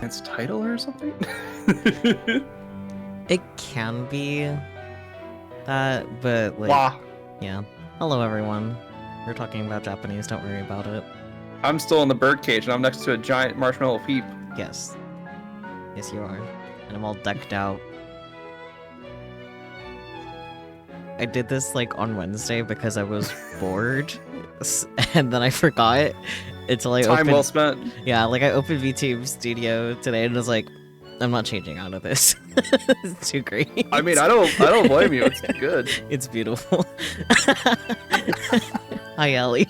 its title or something? It can be that, but like, Wah. yeah. Hello, everyone. We're talking about Japanese. Don't worry about it. I'm still in the birdcage, and I'm next to a giant marshmallow peep. Yes. Yes, you are. And I'm all decked out. I did this like on Wednesday because I was bored, and then I forgot until I Time opened. well spent. Yeah, like I opened VTube Studio today and was like, I'm not changing out of this. It's too great. I mean, I don't blame you. It's good. It's beautiful. Hi, Ellie.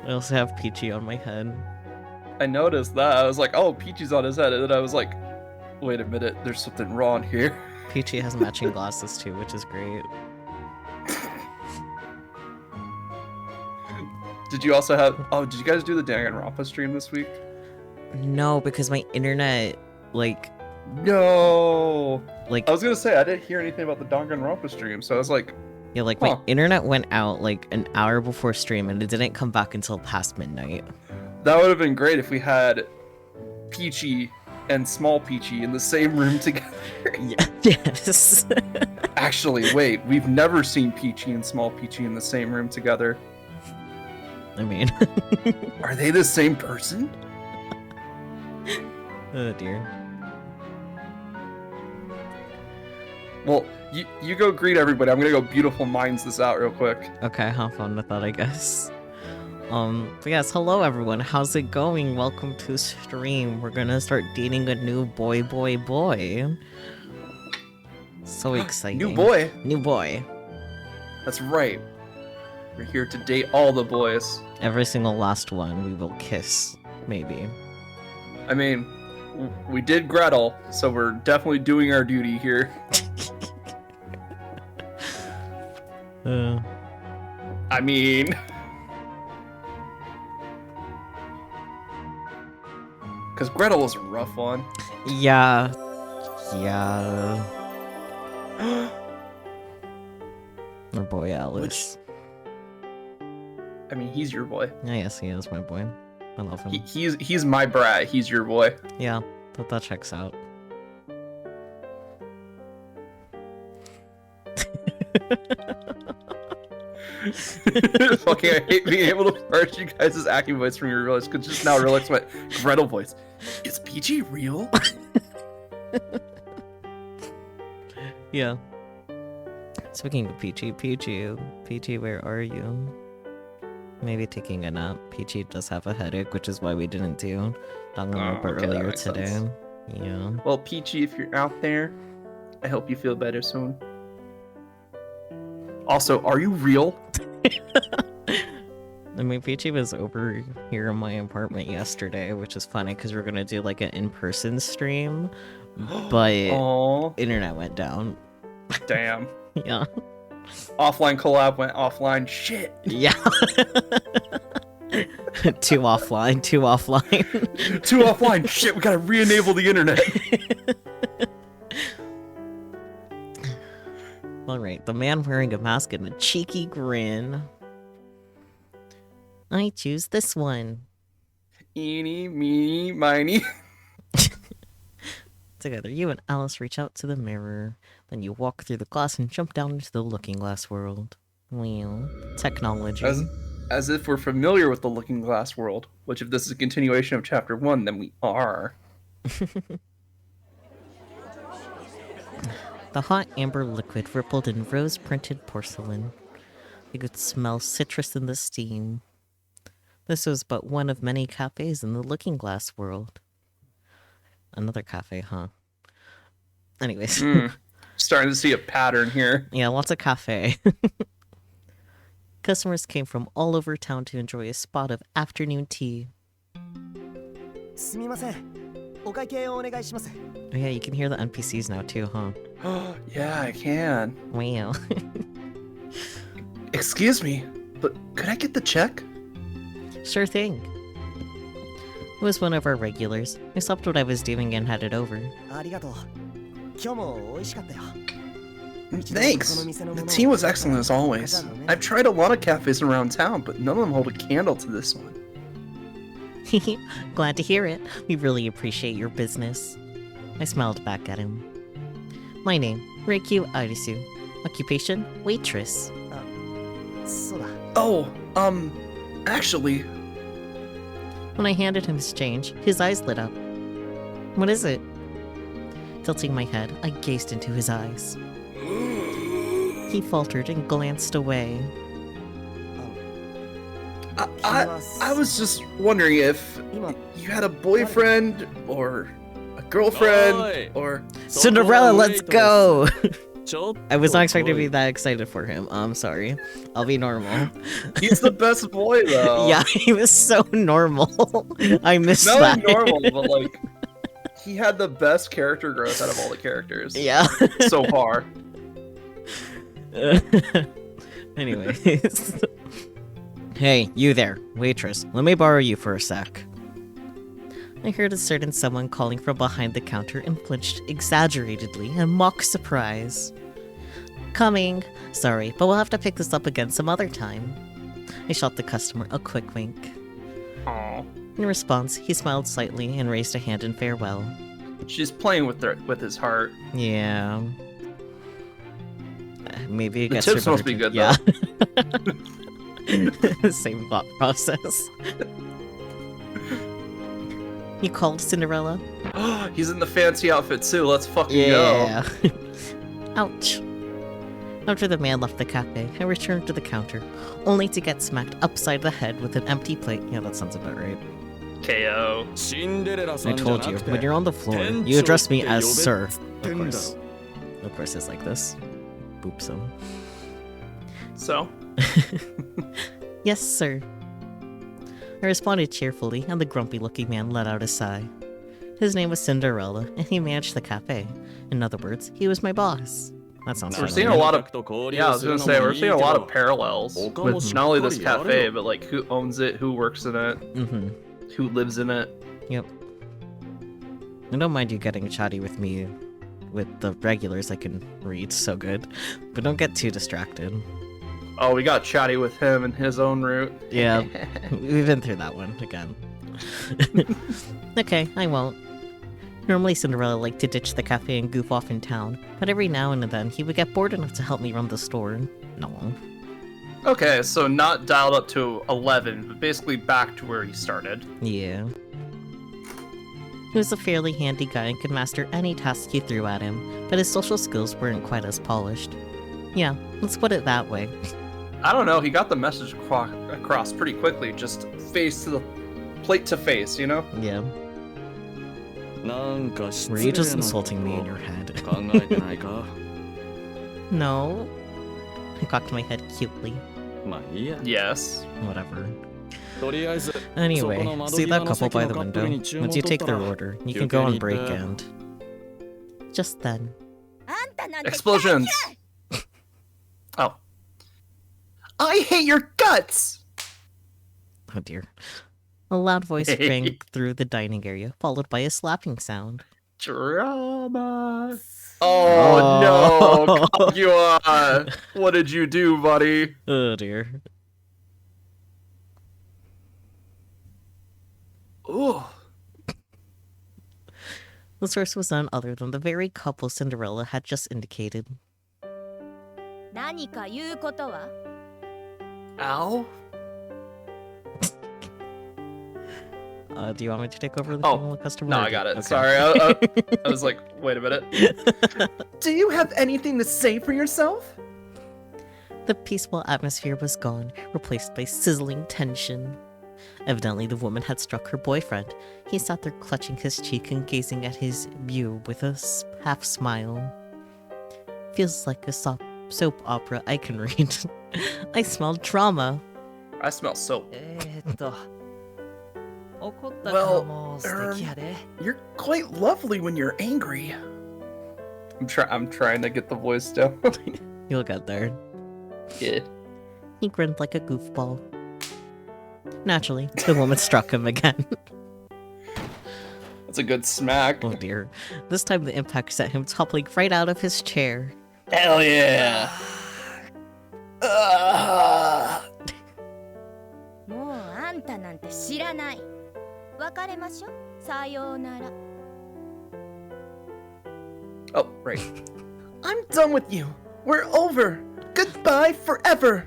I also have Peachy on my head. I noticed that. I was like, oh, Peachy's on his head, and then I was like, wait a minute, there's something wrong here. Peachy has matching glasses too, which is great. Did you also have... Oh, did you guys do the Danganronpa stream this week? No, because my internet, like... No! Like... I was gonna say, I didn't hear anything about the Danganronpa stream, so I was like... Yeah, like, my internet went out, like, an hour before stream, and it didn't come back until past midnight. That would have been great if we had Peachy and Small Peachy in the same room together. Yes. Actually, wait, we've never seen Peachy and Small Peachy in the same room together. I mean... Are they the same person? Oh, dear. Well, you go greet everybody. I'm gonna go Beautiful Minds this out real quick. Okay, have fun with that, I guess. But yes, hello everyone, how's it going? Welcome to stream. We're gonna start dating a new boy. So exciting. New boy? New boy. That's right. We're here to date all the boys. Every single last one we will kiss, maybe. I mean, we did Gretel, so we're definitely doing our duty here. I mean... Because Gretel was a rough one. Yeah. Yeah. Our boy Alice. I mean, he's your boy. Yeah, yes, he is my boy. I love him. He's my brat. He's your boy. Yeah, that checks out. Fucking, I hate being able to parse you guys' acting voice from your real voice, because just now I realized my Gretel voice. Is Peachy real? Yeah. Speaking of Peachy, where are you? Maybe taking a nap. Peachy does have a headache, which is why we didn't do Danganronpa earlier today. Sense. Yeah. Well, Peachy, if you're out there, I hope you feel better soon. Also, are you real? I mean, Peachy was over here in my apartment yesterday, which is funny because we're gonna do like an in-person stream, but internet went down. Damn. Yeah. Offline collab went offline. Shit. Yeah. Two offline. Two offline. Shit, we gotta re-enable the internet. Alright, the man wearing a mask and a cheeky grin. I choose this one. Eeny, meeny, miny. Together, you and Alice reach out to the mirror. Then you walk through the glass and jump down into the looking glass world. Well, technology. As if we're familiar with the looking glass world, which if this is a continuation of chapter 1, then we are. The hot amber liquid rippled in rose-printed porcelain. You could smell citrus in the steam. This was but one of many cafes in the looking glass world. Another cafe, huh? Anyways. Starting to see a pattern here. Yeah, lots of cafe. Customers came from all over town to enjoy a spot of afternoon tea. Oh yeah, you can hear the NPCs now too, huh? Yeah, I can. Wow. Excuse me, but could I get the check? Sure thing. It was one of our regulars. I stopped what I was doing and had it over. Thanks. The tea was excellent as always. I've tried a lot of cafes around town, but none of them hold a candle to this one. Glad to hear it. We really appreciate your business. I smiled back at him. My name, Reikyu Arisu. Occupation, waitress. Oh, actually, When I handed him his change, his eyes lit up. What is it? Tilting my head, I gazed into his eyes. He faltered and glanced away. I was just wondering if you had a boyfriend or a girlfriend or... Cinderella, let's go! I was not expecting to be that excited for him. I'm sorry. I'll be normal. He's the best boy, though. Yeah, he was so normal. I missed Not that. only normal, but like, he had the best character growth out of all the characters. Yeah. So far. Anyways. Hey, you there, waitress. Let me borrow you for a sec. I heard a certain someone calling from behind the counter and flinched exaggeratedly in mock surprise. Coming. Sorry, but we'll have to pick this up again some other time. I shot the customer a quick wink. Aw. In response, he smiled slightly and raised a hand in farewell. She's playing with Oh, his heart. Yeah. Maybe it The gets tips her must better be good, yeah. Same thought process. You called Cinderella? He's in the fancy outfit too. Let's fucking Yeah. Ouch. After the man left the cafe, I returned to the counter, only to get smacked upside the head with an empty plate. Yeah, that sounds about right. go. KO. I told you, when you're on the floor, you address me as sir. Of course. Of course it's like this. Boop some. So? Yes, sir. I responded cheerfully, and the grumpy-looking man let out a sigh. His name was Cinderella, and he managed the cafe. In other words, he was my boss. That sounds We're familiar. seeing a lot of... Yeah, I was gonna say, we're seeing a lot of parallels with not only this cafe, but like who owns it, who works in it, who lives in it. Yep. I don't mind you getting chatty with me with the regulars I can read so good, but don't get too distracted. Oh, we got chatty with him in his own route. Yeah, we've been through that one again. Okay, I won't. Normally Cinderella liked to ditch the cafe and goof off in town, but every now and then he would get bored enough to help me run the store. No. Okay, so not dialed up to 11, but basically back to where he started. Yeah. He was a fairly handy guy and could master any task you threw at him, but his social skills weren't quite as polished. Yeah, let's put it that way. I don't know, he got the message across pretty quickly, just face to the plate to face, you know? Yeah. Were you just insulting me in your head? No. I cocked my head cutely. Yes. Whatever. Anyway, see that couple by the window? Once you take their order, you can go on break and... Just then. Explosions! Oh. I hate your guts! Oh dear. A loud voice rang through the dining area, followed by a slapping sound. Drama. Oh no, Kaguya! What did you do, buddy? Oh dear. Ooh. The source was none other than the very couple Cinderella had just indicated. 何か言うことは? Ow? Do you want me to take over the customer? No, I got it. Okay. Sorry, I was like, wait a minute. Do you have anything to say for yourself? The peaceful atmosphere was gone, replaced by sizzling tension. Evidently, the woman had struck her boyfriend. He sat there clutching his cheek and gazing at his view with a half smile. Feels like a soap opera I can read. I smelled drama. I smell soap. Well, you're quite lovely when you're angry. I'm trying to get the voice down. You'll get there. Yeah. He grinned like a goofball. Naturally, the woman struck him again. That's a good smack. Oh dear. This time the impact sent him toppling right out of his chair. Hell yeah! もうあんたなんて知らない.別れましょう。さようなら。 Oh, right. I'm done with you. We're over. Goodbye forever.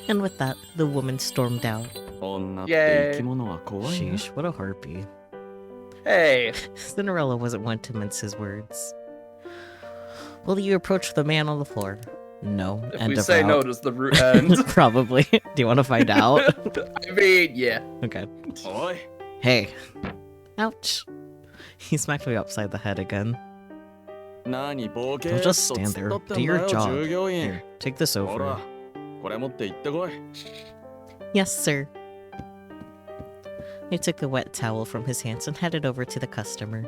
And with that, the woman stormed out. Yay. Sheesh, what a harpy. Hey. Cinderella wasn't one to mince his words. Will you approach the man on the floor? No. If End we of say route. no, does the route end? Probably. Do you want to find out? I mean, yeah. Okay. Hey. Ouch. He smacked me upside the head again. Don't just stand there. Do your job. Here, take this over. Yes, sir. I took the wet towel from his hands and headed over to the customer.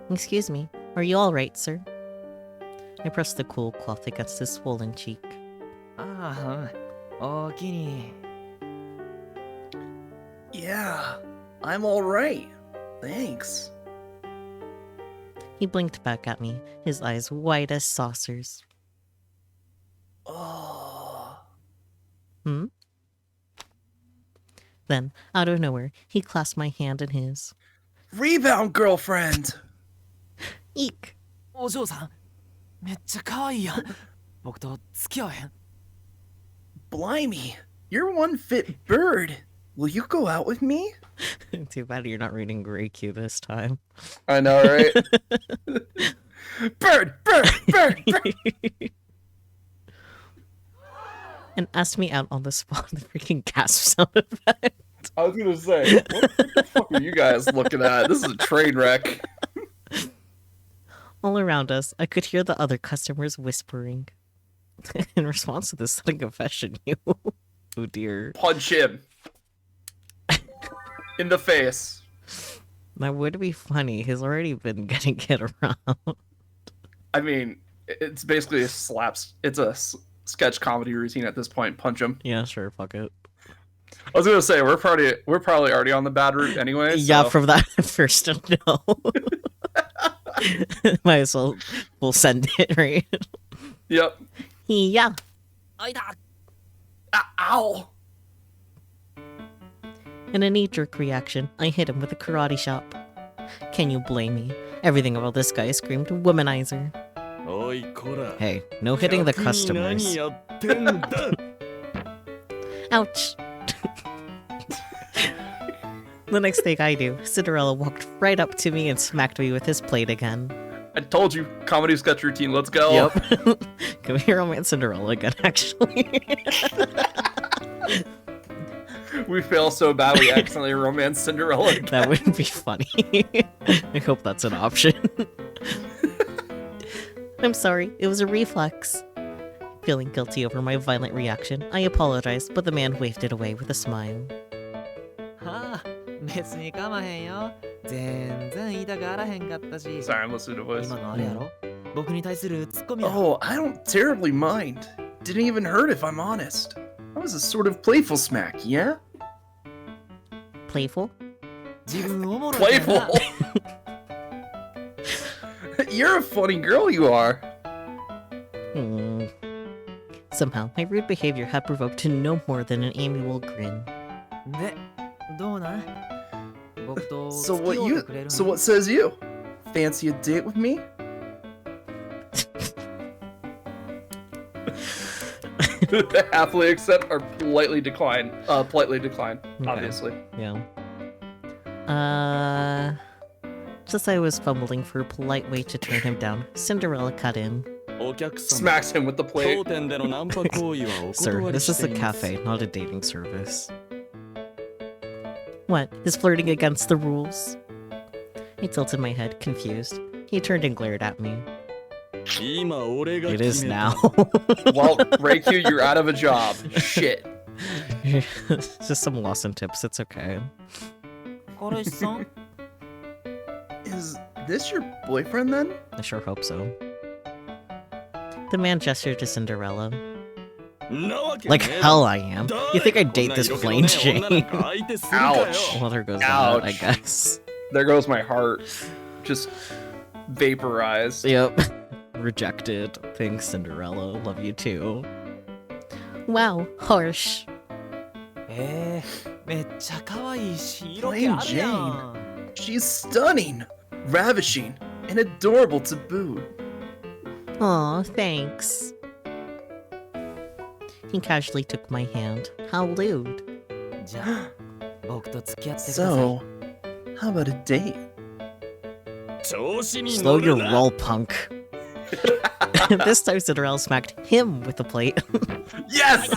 Excuse me, are you alright, sir? I pressed the cool cloth against his swollen cheek. Yeah, I'm alright. Thanks. He blinked back at me, his eyes wide as saucers. Oh. Hmm? Then, out of nowhere, he clasped my hand in his. Rebound, girlfriend! Eek! お嬢さん、めっちゃ可愛いやん。僕と付き合わへん。 Blimey, you're one fit bird. Will you go out with me? Too bad you're not reading Grey Q this time. I know, right? Bird, bird, bird, bird! And asked me out on the spot with the freaking gasp sound effect. I was gonna say, what the fuck are you guys looking at? This is a train wreck. All around us, I could hear the other customers whispering. In response to this sudden confession, you... Oh dear. Punch him. In the face. That would be funny. He's already been getting it around. I mean, it's basically a slaps. It's a sketch comedy routine at this point. Punch him. Yeah, sure, fuck it. I was gonna say we're probably already on the bad route anyway. Yeah, so. from that first no. Might as well we'll send it, right? Yep. Yeah. Ow! In a knee-jerk reaction, I hit him with a karate chop. Can you blame me? Everything about this guy screamed womanizer. Hey, no hitting the customers. Ouch. The next thing I do, Cinderella walked right up to me and smacked me with his plate again. I told you, comedy sketch routine. Let's go. Yep. Can we romance Cinderella again, actually? We fail so bad we accidentally romance Cinderella again. That would be funny. I hope that's an option. I'm sorry, it was a reflex. Feeling guilty over my violent reaction, I apologized, but the man waved it away with a smile. はあ、別にかまへんよ。全然言いたがらへんかったし。 Sorry, I'm listening to voice. 今のあれやろ？僕に対するツッコミや。 Oh, I don't terribly mind. Didn't even hurt if I'm honest. That was a sort of playful smack, yeah? Playful? 自分おもろいからな。 Playful? You're a funny girl, you are. Somehow, my rude behavior had provoked no more than an amiable grin. で、どうなん？僕と So 付き合 what うてくれるん？ So what says you? Fancy a date with me? Happily accept or politely decline. Politely decline, Okay. obviously. Yeah. Just as I was fumbling for a polite way to turn him down, Cinderella cut in. Smacks him with the plate. Sir, this is a cafe, not a dating service. What? Is flirting against the rules? I tilted my head, confused. He turned and glared at me. It is now. Well, Reikyu, you're out of a job. Shit. Just some Lawson tips, it's okay. 彼氏さん？ Is this your boyfriend then? I sure hope so. The man gestured to Cinderella. Like hell I am. You think I'd date this plain Jane? Ouch. Well, there goes Ouch. that, I guess. There goes my heart. Just vaporized. Yep. Rejected. Thanks, Cinderella. Love you too. Wow, harsh. めっちゃ可愛いし、色気 Plain あるやん。 She's stunning, ravishing, and adorable to boot. Aw, thanks. He casually took my hand. How lewd. じゃあ、僕と付き合ってください。 So, how about a date? Slow your roll, punk. This time Cinderella smacked him with the plate. Yes!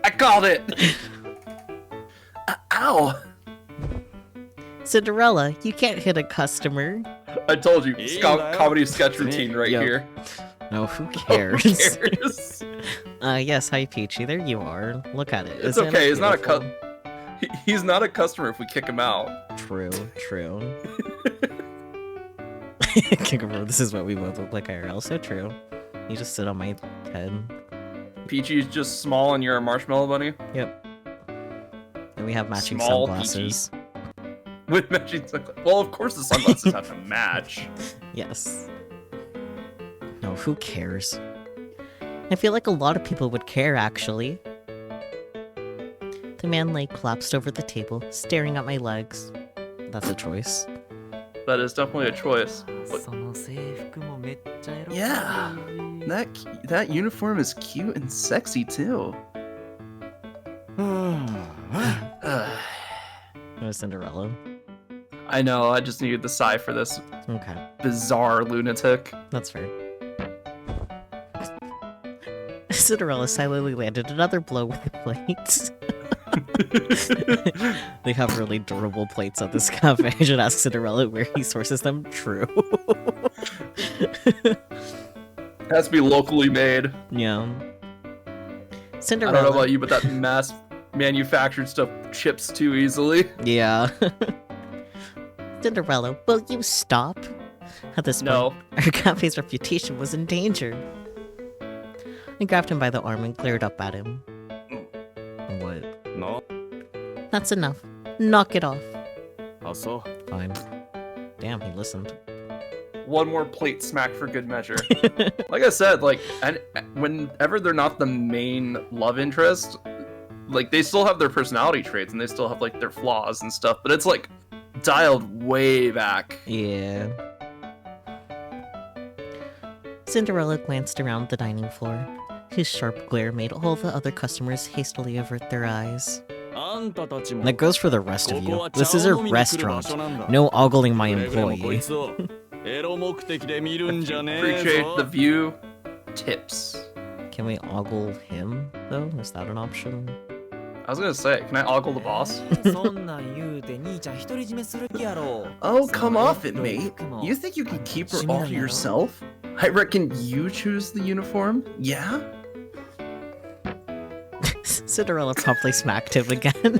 I called it! Ow! Cinderella, you can't hit a customer. I told you, comedy sketch routine right Yo. here. No, who cares? Who cares? Yes, hi Peachy, there you are. Look at it. It's Isn't okay, it he's not a beautiful? he's not a customer if we kick him out. True. Kangaroo, this is what we both look like IRL, so true. You just sit on my head. Peachy's just small and you're a marshmallow bunny? Yep. And we have matching Small sunglasses. With matching sunglasses. Well, of course the sunglasses have to match. Yes. No, who cares? I feel like a lot of people would care, actually. The man lay collapsed over the table, staring at my legs. That's a choice. That is definitely a choice. But その制服もめっちゃエロい。 yeah, that uniform is cute and sexy too. Oh, Cinderella. I know, I just needed the sigh for this Okay, bizarre lunatic. that's fair. Cinderella silently landed another blow with the plates. They have really durable plates at this cafe. I should ask Cinderella where he sources them. True. Has to be locally made. Yeah. I Cinderella. don't know about you, but that mass manufactured stuff chips too easily. Yeah. Cinderella, will you stop? At this point, No. our cafe's reputation was in danger. I grabbed him by the arm and glared up at him. What? No. That's enough. Knock it off. あ、そう。 Fine. Damn, he listened. One more plate smack for good measure. Like I said, like, and whenever they're not the main love interest, like, they still have their personality traits and they still have, like, their flaws and stuff, but it's, like, dialed way back. Yeah. Cinderella glanced around the dining floor. His sharp glare made all the other customers hastily avert their eyes. あんたたちも And that goes for the rest of ここ you. は This is 茶 a を飲みに来る場所なんだ。 restaurant. No ogling my くれぐれもこい employee. つをエロ目的で見るんじゃねえ Appreciate ぞ the view. Tips. Can we ogle him, though? Is that an option? I was gonna say, can I ogle the boss? そんなん言うて兄ちゃん独り占めする気やろ。 Oh, come その off it, エロい mate. 服も You think you can keep her 趣味 all なん to やろ？ yourself? I reckon you choose the uniform? Yeah? Cinderella promptly smacked him again.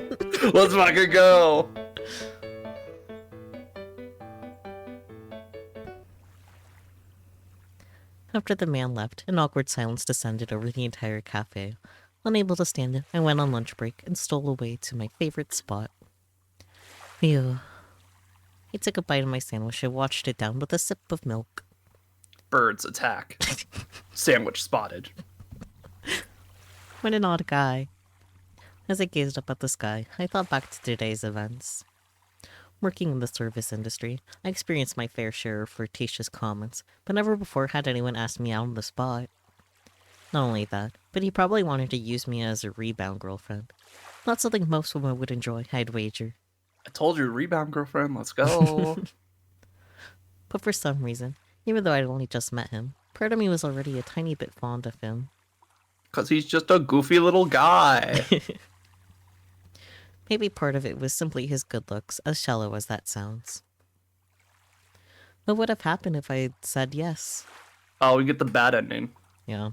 Let's fucking go! After the man left, an awkward silence descended over the entire cafe. Unable to stand it, I went on lunch break and stole away to my favorite spot. Phew. I took a bite of my sandwich and washed it down with a sip of milk. Birds attack. Sandwich spotted. What an odd guy. As I gazed up at the sky, I thought back to today's events. Working in the service industry, I experienced my fair share of flirtatious comments, but never before had anyone ask me out on the spot. Not only that, but he probably wanted to use me as a rebound girlfriend. Not something most women would enjoy, I'd wager. I told you, rebound girlfriend, let's go. But for some reason, even though I'd only just met him, part of me was already a tiny bit fond of him. Because he's just a goofy little guy. Maybe part of it was simply his good looks, as shallow as that sounds. What would have happened if I had said yes? Oh, we get the bad ending. Yeah.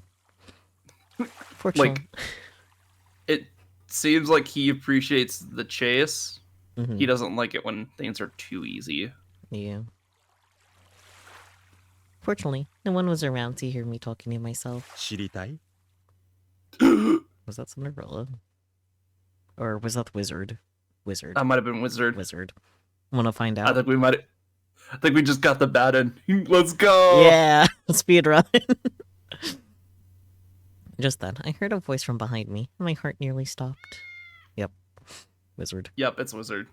Fortunately, Like, it seems like he appreciates the chase. Mhm. He doesn't like it when things are too easy. Yeah. Fortunately, no one was around to hear me talking to myself. 知りたい Was that Cinderella? Or was that the wizard? Wizard. That might have been Wizard. Wizard. Wanna find I out? think we might. I think we just got the bad end. Let's go. Yeah! Speed run! Just then, I heard a voice from behind me, and my heart nearly stopped. Yep. Wizard. Yep, it's Wizard.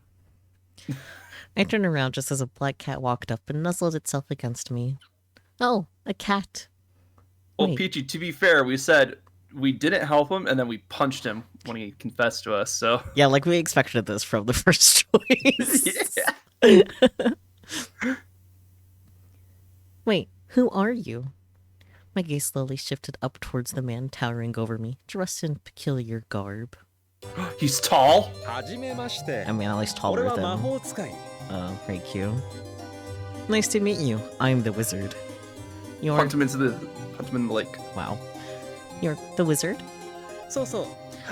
I turned around just as a black cat walked up and nuzzled itself against me. Oh, a cat. Well, Wait. Peachy, to be fair, we said we didn't help him, and then we punched him when he confessed to us, so... Yeah, like we expected this from the first choice. Yeah. Wait, who are you? My gaze slowly shifted up towards the man towering over me, dressed in peculiar garb. He's tall? I mean, at least taller than... very cute. Nice to meet you. I'm the wizard. You're... Punch him in the lake. Wow. You're the wizard? そうそう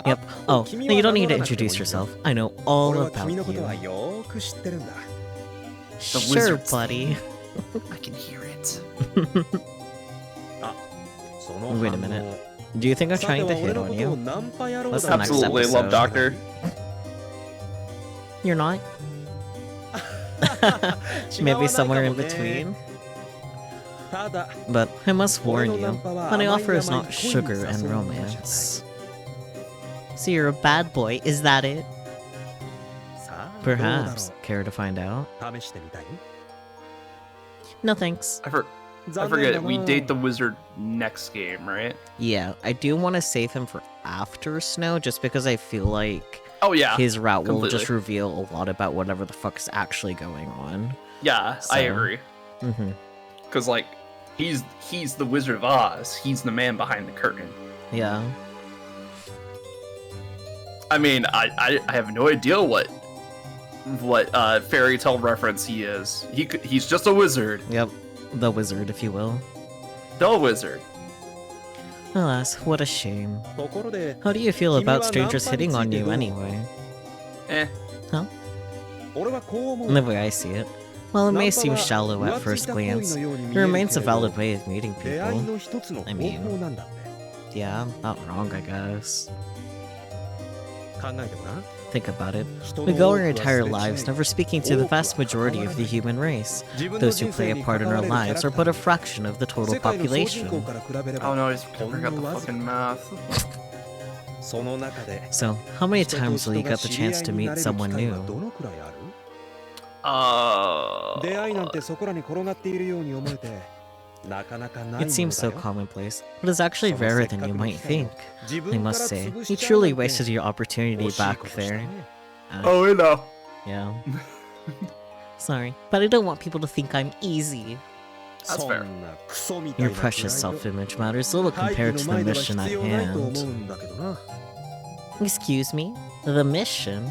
Yep. Oh, no, you don't need to introduce yourself. I know all 俺は about 君のことは you. よーく知ってるんだ Sure, wizard's- buddy. I can hear it. その Wait a minute. Do you think I'm さて trying は to 俺 hit の on ことを you? ナンパ野郎 That's だ the next Absolutely love episode. Doctor. You're not? 違わない Maybe かも somewhere in ね between? ただ But I must warn you, what I offer is not 甘い甘い恋に sugar 誘う and ものじゃない romance. So you're a bad boy, is that it? さあどうだろ Perhaps. Care to find out? う試してみたい No thanks. I 残念だ forget, な we date the wizard next game, right? Yeah, I do want to save him for after Snow, just because I feel like Oh, yeah. his route will completely. just reveal a lot about whatever the fuck is actually going on. Yeah, I So- agree. Mm-hmm. Because, like, he's the Wizard of Oz. He's the man behind the curtain. Yeah. I mean, I have no idea what fairy tale reference he is. He's just a wizard. Yep. The wizard, if you will. The wizard. Alas, what a shame. ところで How do you feel about 君は strangers ナンパに hitting つい on て you どう？ anyway? 俺はこう思う The way I see it. While it ナ may ンパ seem は shallow 浮 at つい first た行為 glance, のように見 it える remains け a れど valid way of meeting 出会い people. の一つの I 方 mean- 法なんだって Yeah, not wrong, I guess. 考えてごらん Think about it. 人 We の go 多 our くは entire すれ違い lives never speaking to the vast majority of the human race. Those who play a part in our lives are but a fraction of the total 世界の総人 population. 口から比べれば Oh no, I forgot the fucking math. その中で So, how many 人と times 人 will you が get the 知り合い chance to に meet なれる someone 機会は new? どのくらいある Uh, 出会いなんてそこらに転がっているように思えてなかなかないも It の seems だ so よ commonplace, but it's actually その rarer せっ than か you くの might 機会を think. 自 I 分か must ら say, 潰 you しちゃう truly なんて wasted your opportunity 惜しい back ことした there. ね oh, we know. Yeah. Sorry, but I don't want people to think I'm easy. That's そ fair. んなクソみたい Your な precious プライド self-image matters little 会議 compared の to the 前では mission 必 at 要ないと思う hand. んだけどな Excuse me? The mission?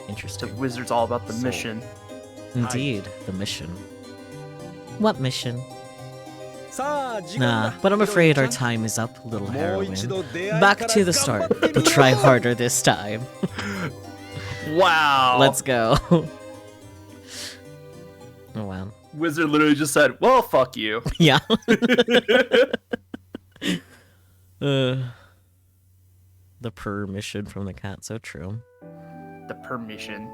The Interesting. wizard's all about the So- mission. Indeed, the mission. What mission? さあ時間だ Nah, but I'm afraid our ヒロインちゃん time is up, little もう一 heroine. 度出会い Back から to the 頑張 start, ってみ but よう try harder this time. Wow. Let's go. Oh wow. Wizard literally just said, "Well, fuck you." Yeah. The permission from the cat, so true. The permission.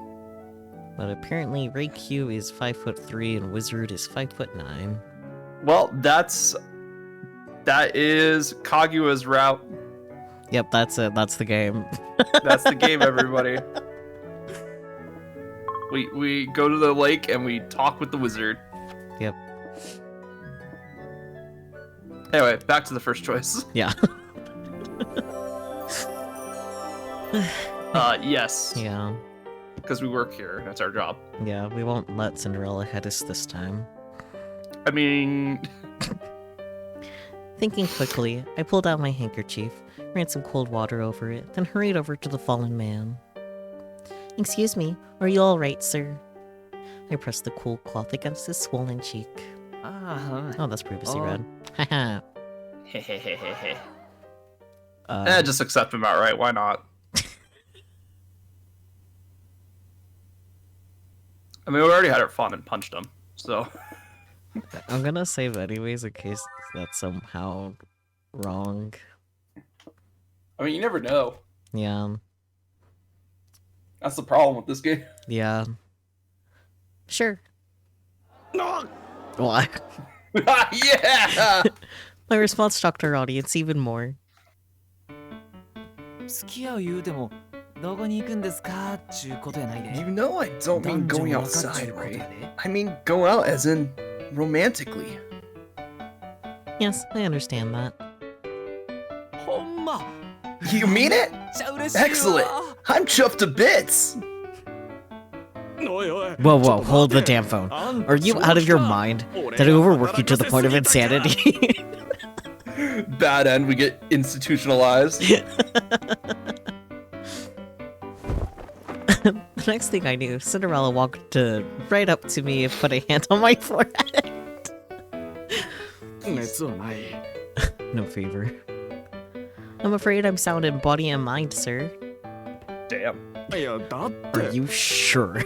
But apparently Ray Q is 5'3" and Wizard is 5'9". Well, that is Kaguya's route. Yep, that's it. That's the game. That's the game, everybody. We go to the lake and we talk with the wizard. Yep. Anyway, back to the first choice. Yeah. Yes. Yeah. Because we work here. That's our job. Yeah, we won't let Cinderella hit us this time. I mean, Thinking quickly, I pulled out my handkerchief, ran some cold water over it, then hurried over to the fallen man. Excuse me, are you alright, sir? I pressed the cool cloth against his swollen cheek. Oh, that's previously Oh. read. Haha. hehehehe. Uh, Just accept him outright. Why not? I mean, we already had our fun and punched him, so. I'm gonna save anyways in case that's somehow wrong. I mean, you never know. Yeah. That's the problem with this game. Yeah. Sure. No. What? Yeah. My response shocked our audience even more. 付き合う言うてもどこに行くんですかちゅうことやないで。 You know I don't mean 男女 going も分かっちゅ outside, うこと right? やで。 I mean go out as in romantically. Yes, I understand that. ほんま You mean it? めっちゃ嬉しいわ。 Excellent! I'm chuffed to bits! おいおい Whoa, whoa, hold the damn phone. あん Are you out of your mind? Did I overwork you to the point of insanity? Bad end, we get institutionalized. The next thing I knew, Cinderella walked right up to me and put a hand on my forehead. 熱はない No favor. I'm afraid I'm sound in body and mind, sir. Damn. いやだっ Are て you sure?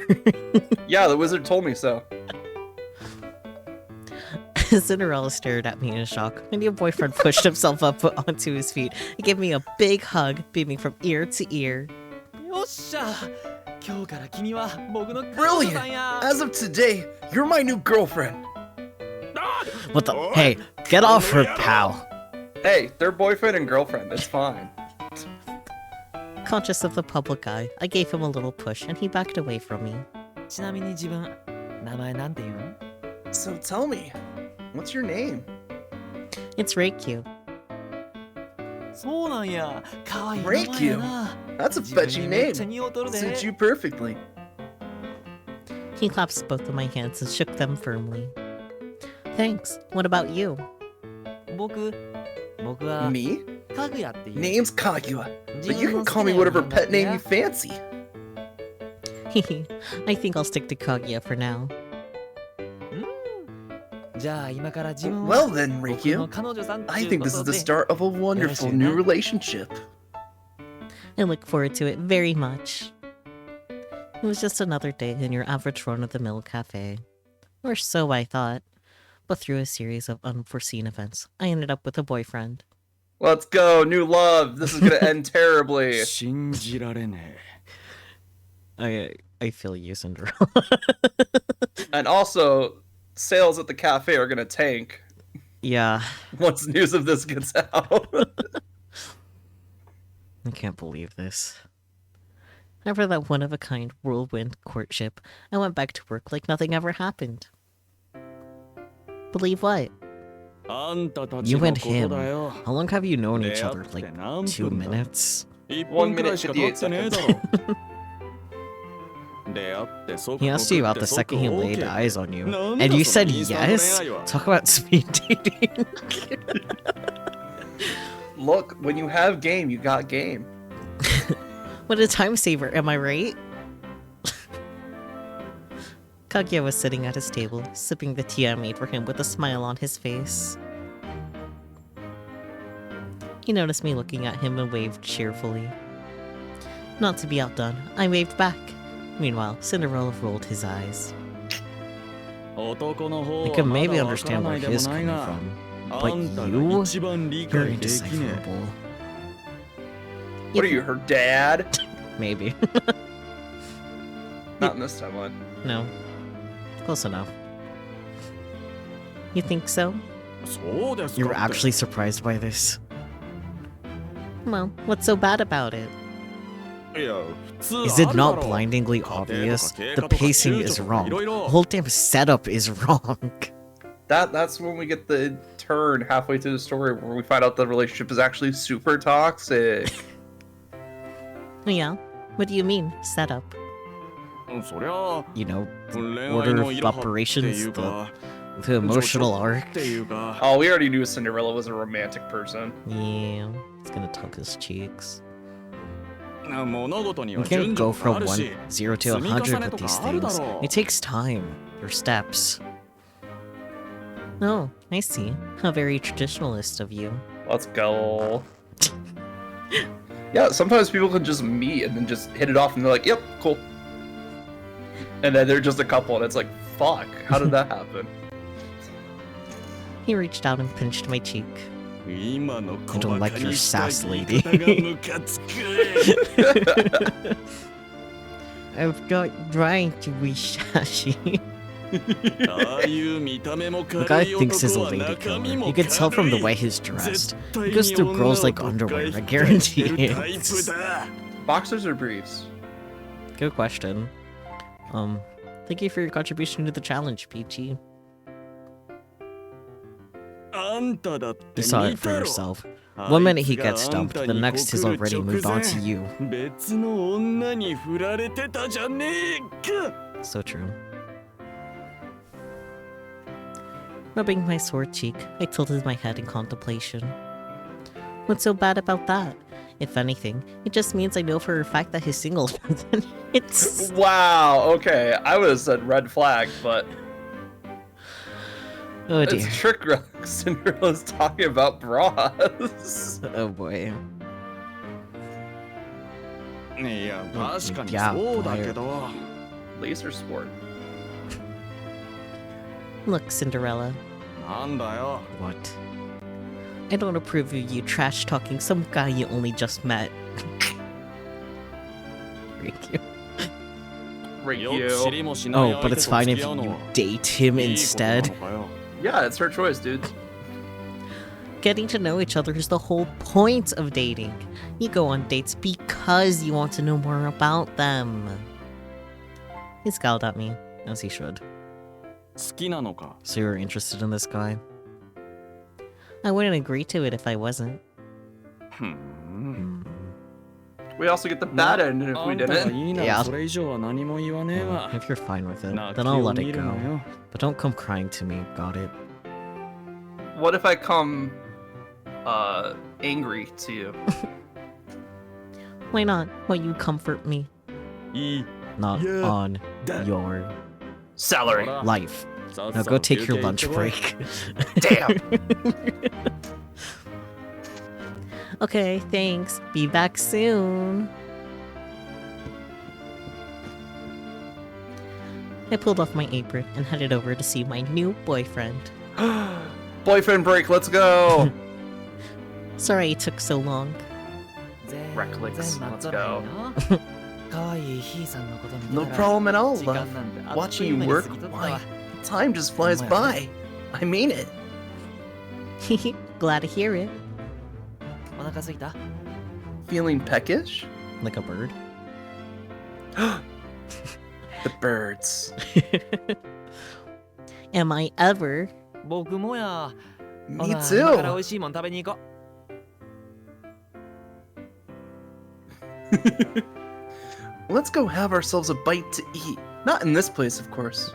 Yeah, the wizard told me so. Cinderella stared at me in shock. My new boyfriend pushed himself up onto his feet and gave me a big hug, beaming from ear to ear. よっしゃ今日から君は僕の彼女さん Brilliant! や。 As of today, you're my new girlfriend. What the? Hey, get off her, pal. Hey, they're boyfriend and girlfriend, it's fine. Conscious of the public eye, I gave him a little push and he backed away from me. ちなみに自分名前なんて言うん？ So tell me, what's your name? It's Reikyu. そうなんや。可愛い名前やな。 That's a 自分 fetchy にめっちゃ name. 似合うとるで。 Suits you perfectly. He clasped both of my hands and shook them firmly. Thanks. What about you? 僕は Me? かぐやっていう。 Name's Kaguya, 自 but you 分の can 好 call き me な whatever 漫画 pet name や you fancy. Hehe. I think I'll stick to Kaguya for now. じゃあ今から自分を Well then, 僕の Rikyu, 彼女さんって I いう think こ this is と the で start of a wonderful new relationship. I look forward to it very much. It was just another day in your average run-of-the-mill cafe. Or so I thought. But through a series of unforeseen events, I ended up with a boyfriend. Let's go, new love. This is gonna end terribly. 信じられね I feel you, Cinderella. And also, sales at the cafe are gonna tank Yeah, once news of this gets out. I can't believe this. After that one-of-a-kind whirlwind courtship, I went back to work like nothing ever happened. Believe what? えあんたたち You の and こと him. だよ How long have you known 出 each 会 other? って Like 何 2 分だ minutes? 1 1分くらいしか経ってねえだろ出会って即 He asked you 告 about って the 即 second he laid OK eyes on you, なんだ and you その said インスタント yes? 恋愛は Talk about speed dating. Look, when you have game, you got game. What a time saver, am I right? Kaguya was sitting at his table, sipping the tea I made for him with a smile on his face. He noticed me looking at him and waved cheerfully. Not to be outdone, I waved back. Meanwhile, Cinderella rolled his eyes. 男の方 I は can まだ maybe わから understand な where いでも he's ない coming が from. あ But んた you? が一番理 You're 解できね indecipherable. What are you, her dad? Maybe. Not in this timeline. No. Close enough. You think so? えそうですか You were って actually surprised by this? Well, what's so bad about it? いや普通 Is it あるだ not ろ blindingly 家庭とか obvious? 経 The 過とか pacing 躊 is 躇とか wrong. いろい The ろ whole damn setup is wrong. That's when we get the turn halfway through the story where we find out the relationship is actually super toxic. Yeah? What do you mean, setup? そりゃ You know, 恋愛 order の of いろはってい operations, うか the emotional arc. っていうか Oh, we already knew Cinderella was a romantic person. Yeah, it's gonna tuck his cheeks. 物事に You は can't 順 go 序があ from るし 0 to 100 with these 積み重ねとかあるだ things. ろう。 It takes time. Or steps. Oh, I see. How very traditionalist of you. Let's go. Yeah, sometimes people can just meet and then just hit it off and they're like, yep, cool. And then they're just a couple and it's like, fuck, how did that happen? He reached out and pinched my cheek. 今の I don't like your sass, lady. 言い方がムカつく I'm not trying to be sassy. ああいう見た目も The 軽 guy い thinks he's a 男は lady 中身 killer. も You can tell from the 軽 way い he's dressed. 絶 He 対 goes に through 女 girls を like 誤 underwear, 解 I してる guarantee タイ it. プだ Boxers or briefs? Good question. Thank you for your contribution to the challenge, Peachy. あんただって You saw 見 it for たろ yourself. One minute he あいつが gets あん stumped, た the に next he's 告る already 直 moved on to 前 you. 別の女に振られてたじゃねえか So true. Rubbing my sore cheek, I tilted my head in contemplation. What's so bad about that? If anything, it just means I know for a fact that his single it's Wow, okay. I would have said red flag, but oh dear. it's trick Cinderella's talking about bras. Oh boy. いや確かにいやそうだけど Laser sport. Look, Cinderella. なんだよ What? I don't approve of you trash talking some guy you only just met. Thank you. Right, よく you. 知りもしない Oh, but 相 it's 手と fine 付 if き合うの you は date him いいことなの instead. かよ Yeah, it's her choice, dudes. Getting to know each other is the whole point of dating. You go on dates because you want to know more about them. He scowled at me, as he should. 好きなのか So you're interested in this guy? I wouldn't agree to it if I wasn't. ふん We also get the bad end if あ we んたが didn't. いいな Yeah. らそれ以上は何も言わねえわ If you're fine with it, 泣き then I'll を let 見 it るな go. よ But don't come crying to me, got it? What if I come angry to you? Why not? Why you comfort me? いい Not Yeah. on That- your Salary. ほら life. さっ Now さ go と take 休 your 憩行っ lunch てこい break. Damn. Okay, thanks. Be back soon. I pulled off my apron and headed over to see my new boyfriend. Boyfriend break, let's go. Sorry it took so long. 全 Reckless, 然待 let's っとらへんよ可愛いひーさんのこと見て No たら problem at all, 時間 love. なんてあっという Watching you 間に work, 過ぎとった why? わ Time just flies Oh my by. I mean it. Glad to hear it. お腹すいた Feeling peckish? Like a bird. The birds. Am I ever? 僕もやほ Me な今から美 too. 味しいもん食べに行こ Let's go have ourselves a bite to eat. Not in this place, of course.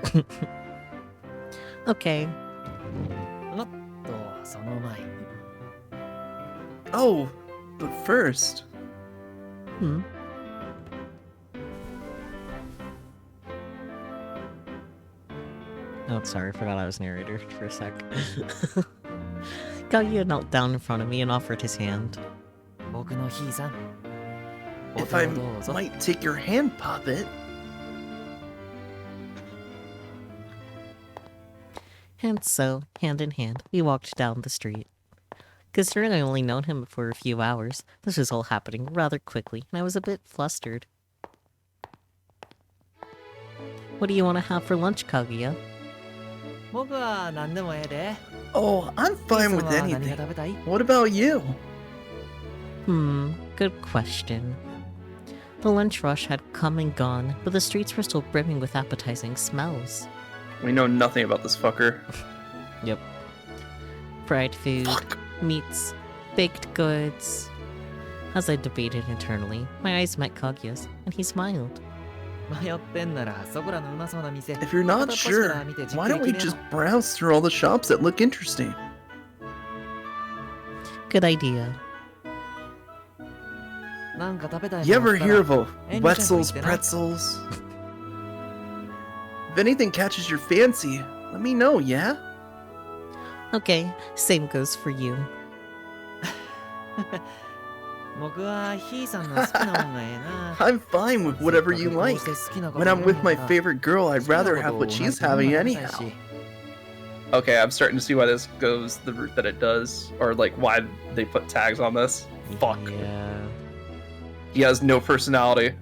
Okay. うおっとその前に Oh, but first. Hmm. Oh, sorry, I forgot I was narrator for a sec. Kaguya knelt down in front of me and offered his hand. 僕のひーさん If お I 手をどうぞ might take your hand, Poppet. And so, hand in hand, we walked down the street. Considering I only known him for a few hours, this was all happening rather quickly, and I was a bit flustered. What do you want to have for lunch, Kaguya? 僕は何でもええで Oh, I'm ひー fine さん with は何が anything. 食べたい What about you? Good question. The lunch rush had come and gone, but the streets were still brimming with appetizing smells. We know nothing about this fucker. Yep. Fried food, Fuck. meats, baked goods. As I debated internally, my eyes met Kaguya's, and he smiled. 迷ってんならそこらのうまそうな店 If you're not 片っ端から sure, 見てじっ why くり don't we 決め just よ browse through all the shops that look interesting? Good idea. うなんか食べたい You も ever んあった hear ら of a Anytime Wetzel's we can. pretzels? If anything catches your fancy, let me know, yeah? Okay, same goes for you. 僕はひーさんの好きなもんがええな I'm fine with whatever you like. When I'm with my favorite girl, I'd rather have what she's having anyhow. Okay, I'm starting to see why this goes the route that it does, or like why they put tags on this. Fuck. Yeah. He has no personality.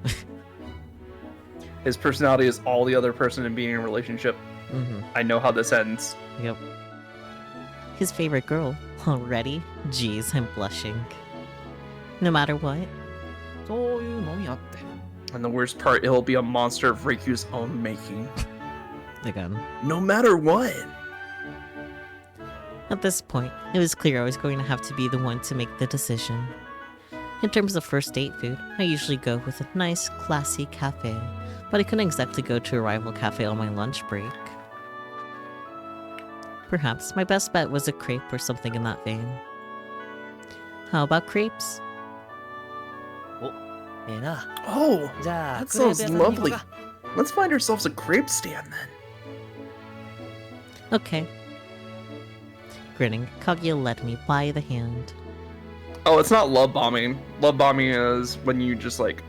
His personality is all the other person in being in a relationship. I know how this ends. Yep. His favorite girl. Already? Jeez, I'm blushing. No matter what. そういうのやって And the worst part, it'll be a monster of Riku's own making. Again. No matter what. At this point, it was clear I was going to have to be the one to make the decision. In terms of first date food, I usually go with a nice, classy cafe, but I couldn't exactly go to a rival cafe on my lunch break. Perhaps my best bet was a crepe or something in that vein. How about crepes? ええな Oh, じゃあ that クレープ屋 sounds さんに行こう lovely. か Let's find ourselves a crepe stand then. Okay. Grinning, Kaguya led me by the hand. Oh, it's not love bombing. Love bombing is when you just like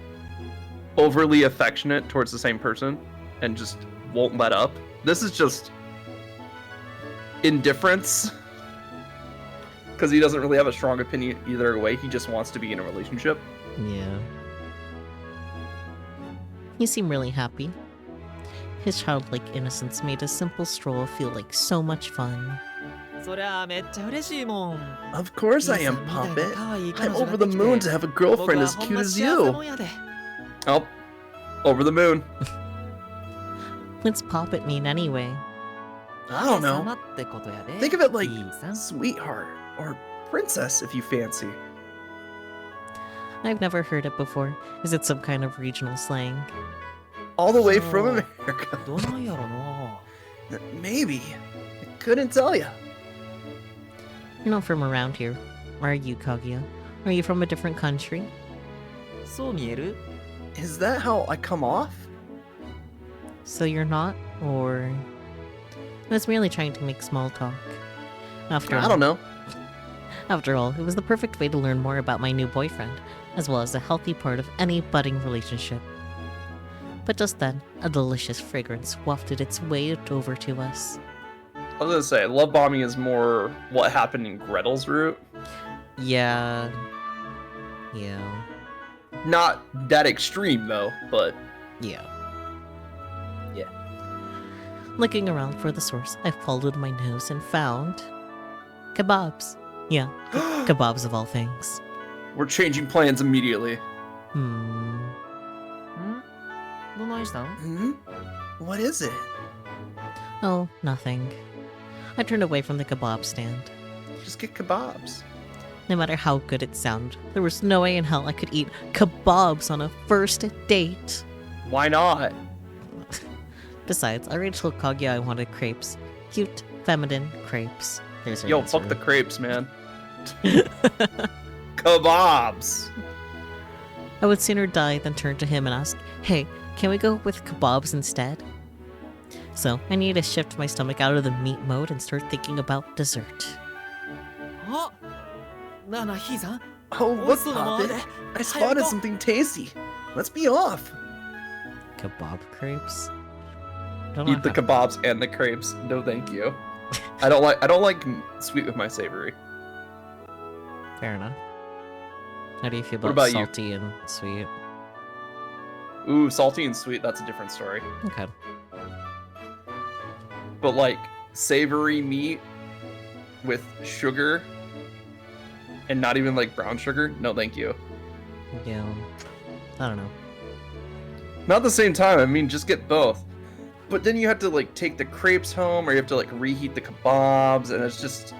overly affectionate towards the same person and just won't let up. This is just indifference. Because he doesn't really have a strong opinion either way. He just wants to be in a relationship. Yeah. He seemed really happy. His childlike innocence made a simple stroll feel like so much fun. そりゃあめっちゃ嬉しいもん Of course I am, Poppet. I'm over the moon to have a girlfriend as cute as you. Oh, over the moon. What's Poppet mean anyway? I don't know. 様ってことやで Think of it like いいさん sweetheart or princess if you fancy. I've never heard it before. Is it some kind of regional slang? All the way from So- America. どないやろな Maybe. I couldn't tell you. You're not from around here. Are you, Kaguya? Are you from a different country? そう見える Is that how I come off? So you're not? Or... I was merely trying to make small talk. After I don't know. After all, it was the perfect way to learn more about my new boyfriend, as well as a healthy part of any budding relationship. But just then, a delicious fragrance wafted its way over to us. I was gonna say, love bombing is more what happened in Gretel's route. Yeah. Yeah. Not that extreme though, but Yeah. Yeah. Looking around for the source, I followed my nose and found... kebabs. Yeah, kebabs of all things. we're changing plans immediately. んどないしたん Hmm? What is it? Oh, nothing. I turned away from the kebab stand. Just get kebabs. No matter how good it sounded, there was no way in hell I could eat kebabs on a first date. Why not? Besides, I already told Kaguya I wanted crepes. Cute, feminine crepes. There's her Yo, answer. fuck the crepes, man. Kebabs. I would sooner die than turn to him and ask, hey, can we go with kebabs instead? So, I need to shift my stomach out of the meat mode and start thinking about dessert. あなあなあヒーさん Oh, look, What's the Poppet. matter? I spotted Hayako. something tasty. Let's be off. Kebab crepes? Don't Eat the have- kebabs and the crepes. No, thank you. I don't like sweet with my savory. Fair enough. How do you feel What about about you? salty and sweet? Ooh, salty and sweet, that's a different story. Okay. But like savory meat with sugar and not even like brown sugar, no thank you. Yeah. I don't know. Not at the same time, I mean just get both. But then you have to like take the crepes home or you have to like reheat the kebabs and it's just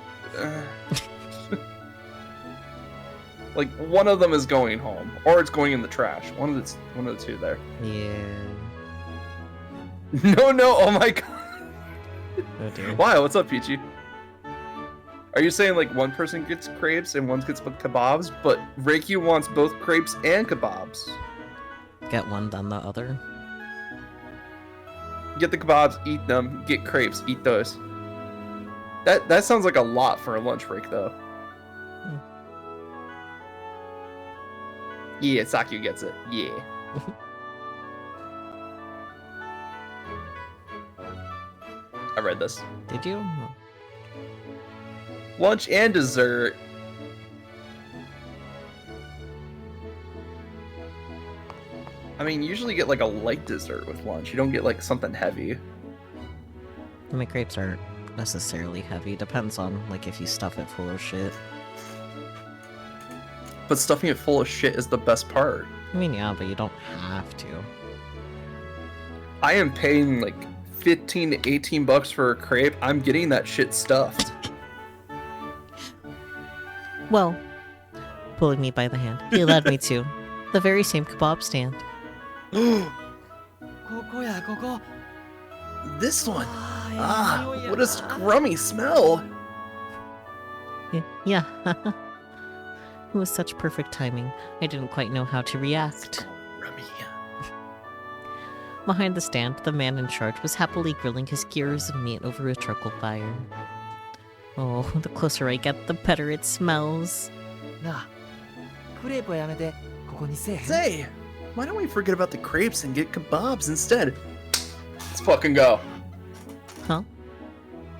like one of them is going home or it's going in the trash. One of the two there. Yeah. No, oh my god. Oh dear. Why? What's up, Peachy? Are you saying like one person gets crepes and one gets kebabs, but Reiki wants both crepes and kebabs? Get one, then the other. Get the kebabs, eat them. Get crepes, eat those. That sounds like a lot for a lunch break, though. Yeah, Sakyu gets it. Yeah. I read this. Did you? Lunch and dessert. I mean, you usually get like a light dessert with lunch. You don't get like something heavy. I mean, crepes aren't necessarily heavy. Depends on, like, if you stuff it full of shit. But stuffing it full of shit is the best part. I mean, yeah, but you don't have to. I am paying like 15 to 18 bucks for a crepe. I'm getting that shit stuffed. Well, pulling me by the hand, he led me to the very same kebab stand. ここやここ This one. あ Ah, what a scrummy smell. Yeah. It was such perfect timing. I didn't quite know how to react. Scrummy. Behind the stand, the man in charge was happily grilling his skewers of meat over a charcoal fire. Oh, the closer I get, the better it smells. なあクレープはやめてここにせえへん Say, why don't we forget about the crepes and get kebabs instead? Let's fucking go. Huh?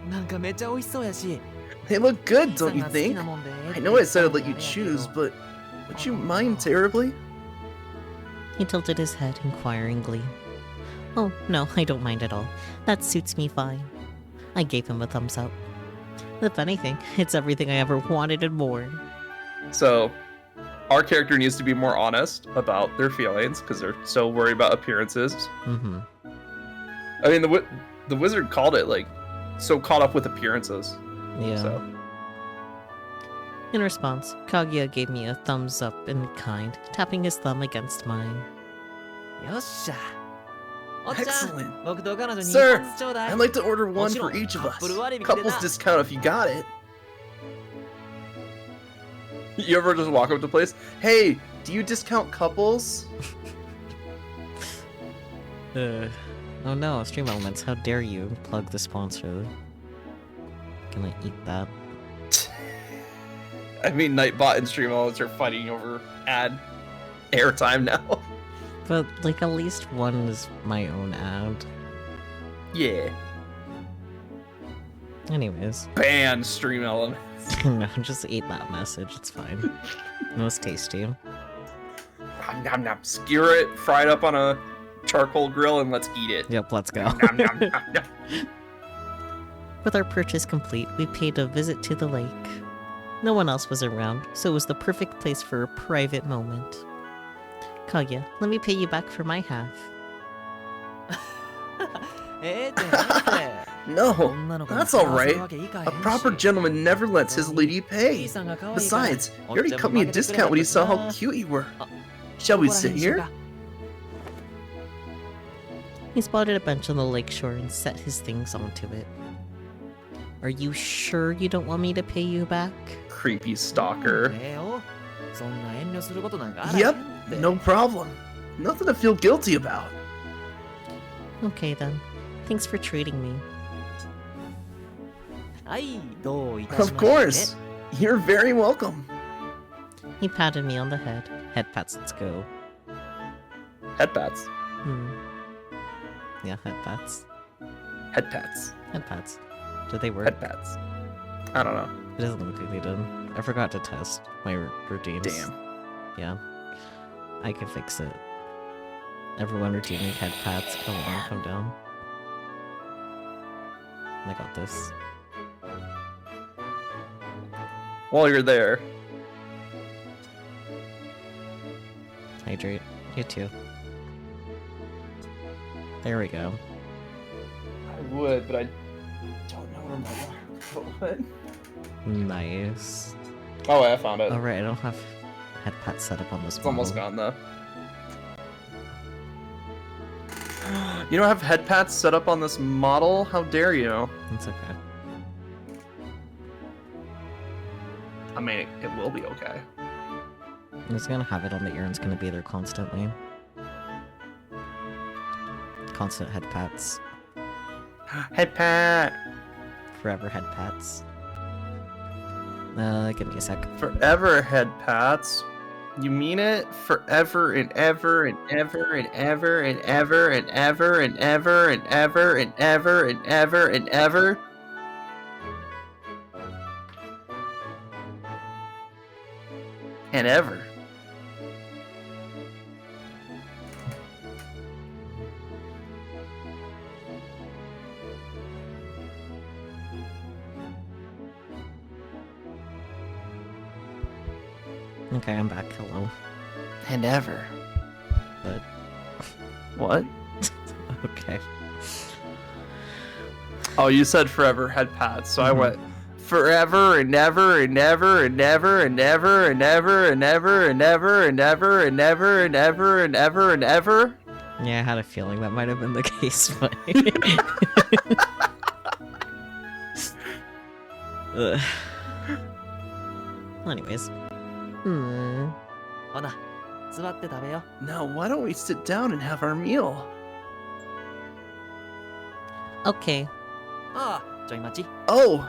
なんかめっちゃ美味しそうやし They look good, さ don't ん you が好き think? なもんで I know I said I'd let you choose, but would you mind terribly? He tilted his head inquiringly. Oh, no, I don't mind at all. That suits me fine. I gave him a thumbs up. If anything, it's everything I ever wanted and more. So, our character needs to be more honest about their feelings because they're so worried about appearances. Mm-hmm. I mean, the wizard called it like so caught up with appearances. Yeah. So In response, Kaguya gave me a thumbs up in kind, tapping his thumb against mine. よっしゃおっちゃん excellent. 僕と彼女に Sir, 一つちょうだい I'd like to order one もちろん for each of us. カップル割引で Couples な discount if you got it. You ever just walk up to a place? Hey, do you discount couples? Oh no, Stream Elements, how dare you plug the sponsor? Gonna eat that. I mean, Nightbot and Stream Elements are fighting over ad airtime now. But, like, at least one is my own ad. Yeah. Anyways. Ban Stream Elements. No, just eat that message, it's fine. It was tasty. Nom, nom, nom. Skewer it, fry it up on a charcoal grill, and let's eat it. Yep, let's go. Nom, nom, nom, nom. With our purchase complete, we paid a visit to the lake. No one else was around, so it was the perfect place for a private moment. Kaguya, let me pay you back for my half. ええって何それ No, 女の子に that's 幸せ alright. なわけいかへん A し proper gentleman never lets his lady お pay. 兄さんが可愛いから Besides, you already cut me a discount when you saw how cute you were. Shall we sit here? He spotted a bench on the lakeshore and set his things onto it. Are you sure you don't want me to pay you back? Creepy stalker. ええよそんな遠慮することなんかあらへん Yep, って no problem. Nothing to feel guilty about. Okay then. Thanks for treating me. はいどういたしまし Of て course. You're very welcome. He patted me on the head. Head pats, let's go. Head pats. Yeah, head pats. Head pats. Head pats. Did they work? Head pats. I don't know. It doesn't look like they did. I forgot to test my routines. Damn. Yeah. I can fix it. Everyone routinely head pats. Come on, come down. I got this. While you're there, Hydrate. You too. There we go. I would, but I don't know where my water went. Nice. Oh, I found it. Alright, I don't have head pats set up on this It's almost model. gone though. You don't have head pats set up on this model? How dare you? It's okay. I mean, it will be okay. I'm just gonna have it on the ear and it's gonna be there constantly. Constant head pats. Head pat! Forever head pats. Give me a sec. Forever head pats? You mean it? Forever and ever and ever and ever and ever and ever and ever and ever and ever and ever and ever? And ever. Okay, I'm back. Hello. And ever. But What? okay. Oh, you said forever head pads, so I went forever and never and never and never and never and never and never and never and never and never and ever and ever and ever. Yeah, I had a feeling that might have been the case, but Ugh. Anyways. ほな、座って食べよ Now, why don't we sit down and have our meal? Okay. う。ああ、ちょい待ち。 Oh,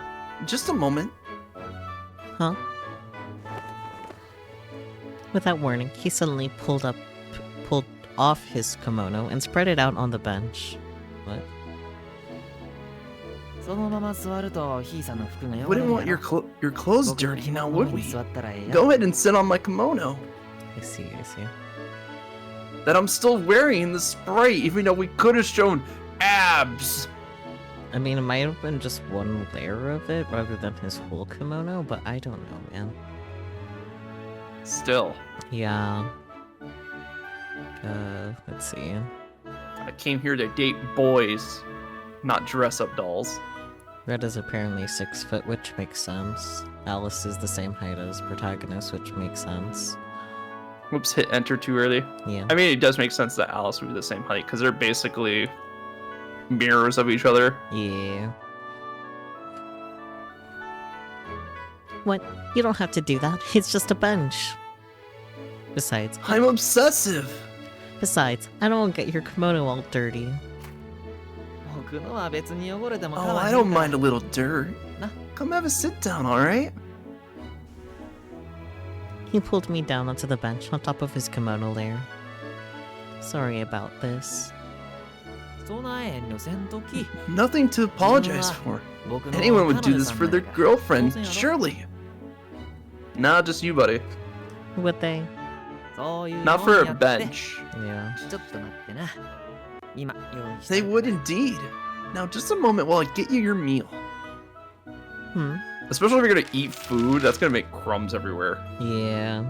just a moment. Huh? Without warning, he suddenly pulled off his kimono and spread it out on the bench. What? そのまま座るとひいさんの服が汚れ Wouldn't る want や your ろ。 your clothes 僕の dirty 着 now, 物の would 上に we? 座ったらええや Go ん。 ahead and sit on my kimono I see, I see. that I'm still wearing in the spray, even though we could have shown abs. I mean, it might have been just one layer of it rather than his whole kimono, but I don't know, man. Still, Yeah. Let's see. I came here to date boys, not dress up dolls. Red is apparently 6 foot, which makes sense. Alice is the same height as protagonist, which makes sense. Whoops, hit enter too early. Yeah. I mean, it does make sense that Alice would be the same height because they're basically mirrors of each other. Yeah. What? You don't have to do that. It's just a bench. Besides, I'm obsessive. I don't want to get your kimono all dirty. 僕のは別に汚れても構 Oh, わ I へん don't から mind a little dirt. Nah. Come have a sit down, alright? He pulled me down onto the bench on top of his kimono layer. Sorry about this. そんな遠慮せんとき。 Nothing to apologize for. 僕の Anyone would 彼 do 女 this さん for なん their やから。 girlfriend, 当然やろ。 surely. Nah, just you, buddy. Would they? そういう Not も for んや a って。 bench. Yeah. ちょっと待ってな。今、用意した。 They would indeed. Now, just a moment while I get you your meal. Hmm. Especially if you're gonna eat food, that's gonna make crumbs everywhere. Yeah.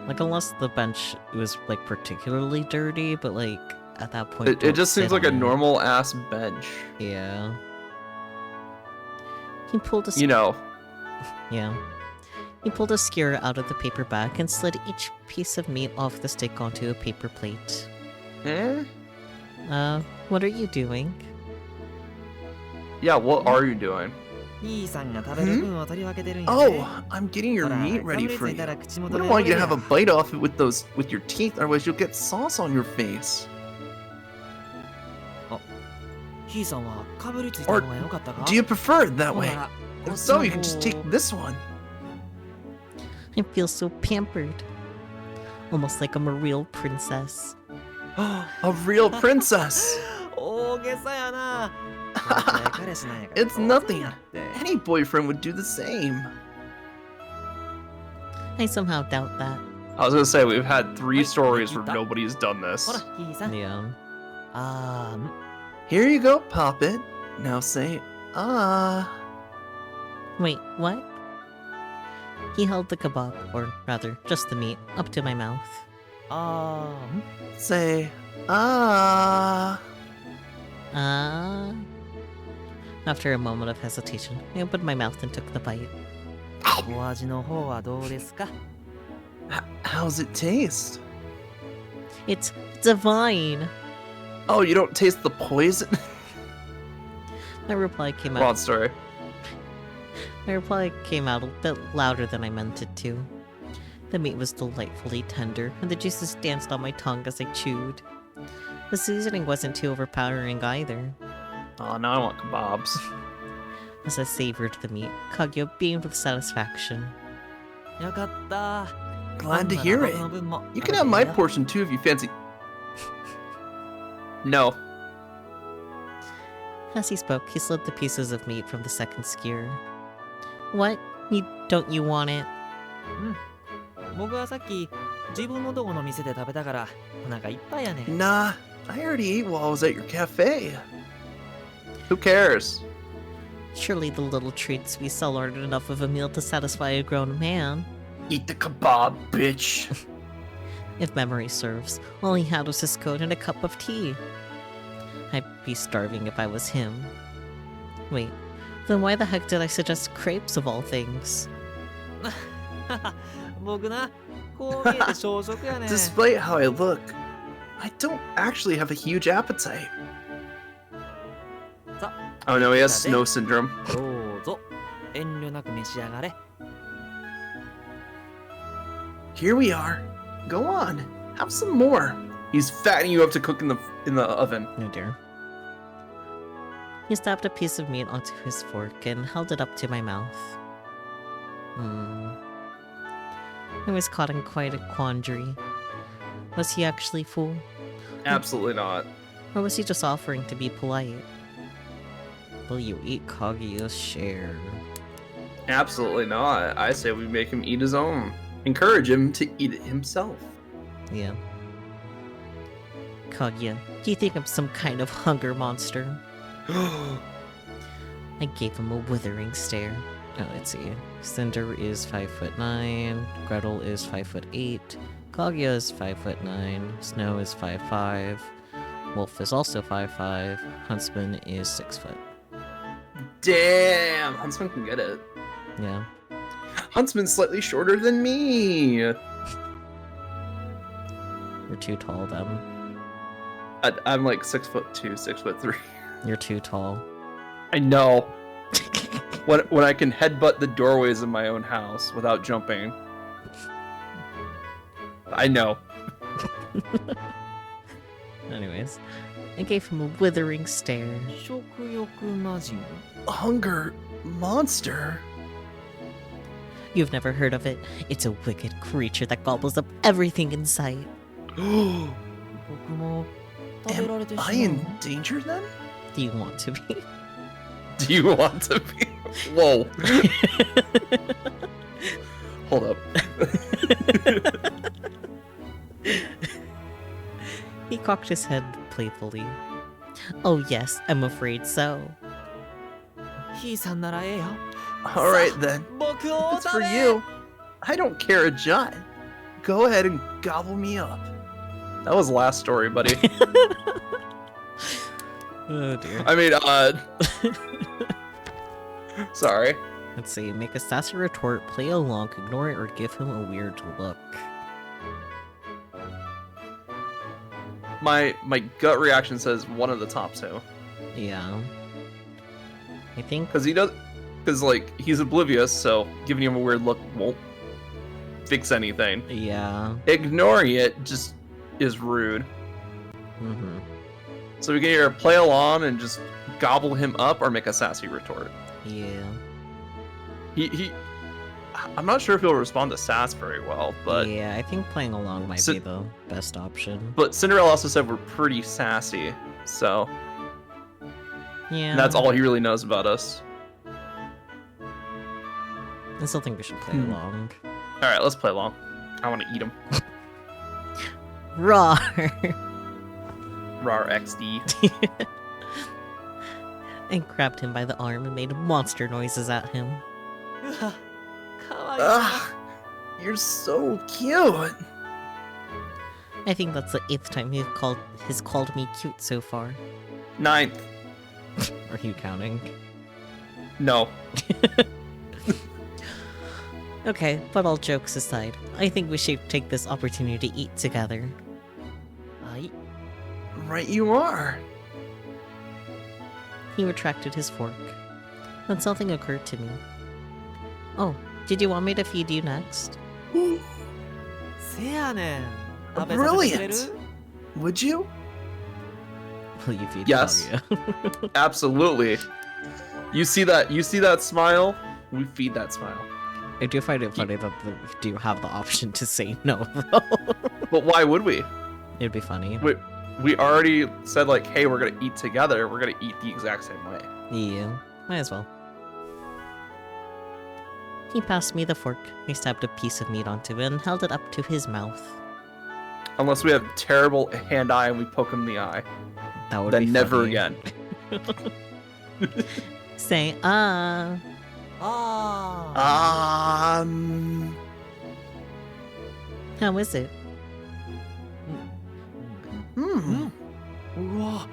Like, unless the bench was, like, particularly dirty, but, like, at that point... It don't just seems sit like a on it. normal ass bench. Yeah. He pulled a... You know. Yeah. He pulled a skewer out of the paper bag and slid each piece of meat off the stick onto a paper plate. Eh? What are you doing? Yeah, what are you doing? ひいさんが食べる分を取り分けてるんや Oh, で。 I'm getting your ほら、 meat か ready ぶりつ for いた you. ら口 I 元 don't で want 汚 you れ to る have や a ん。 bite off it with your teeth, otherwise you'll get sauce on your face. ひいさんはかぶりついた Or 方が良かったか do you prefer it that ほん way? なら、 If こっち so, の you can just take 方 this one. I feel so pampered. Almost like I'm a real princess. A real princess. 大げさやな。彼氏なんやから It's 当然 nothing. やって Any boyfriend would do the same. I somehow doubt that. I was gonna say, we've had 3 Wait, stories where Nikita. nobody's done ほ this. ら、ひいさん。 Yeah. あーん。 Here you go, pop it. Now say, ah. Wait, what? He held the kebab, or rather, just the meat, up to my mouth. あーん。 Say, ah. After a moment of hesitation, I opened my mouth and took the bite. お味の方はどうですか How's it taste? It's divine! Oh, you don't taste the poison? My reply came Long out. story. My reply came out a bit louder than I meant it to. The meat was delightfully tender, and the juices danced on my tongue as I chewed. The seasoning wasn't too overpowering either. Oh, now I want kebabs. As I savored the meat, Kagyo beamed with satisfaction. よかった。 Glad to hear it. 僕の分も You 食べ can have て my よ portion too if you fancy. No. As he spoke, he slid the pieces of meat from the second skewer. What? Don't you want it? 僕はさっき自分のとこの店で食べたからお腹いっぱいやねん。 Nah, I already ate while I was at your cafe. Who cares? Surely the little treats we sell aren't enough of a meal to satisfy a grown man. Eat the kebab, bitch. If memory serves, all he had was his coat and a cup of tea. I'd be starving if I was him. Wait, then why the heck did I suggest crepes of all things? 僕な、こう見えて小食やね。 Despite how I look, I don't actually have a huge appetite. さ Oh no, he has snow syndrome. どうぞ遠慮なく召し上がれ。 Here we are. Go on, have some more. He's fattening you up to cook in the oven. Oh dear. He stabbed a piece of meat onto his fork and held it up to my mouth. I was caught in quite a quandary. Was he actually full? Absolutely not. Or was he just offering to be polite? Will you eat Kaguya's share? Absolutely not. I say we make him eat his own. Encourage him to eat it himself. Yeah. Kaguya, do you think I'm some kind of hunger monster? I gave him a withering stare. Oh, let's see. Cinder is 5'9", Gretel is 5'8", Kaguya is 5'9", Snow is 5'5", Wolf is also 5'5", Huntsman is 6 foot. Damn, Huntsman can get it. Yeah. Huntsman's slightly shorter than me. You're too tall, then. I'm like 6'2", 6'3". You're too tall. I know. When I can headbutt the doorways of my own house without jumping. I know. Anyways, I gave him a withering stare. 食欲魔人。 Hunger monster? You've never heard of it. It's a wicked creature that gobbles up everything in sight. 僕も食べられ Am てしまう I in danger then? Do you want to be? Do you want to be? Whoa. Hold up. He cocked his head playfully. Oh yes, I'm afraid so. ひいさんならええよ。 Alright then. 僕を It's 食 for べ you. I don't care a jot. Go ahead and gobble me up. That was last story, buddy. Oh dear. I mean, sorry. Let's see. Make a sassy retort, play along, ignore it, or give him a weird look. My gut reaction says one of the top two. Yeah. I think. Because like he's oblivious, so giving him a weird look won't fix anything. Yeah. Ignoring it just is rude. Mm-hmm. So we can either play along and just gobble him up, or make a sassy retort. Yeah. He I'm not sure if he'll respond to sass very well, but yeah, I think playing along might So- be the best option. but Cinderella also said we're pretty sassy, so Yeah. that's all he really knows about us. I still think we should play along. All right, let's play along. I want to eat him. Roar! Rar XD. And grabbed him by the arm and made monster noises at him. うわかわいい。 Ugh, you're so cute. I think that's the 8th time he's called me cute so far. 9th. Are you counting? No. Okay, but all jokes aside, I think we should take this opportunity to eat together. はい。 Right you are. He retracted his fork. Then something occurred to me. Oh, did you want me to feed you next? せやねん。食べさせてくれる Brilliant. Would you? Will you feed Yes. Kaguya? Absolutely. You see that smile? We feed that smile. I do find it funny that we do have the option to say no, though. But why would we? It'd be funny. We already said like, hey, we're gonna eat together. We're gonna eat the exact same way. Yeah, might as well. He passed me the fork. I stabbed a piece of meat onto it and held it up to his mouth. Unless we have terrible hand-eye and we poke him in the eye. That would Then be never funny. again. Say, ah. ああ。How is it? うわ、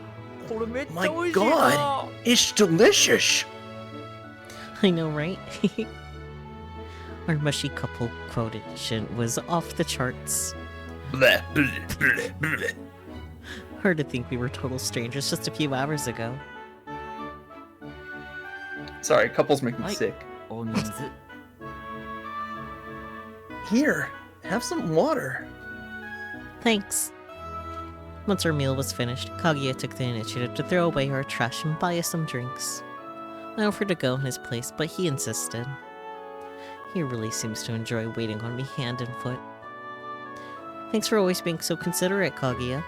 これめっちゃ My 美味しいな。 God, it's delicious. I know, right? Our mushy couple quotation was off the charts. Bleh, bleh, bleh, bleh. Hard to think we were total strangers just a few hours ago. Sorry, couples make me Hi. sick. お水。 Here, have some water. Thanks. Once our meal was finished, Kaguya took the initiative to throw away our trash and buy us some drinks. I offered to go in his place, but he insisted. He really seems to enjoy waiting on me hand and foot. Thanks for always being so considerate, Kaguya.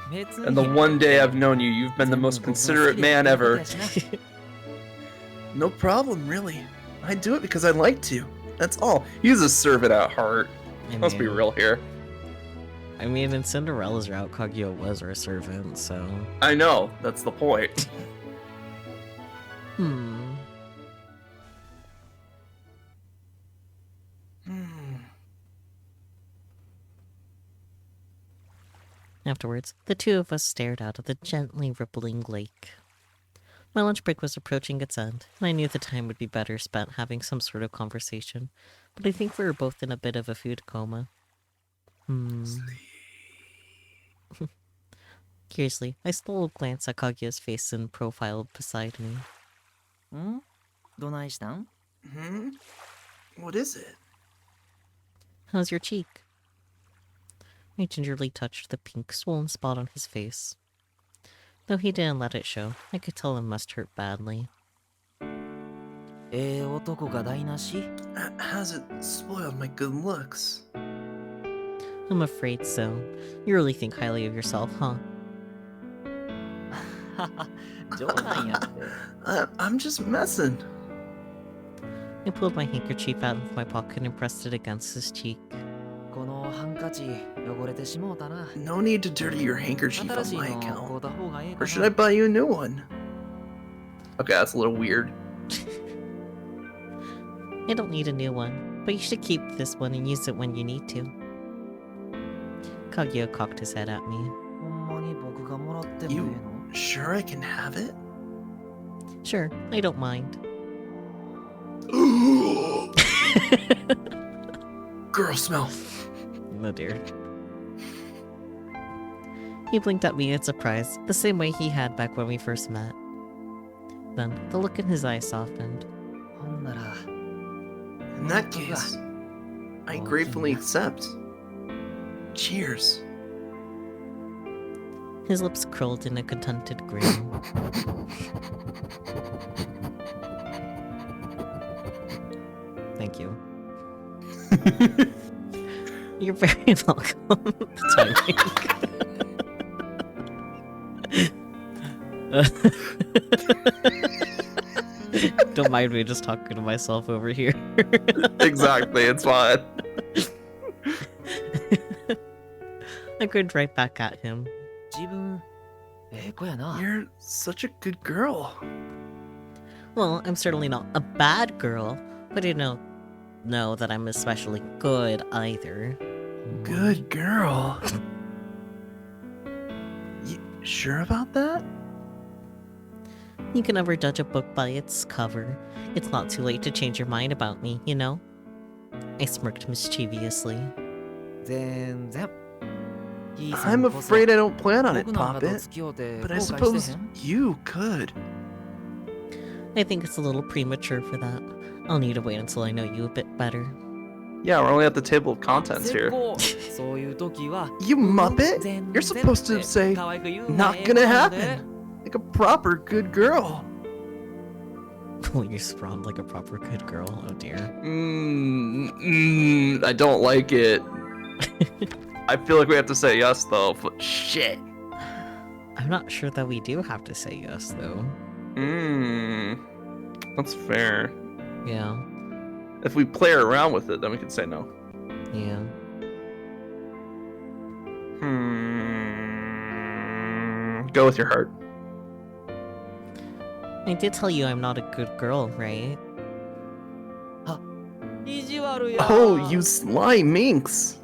別に And the one day I've known you, you've been the most considerate man ever. No problem, really. I do it because I like to. That's all. He's a servant at heart. I Let's be mean- real here. I mean, in Cinderella's route, Kaguya was our servant, so... I know, that's the point. Hmm. Afterwards, the two of us stared out at the gently rippling lake. My lunch break was approaching its end, and I knew the time would be better spent having some sort of conversation, but I think we were both in a bit of a food coma. Curiously, I stole a glance at Kaguya's face in profile beside me. んどないしたん Hmm? What is it? How's your cheek? I gingerly touched the pink, swollen spot on his face. Though he didn't let it show, I could tell it must hurt badly. 男が台無し Has it spoiled my good looks? I'm afraid so. You really think highly of yourself, huh? 冗談やって I'm just messing. I pulled my handkerchief out of my pocket and pressed it against his cheek. このハンカチ汚れてしもうたな No need to dirty your handkerchief 新 on しい my の買 account. うた方がええか Or should I な buy you a new one? Okay, that's a little weird. I don't need a new one, but you should keep this one and use it when you need to. Kaguya cocked his head at me. ほんまに僕がもらってもええ You の sure I can have it? Sure, I don't mind. Girl smell. Oh dear. He blinked at me in surprise, the same way he had back when we first met. Then, the look in his eyes softened. ほんなら In that case, I gratefully accept. Cheers. His lips curled in a contented grin. Thank you. You're very welcome. Don't mind me just talking to myself over here. Exactly, it's fine. I grinned right back at him. 自分子やな You're such a good girl. Well, I'm certainly not a bad girl, but I don't know that I'm especially good either. Good girl. You sure about that? You can never judge a book by its cover. It's not too late to change your mind about me, you know? I smirked mischievously. 全然 I'm afraid I don't plan on it, 僕なんかと Poppet. 付き合うて But 後 I 悔してへ suppose ん you could. I think it's a little premature for that. I'll need to wait until I know you a bit better. Yeah, we're only at the table of contents 絶 here. 好そういう時は You muppet! 全 You're 然 supposed to って say, 可愛く言う not ええ gonna かもね happen. Like a proper good girl. Well, you spawned like a proper good girl. Oh dear. I don't like it. I feel like we have to say yes, though. But shit. I'm not sure that we do have to say yes, though. That's fair. Yeah. If we play around with it, then we can say no. Yeah. Go with your heart. I did tell you I'm not a good girl, right? 意地悪や Oh, you sly minx.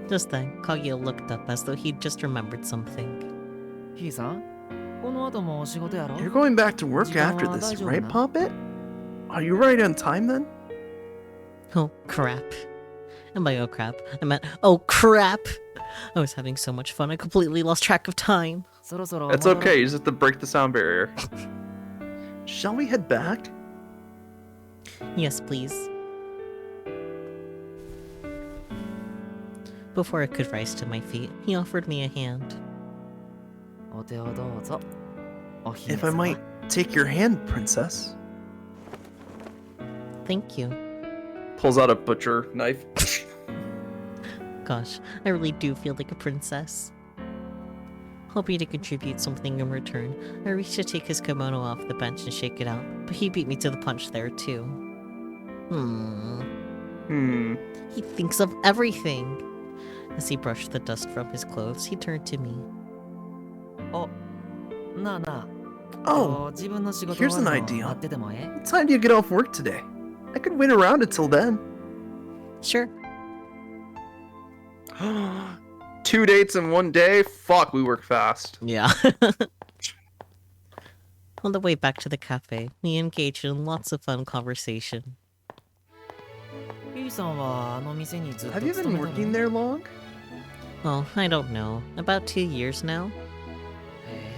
Just then, Kaguya looked up as though he'd just remembered something. ひいさん、この後も仕事やろ You're going back to work after this, right, Poppet? Are you right on time then? Oh, crap. And by oh crap, I meant oh crap! I was having so much fun, I completely lost track of time. そろそろ It's okay, you just have to break the sound barrier. Shall we head back? Yes, please. Before I could rise to my feet, he offered me a hand. お手をどうぞ。お姫 If I 様 might take your hand, princess. Thank you. Pulls out a butcher knife. Gosh, I really do feel like a princess. Hoping to contribute something in return, I reached to take his kimono off the bench and shake it out, but he beat me to the punch there too. He thinks of everything! As he brushed the dust from his clothes, he turned to me. なあなあ Oh, 自分の仕事 here's 終わ an るの idea. 待っててもええ what time do you get off work today? I could wait around until then. Sure. 2 dates in 1 day? Fuck, we work fast. Yeah. On the way back to the cafe, we engaged in lots of fun conversation. ひいさんはあの店にずっと Have you 勤 been めた working の there long? Oh, I don't know. About 2 years now? へ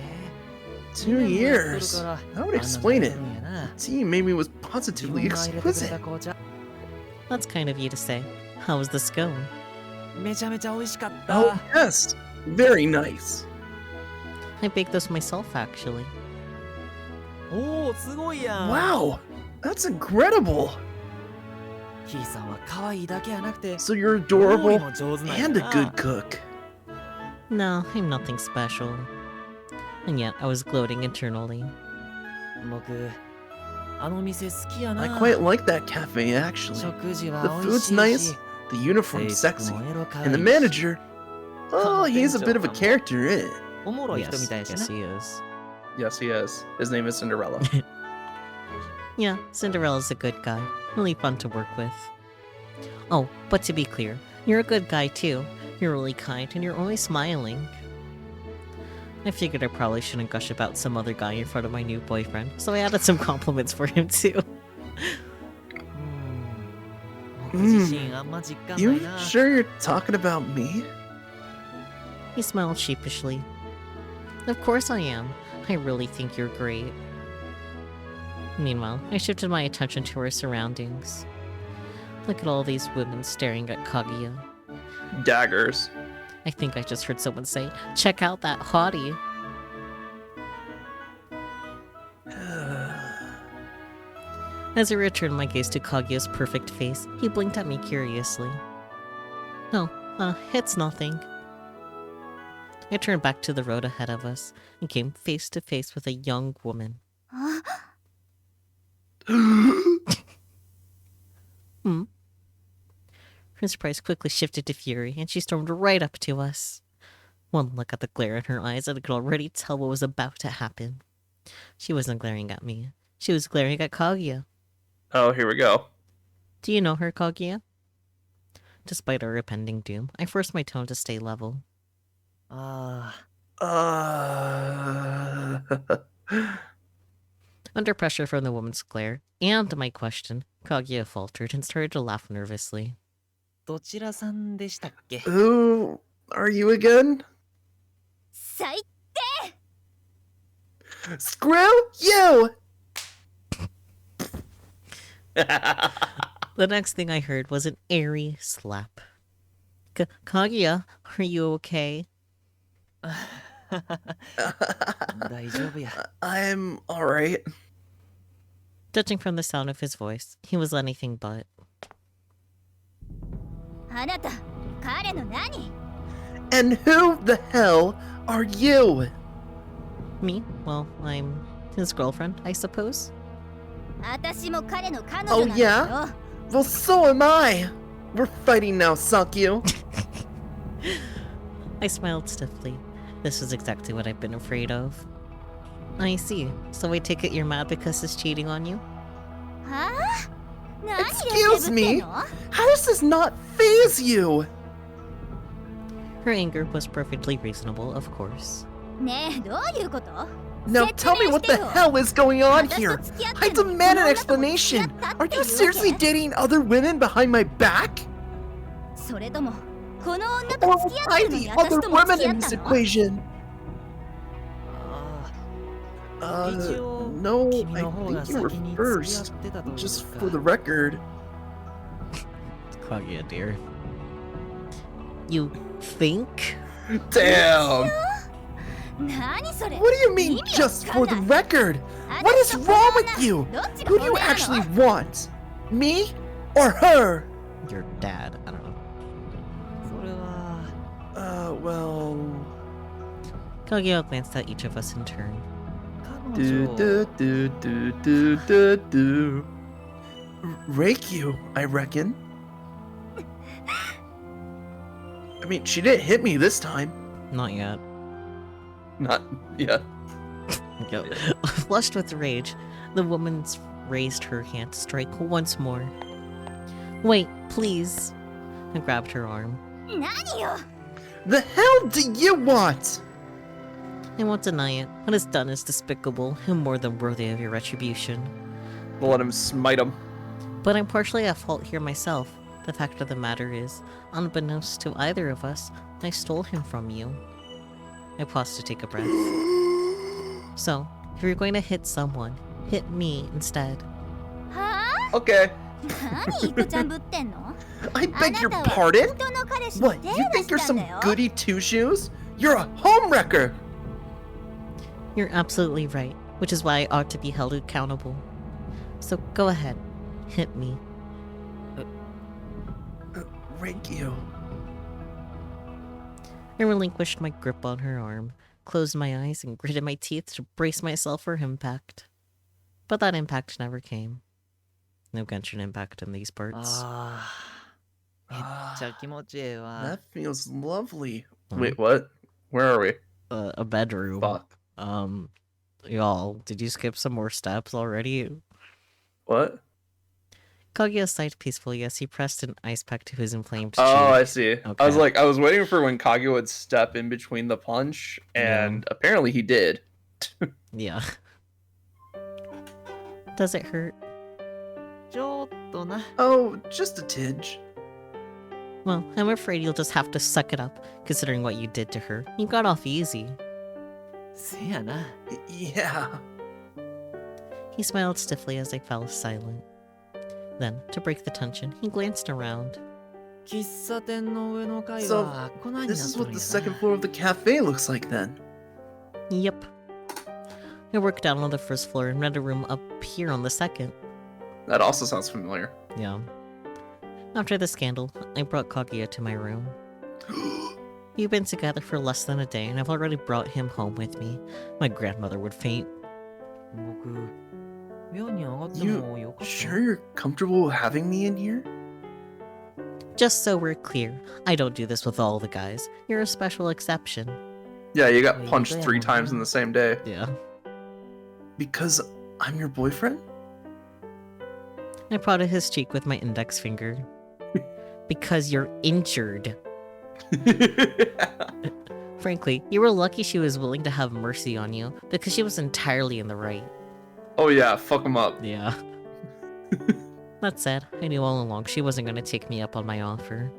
2 2 years. That would explain it. んやな Tea made me was 自 positively 分が入れてくれ exquisite. た紅茶 That's kind of you to say. How was the scone? めちゃめちゃ美味しかった Oh, yes. Very nice. I baked those myself, actually. おおすごいやん Wow. That's incredible. ひいさんは可愛いだけやなくて So you're 料理 adorable も上手なんや and a な good cook. No, I'm nothing special. And yet, I was gloating internally. 僕あの店好きやな I quite like that cafe, actually. 食事 The は美味 food's しい nice, し the uniform's 制服 sexy, もエロ可愛 and the いし manager, oh, he's a bit of a character in it. おもろい Yes, 人みたいやしな yes, he is. Yes, he is. His name is Cinderella. Yeah, Cinderella's a good guy. Really fun to work with. Oh, but to be clear, you're a good guy too. You're really kind and you're always smiling. I figured I probably shouldn't gush about some other guy in front of my new boyfriend, so I added some compliments for him too. 僕自身あんま実感な You いな sure you're talking about me? He smiled sheepishly. Of course I am. I really think you're great. Meanwhile, I shifted my attention to our surroundings. Look at all these women staring at Kaguya. Daggers. I think I just heard someone say, "Check out that hottie." As I returned my gaze to Kaguya's perfect face, he blinked at me curiously. No, it's nothing. I turned back to the road ahead of us and came face to face with a young woman. Hmm? Her surprise quickly shifted to fury, and she stormed right up to us. One look at the glare in her eyes, and I could already tell what was about to happen. She wasn't glaring at me. She was glaring at Kaguya. Oh, here we go. Do you know her, Kaguya? Despite our impending doom, I forced my tone to stay level. あ Under pressure from the woman's glare, and my question, Kaguya faltered and started to laugh nervously. どちらさんでしたっけ Who are you again? 最 Screw you! The next thing I heard was an airy slap. Kaguya, are you okay? 大丈夫や I'm alright. Judging from the sound of his voice, he was anything but. あなた彼の何 And who the hell are you? Me? Well, I'm his girlfriend, I suppose. 私も彼の彼 Oh, 女なんだよ、 yeah? Well, so am I. We're fighting now, suck you. I smiled stiffly. This was exactly what I've been afraid of. I see. So I take it you're mad because he's cheating on you? はあ何で Excuse 手ぶってん me? の How does this not phase you? Her anger was perfectly reasonable, of course. ねえ、どういうこと Now tell me what the hell is going on 私 here! と付き合って I んのに demand an この女とも付き合 explanation! ったっ Are て you いうわ seriously け dating other women behind my back? それともこの女と Or 付き合っ am て I るのに the 私 other とも付 women き合 in っ this たの equation? 一応 No, 君 I の方が think you were 先に付き合っ first. てたという Just か for the record. Kaguya, dear. You think? Damn. 何それ What do you mean, 意味 just わ for か the んない record? What is 私とこの wrong 女 with you? どっちが Who 本 do you 命な actually の want? Me or her? Your dad. I don't know. それは Well... Kaguya glanced at each of us in turn. 彼 Do 女 do do do do do do. Reikyu, I reckon. I mean, she didn't hit me this time. Not yet. Not yet. Yep. Flushed with rage, the woman raised her hand to strike once more. Wait, please. I grabbed her arm. 何よ The hell do you want? I won't deny it. What is done is despicable and more than worthy of your retribution. We'll let him smite him. But I'm partially at fault here myself. The fact of the matter is, unbeknownst to either of us, I stole him from you. I paused to take a breath. So, if you're going to hit someone, hit me instead. は Okay. あ何いくちゃんぶってんの I あ beg な your たは pardon? 人の彼氏に What, 手 you を出 think し you're たん some だよ goody two-shoes? You're a homewrecker! You're absolutely right, which is why I ought to be held accountable. So go ahead, hit me. Reikyu. I relinquished my grip on her arm, closed my eyes, and gritted my teeth to brace myself for impact. But that impact never came. No Genshin impact in these parts. ああめっちゃ気持ちええわ That feels lovely. Wait, what? Where are we? A bedroom. Fuck. Y'all, did you skip some more steps already? What? Kaguya sighed peacefully as he pressed an ice pack to his inflamed cheek. Oh, I see. I was Okay. like, I was waiting for when Kaguya would step in between the punch, and apparently he did. Yeah. Does it hurt? ちょっとな Oh, just a tinge. Well, I'm afraid you'll just have to suck it up, considering what you did to her. You got off easy. せやな Yeah. He smiled stiffly as I fell silent. Then, to break the tension, he glanced around. 喫茶店の上の階 So, はこないに This なっ is と what るん the や second な floor of the cafe looks like then. Yep. I worked down on the first floor and rented a room up here on the second. That also sounds familiar. Yeah. After the scandal, I brought Kaguya to my room. We've been together for less than a day, and I've already brought him home with me. My grandmother would faint. 僕部屋に上がって You もよかった sure you're comfortable having me in here? Just so we're clear, I don't do this with all the guys. You're a special exception. Yeah, you got Wait, punched damn, 3 times in the same day. Yeah. Because I'm your boyfriend? I prodded his cheek with my index finger. Because you're injured. Frankly, you were lucky she was willing to have mercy on you, because she was entirely in the right. Oh yeah, fuck him up. Yeah. That said, I knew all along she wasn't going to take me up on my offer.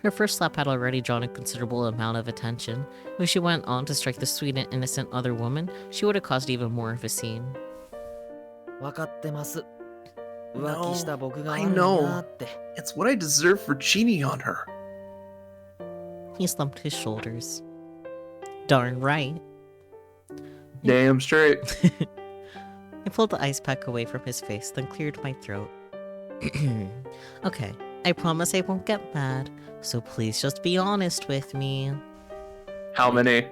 Her first slap had already drawn a considerable amount of attention. If she went on to strike the sweet and innocent other woman, she would have caused even more of a scene. 分かってます浮 No, 気した僕が I 悪い know. なって It's what I deserve for cheating on her. He slumped his shoulders. Darn right. Damn straight. I pulled the ice pack away from his face, then cleared my throat. Okay, I promise I won't get mad, so please just be honest with me. How many?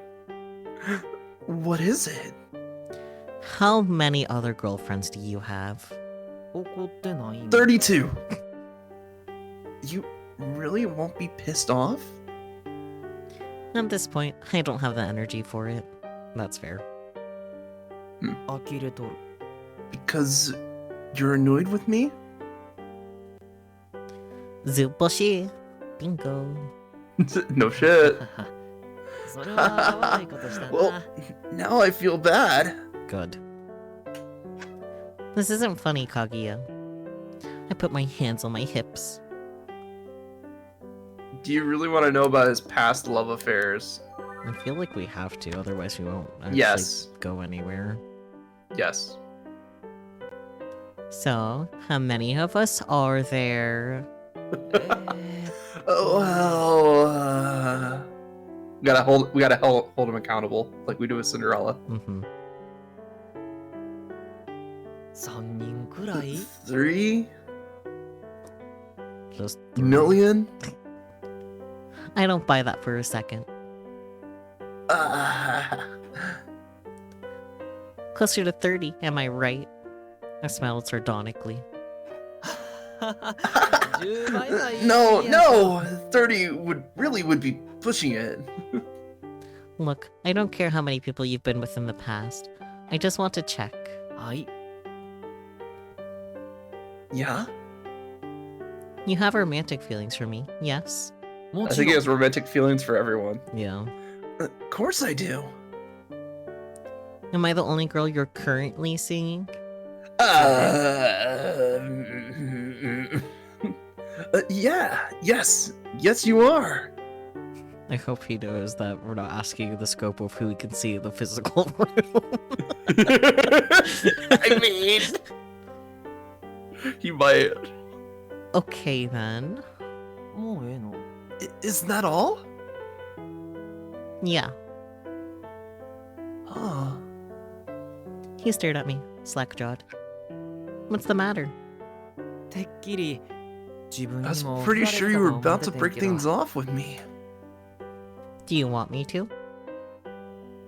What is it? How many other girlfriends do you have? 怒ってないん 32. You really won't be pissed off? At this point, I don't have the energy for it. That's fair. 呆れとる Because you're annoyed with me? Zuboshi! Bingo. No shit. それは悪いことしたな。 Well, now I feel bad. Good. This isn't funny, Kaguya. I put my hands on my hips. Do you really want to know about his past love affairs? I feel like we have to, otherwise we won't actually Yes. go anywhere. Yes. So, how many of us are there? Oh, well, We gotta hold him accountable, like we do with Cinderella. Mm-hmm. 3人くらい 3 Just million? I don't buy that for a second. Closer to 30, am I right? I smiled sardonically. 10倍はいい No, や no, 30 would be pushing it. Look, I don't care how many people you've been with in the past. I just want to check. はい Yeah? You have romantic feelings for me, yes? も I ち think ろ he ん has romantic feelings for everyone. Yeah. Of course I do. Am I the only girl you're currently seeing? Yeah, yes, you are. I hope he knows that we're not asking the scope of who we can see in the physical room. I mean, He might. Okay then. もうええの is that all? Yeah. Huh. He stared at me, slack-jawed. What's the matter? てっきり自分 I に was も pretty 振ら sure れ you て were たと思っ about て to てん break けど things off with me. Do you want me to?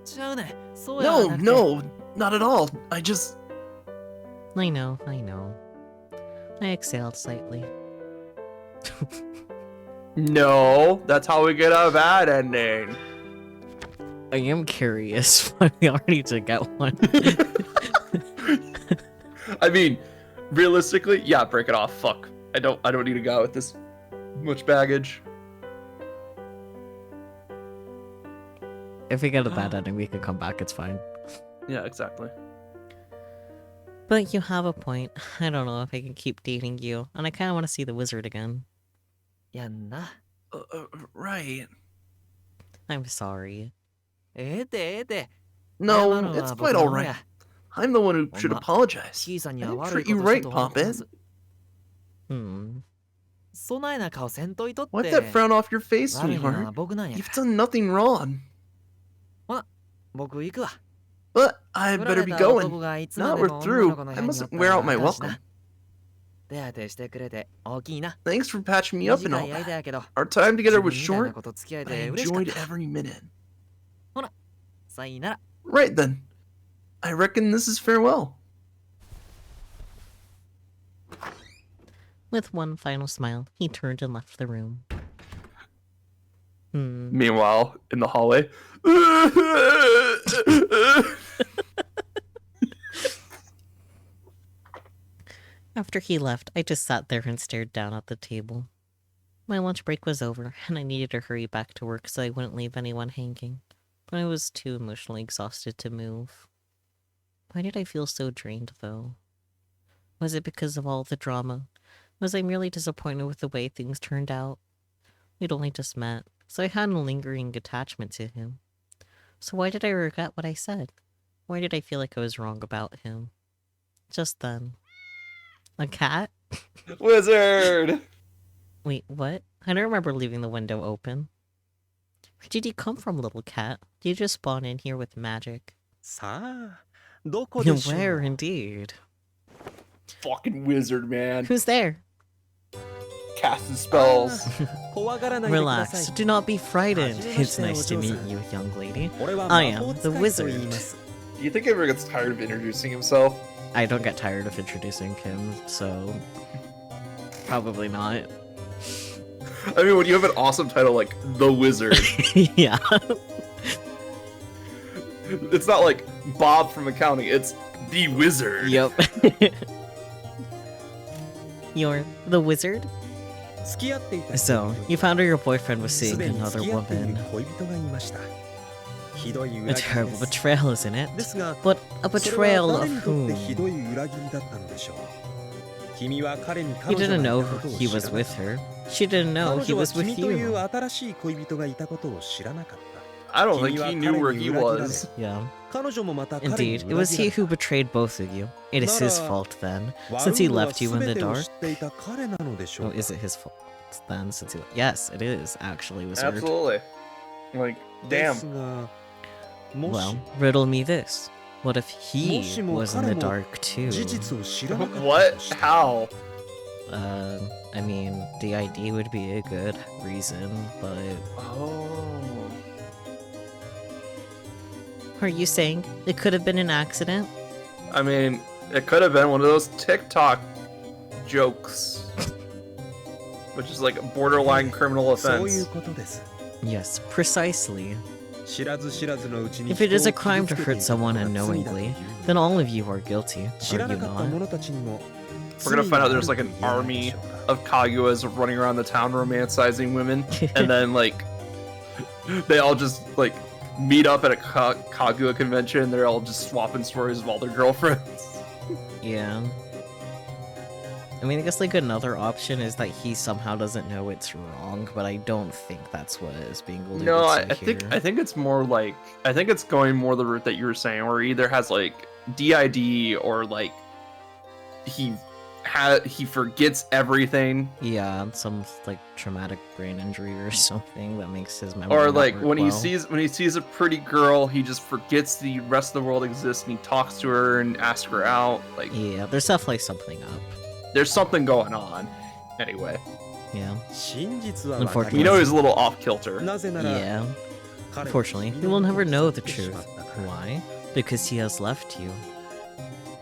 ちゃうねんそうやな No, くて no, not at all. I just... I know. I exhaled slightly. No, that's how we get a bad ending. I am curious why we already did get one. I mean, realistically, yeah, break it off. Fuck. I don't need a guy with this much baggage. If we get a bad ending, we can come back, it's fine. Yeah, exactly. But you have a point. I don't know if I can keep dating you, and I kinda want to see the wizard again. やんな right. I'm sorry. ええでええで No, 謝るの it's は quite 僕の方 alright. や I'm the one who should Oma, apologize. 小さ I には didn't 悪い treat こ you とした right, と思ってま Poppet. す Hmm. そないな顔せんといとっ Wipe て that frown off your face, 悪いのは sweetheart. 僕なんや You've done nothing wrong. 僕行くわ But I 振ら better れ be た男 going. がいつま Now で we're も女の through. 子の I 部屋におっ mustn't た wear ら out my あかんしな welcome. 手当てしてくれて大きいな Thanks for patching me up and 短 all い間 that. やけど Our time 自 together 分 was みたいな short, こと付き合え but I て嬉しかっ enjoyed た every minute. さいなら Right then. I reckon this is farewell. With one final smile, he turned and left the room. Meanwhile, in the hallway. After he left, I just sat there and stared down at the table. My lunch break was over, and I needed to hurry back to work so I wouldn't leave anyone hanging. But I was too emotionally exhausted to move. Why did I feel so drained, though? Was it because of all the drama? Was I merely disappointed with the way things turned out? We'd only just met, so I had a lingering attachment to him. So why did I regret what I said? Why did I feel like I was wrong about him? Just then. A cat? Wizard! Wait, what? I don't remember leaving the window open. Where did you come from, little cat? Did you just spawn in here with magic? さあどこでしょう Where indeed? Fucking wizard, man. Who's there? Casting spells. 怖がらないでください Relax, do not be frightened. はじめま It's して nice to お嬢 meet さん you, young lady. 俺は I 魔 am 法 the 使いと言い wizard. ます Do you think he ever gets tired of introducing himself? I don't get tired of introducing him, so... Probably not. I mean, when you have an awesome title like The Wizard, Yeah. it's not like Bob from accounting, it's The Wizard. Yep. You're the wizard? So, you found out your boyfriend was seeing another woman. A terrible betrayal, isn't it? But a betrayal of whom? He didn't know he was with her. She didn't know he was with you. I don't think he knew where he was. Yeah. Indeed, it was he who betrayed both of you. It is his fault then, since he left you in the dark. Oh, is it his fault then, since he... Yes, it is, actually, Wizard. Absolutely. Like, damn. Well, riddle me this. What if he was in the dark too? What? How? I mean, the ID would be a good reason, but... Oh. Are you saying it could have been an accident? I mean, it could have been one of those TikTok jokes. Which is like a borderline criminal offense. Yes, precisely. If it is a crime to hurt someone unknowingly, then all of you are guilty, are you not? We're gonna find out there's like an army of Kaguas running around the town romancizing women, and then like they all just like meet up at a Kaguya convention. They're all just swapping stories of all their girlfriends. Yeah. I mean, I guess like another option is that he somehow doesn't know it's wrong, but I don't think that's what is being alluded No, to I think it's more like I think it's going more the route that you were saying, where he either has like DID or like he forgets everything. Yeah, some like traumatic brain injury or something that makes his memory. Or not like work when he well. sees a pretty girl, he just forgets the rest of the world exists and he talks to her and asks her out. Like Yeah, there's definitely something up. there's something going on. Anyway, Yeah. Unfortunately. Unfortunately. we know he's a little off kilter. Yeah. Unfortunately, you will never know the truth. Why? Because he has left you.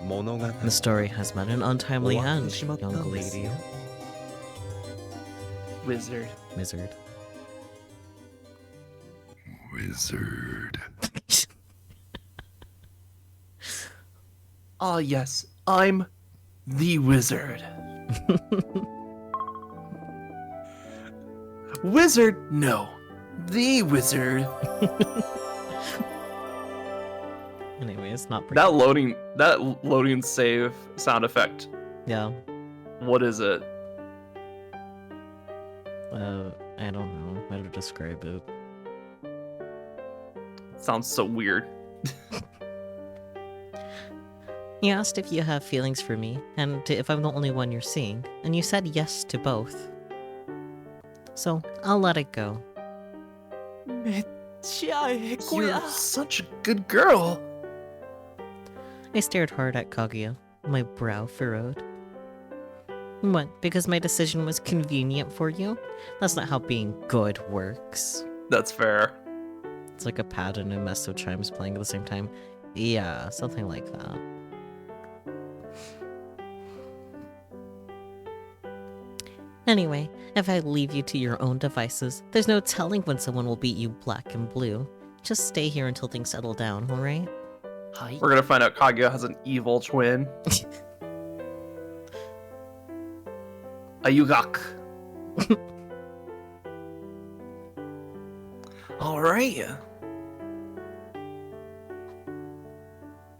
The story has met an untimely end, young lady. Wizard. Wizard. Wizard. Ah, yes, I'm the wizard. Wizard? No, the wizard. Anyway, it's not pretty. That loading save sound effect. Yeah. What is it? I don't know how to describe it. Sounds so weird. He asked if you have feelings for me, and if I'm the only one you're seeing, and you said yes to both. So, I'll let it go. You're such a good girl. I stared hard at Kaguya, my brow furrowed. What, because my decision was convenient for you? That's not how being good works. That's fair. It's like a pad and a meso chimes playing at the same time. Yeah, something like that. Anyway, if I leave you to your own devices, there's no telling when someone will beat you black and blue. Just stay here until things settle down, alright? We're gonna find out Kaguya has an evil twin. Ayugak. Alright.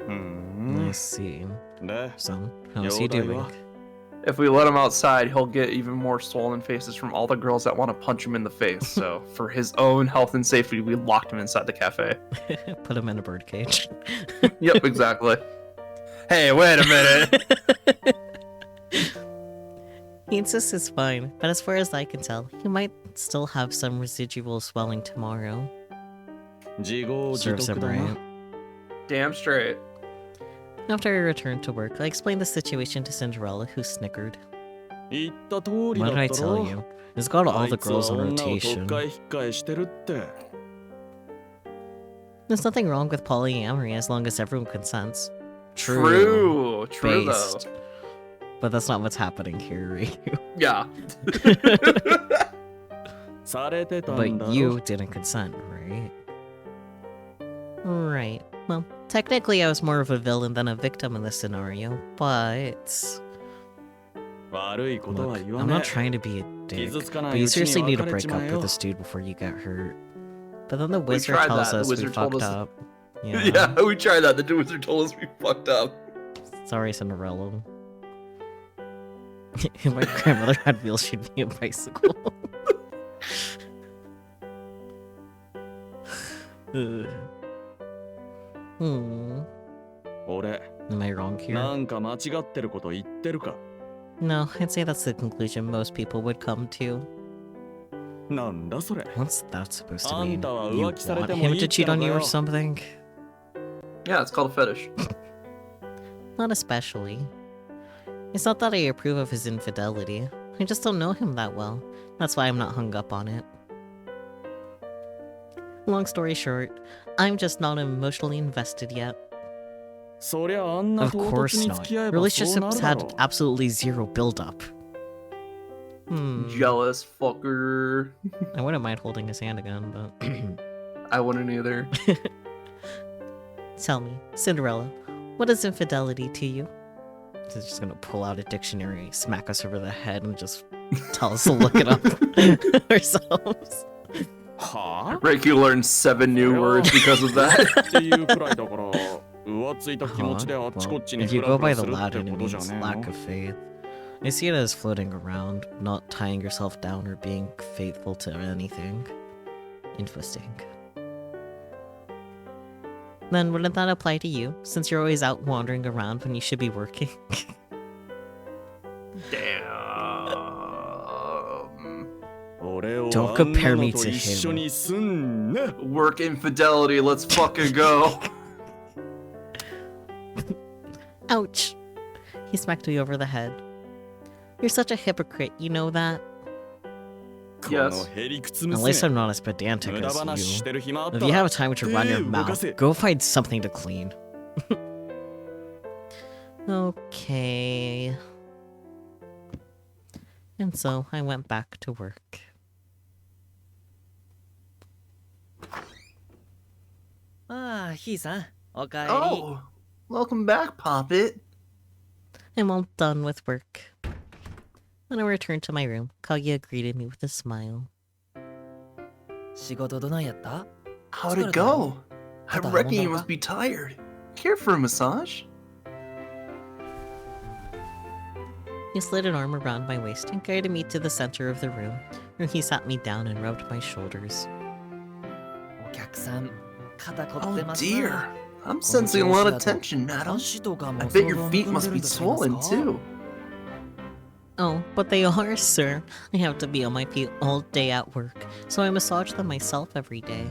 I see. So, how's he doing? If we let him outside, he'll get even more swollen faces from all the girls that want to punch him in the face. So, for his own health and safety, we locked him inside the cafe. Put him in a birdcage. Yep, exactly. Hey, wait a minute. He insists it's fine, but as far as I can tell, he might still have some residual swelling tomorrow. Serves him right. Damn straight. After I returned to work, I explained the situation to Cinderella, who snickered. What did I tell you? It's got all the girls on rotation. There's nothing wrong with polyamory as long as everyone consents. True Based. though. But that's not what's happening here, Ryu. Yeah. But you didn't consent, right? Right. Well, technically I was more of a villain than a victim in this scenario, but... 悪いことは Look, 言わ I'm ね not trying to be a え。 dick, 傷つかな but い you うちに seriously need 別 to れち break ま up え with よ this dude before you get hurt. But then the We wizard tried tells that. The us we wizard told fucked us- up. Yeah, we tried that. The wizard told us we fucked up. Sorry, Cinderella. If my grandmother had wheels, she'd be a bicycle. Ugh.俺 Am I wrong here? なんか間違ってること言ってるか No, I'd say that's the conclusion most people would come to. なんだそれ What's that supposed to あん mean? たは You 浮気され want ても him いい to って cheat の on か you よ or something? Yeah, it's called a fetish. Not especially. It's not that I approve of his infidelity. I just don't know him that well. That's why I'm not hung up on it. Long story short, I'm just not emotionally invested yet. そりゃあんな Of 唐 course 突に not. 付き合えばそうなる Relationships だ had ろ absolutely zero build-up. Jealous fucker. I wouldn't mind holding his hand again, but... I wouldn't either. Tell me, Cinderella, what is infidelity to you? She's just gonna pull out a dictionary, smack us over the head, and just tell us to look it up ourselves. うは Rick, you learned 7 new words because of that. あっていうくらいだから浮ついた気持ちであっちこ Well, っちに if フ you ラ go フラ by す the るって Latin, こ it とじゃ means ねえ lack の of faith. I see it as floating around, not tying yourself down or being faithful to anything. Interesting. Then wouldn't that apply to you, since you're always out wandering around when you should be working? Damn. 俺を Don't あんな compare の me と to 一緒にすんな Work infidelity, let's fucking go. Ouch! He smacked me over the head. You're such a hypocrite, you know that? このへりくつ At least 娘 I'm not as pedantic 無駄 as 話 you. してる暇あった If you ら have time to run your mouth, go find something to clean. Okay. And so I went back to work. ああ、ひいさん、おかえり。 Oh, welcome back, Poppet. I'm all done with work. When I returned to my room, Kaguya greeted me with a smile. 仕事どないやった How'd it go? I Kata reckon you mondar must ka? be tired. Care for a massage? He slid an arm around my waist and guided me to the center of the room, where he sat me down and rubbed my shoulders. お客さん、肩凝っ Oh てますな。 dear. I'm sensing a lot of tension, Madam. 足とかも I bet your 相当 feet むくん must でるん be とちゃいます swollen か too. Oh, but they are, sir. I have to be on my feet all day at work, so I massage them myself every day.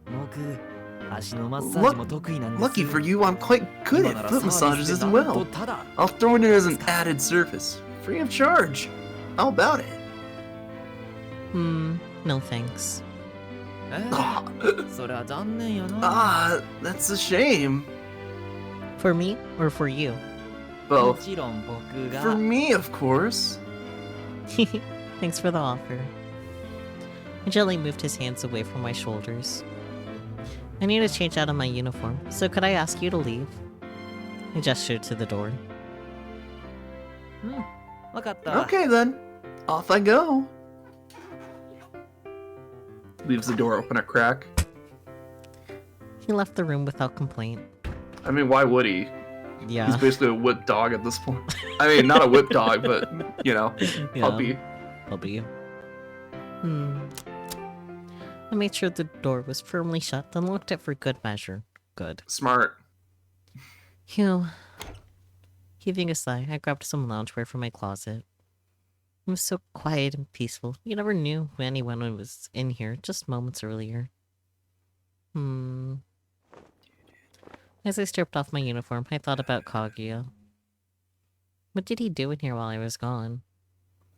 僕、足のマッサージも得意なんです。 Lucky for you, I'm quite good 今 at なら foot サービ massages ス as でなんと well. ただ。 I'll throw it in as an added service, free of charge. How about it? No thanks. それは残念やな。 Ah, that's a shame. For me or for you? も Both. ちろん僕が。 For me, of course. Thanks for the offer. I gently moved his hands away from my shoulders. I need to change out of my uniform, so could I ask you to leave? I gestured to the door. うん、わかったわ。 Okay then. Off I go. Leaves the door open a crack. He left the room without complaint. I mean, why would he? He's Yeah. basically a whipped dog at this point. I mean, not a whipped dog, but, you know, puppy. Puppy. I made sure the door was firmly shut, then locked it for good measure. Good. Smart. Phew. Heaving a sigh, I grabbed some loungewear from my closet. It was so quiet and peaceful. You never knew when anyone was in here just moments earlier. As I stripped off my uniform, I thought about Kaguya. What did he do in here while I was gone?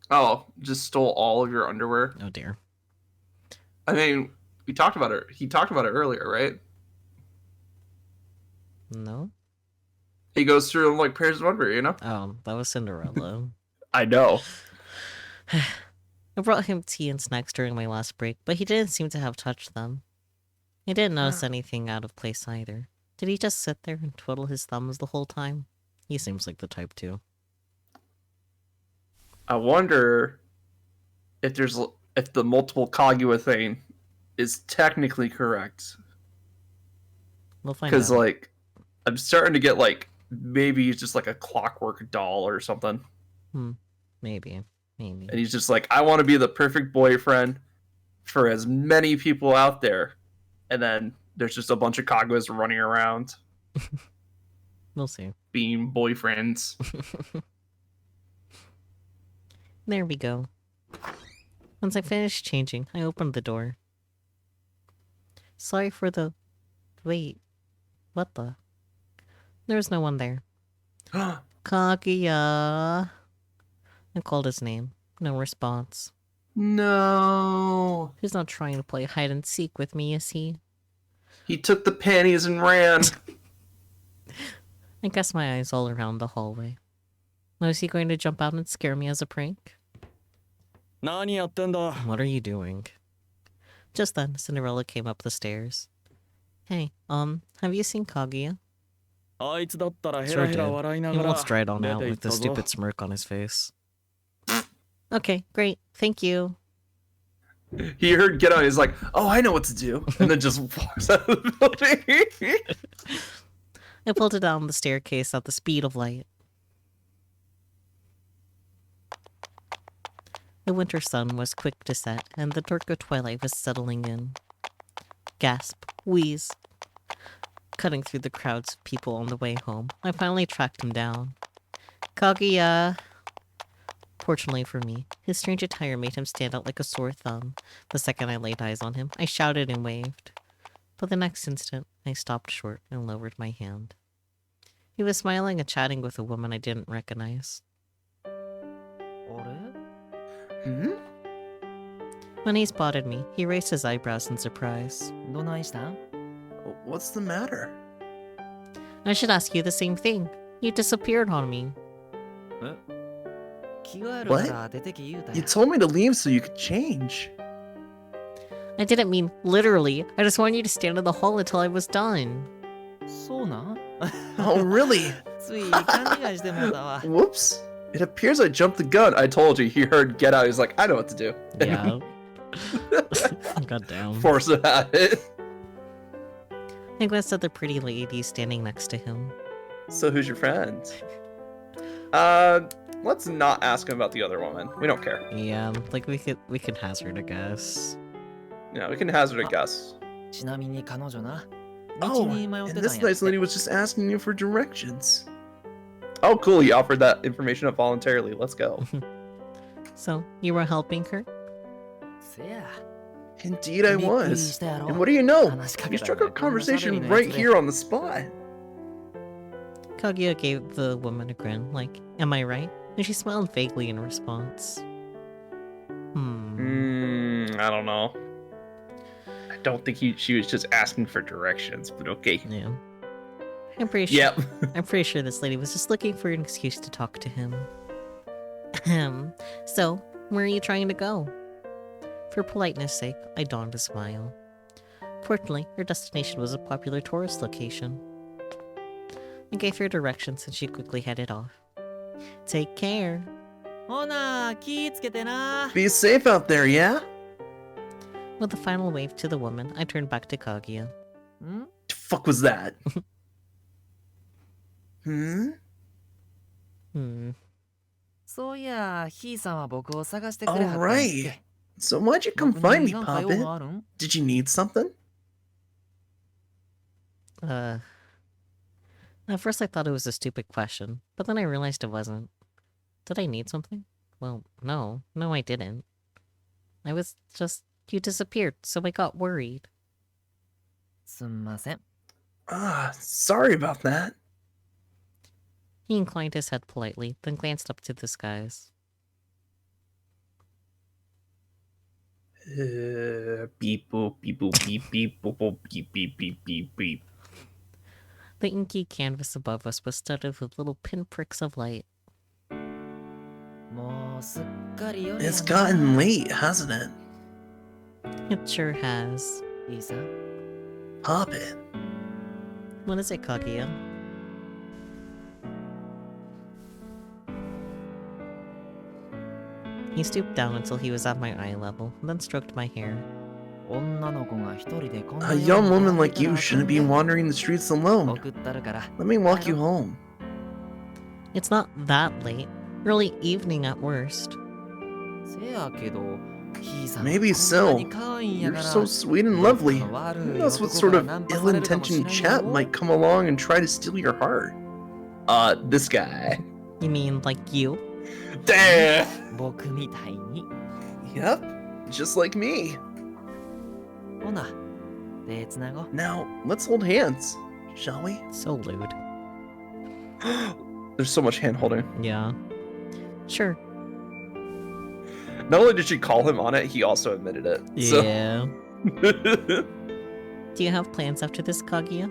Oh, just stole all of your underwear. Oh dear. I mean, we talked about it. He talked about it earlier, right? No? He goes through them like pairs of underwear, you know? Oh, that was Cinderella. I know. I brought him tea and snacks during my last break, but he didn't seem to have touched them. I didn't notice anything out of place either. Did he just sit there and twiddle his thumbs the whole time? He seems like the type to. I wonder if the multiple Kaguya thing is technically correct. We'll find Because out. like I'm starting to get like maybe he's just like a clockwork doll or something. Maybe. And he's just like, I want to be the perfect boyfriend for as many people out there. And then there's just a bunch of Kaguyas running around We'll see. being boyfriends. There we go. Once I finished changing, I opened the door. Sorry for the... Wait. What the? There was no one there. Kaguya. I called his name. No response. No. He's not trying to play hide and seek with me, is he? He took the panties and ran. I cast my eyes all around the hallway. Was he going to jump out and scare me as a prank? 何やってんだ What are you doing? Just then, Cinderella came up the stairs. Hey, have you seen Kaguya? あいつだったらヘ Sure ラヘラ did. 笑いな He がら walked right on 出 out て行 with った the ぞ stupid smirk on his face. Okay, great. Thank you. He heard get out. He's like, oh, I know what to do. And then just walks out of the building. I pulled it down the staircase at the speed of light. The winter sun was quick to set, and the darker twilight was settling in. Gasp, wheeze. Cutting through the crowds of people on the way home, I finally tracked him down. Kaguya! Fortunately for me, his strange attire made him stand out like a sore thumb. The second I laid eyes on him, I shouted and waved. But the next instant, I stopped short and lowered my hand. He was smiling and chatting with a woman I didn't recognize. あれ Hmm? When he spotted me, he raised his eyebrows in surprise. どないしたん What's the matter? I should ask you the same thing. You disappeared on me. 着替える What? から出てき言うた You や told me to leave so you could change. I didn't mean literally. I just wanted you to stand in the hall until I was done. そうなん Oh, really? つい勘違いしてもうたわ Whoops. It appears I jumped the gun. I told you. He heard get out. He's like, I know what to do. Yeah. God damn. Force it at it. I glanced at the pretty lady standing next to him. So who's your friend? Let's not ask him about the other woman. We don't care. Yeah, like we could hazard a guess. Yeah, we can hazard a guess. ちなみに彼女な Oh, 道に迷っ and てた this んやっ nice lady て was just asking you for directions. Oh, cool. He offered that information up voluntarily. Let's go. So, you were helping her? せや Indeed, I びっくり was. したやろ And what do you know? 話しか You けた struck ら up こんな喋り conversation のや right つで here on the spot. Kaguya gave the woman a grin, like, am I right? And she smiled vaguely in response. I don't know. I don't think she was just asking for directions, but okay. Yeah. I'm pretty sure. Yep. I'm pretty sure this lady was just looking for an excuse to talk to him. Ahem. So, where are you trying to go? For politeness' sake, I donned a smile. Fortunately, her destination was a popular tourist location. I gave her directions and she quickly headed off. Take care. ほな気ぃつけてな Be safe out there, yeah? With a final wave to the woman, I turned back to Kaguya. ん The fuck was that? Hmm? そういやひいさんは僕を探してくれはったんやっ Alright. け So why'd you come 僕 find に me, なんか用が Poppet? あるん Did you need something? At first I thought it was a stupid question, but then I realized it wasn't. Did I need something? Well, no. No, I didn't. I was just... You disappeared, so I got worried. すんません Sorry about that. He inclined his head politely, then glanced up to the skies. Beep boop beep boop beep beep boop boop beep beep beep beep beep. The inky canvas above us was studded with little pinpricks of light. もうすっかり夜や It's な gotten late, hasn't it? It sure has. いいさ Poppet. What is it, Kaguya? He stooped down until he was at my eye level, and then stroked my hair. A young woman like you shouldn't be wandering the streets alone. Let me walk you home. It's not that late. Early evening at worst. Maybe so. You're so sweet and lovely. Who knows what sort of ill-intentioned chap might come along and try to steal your heart? This guy. You mean like you? Damn! 僕みたいに。 Yep, just like me. ほな、手つなごう。 Now, let's hold hands, shall we? So lewd. There's so much hand holding. Yeah. Sure. Not only did she call him on it, he also admitted it. Yeah. So. Do you have plans after this, Kaguya?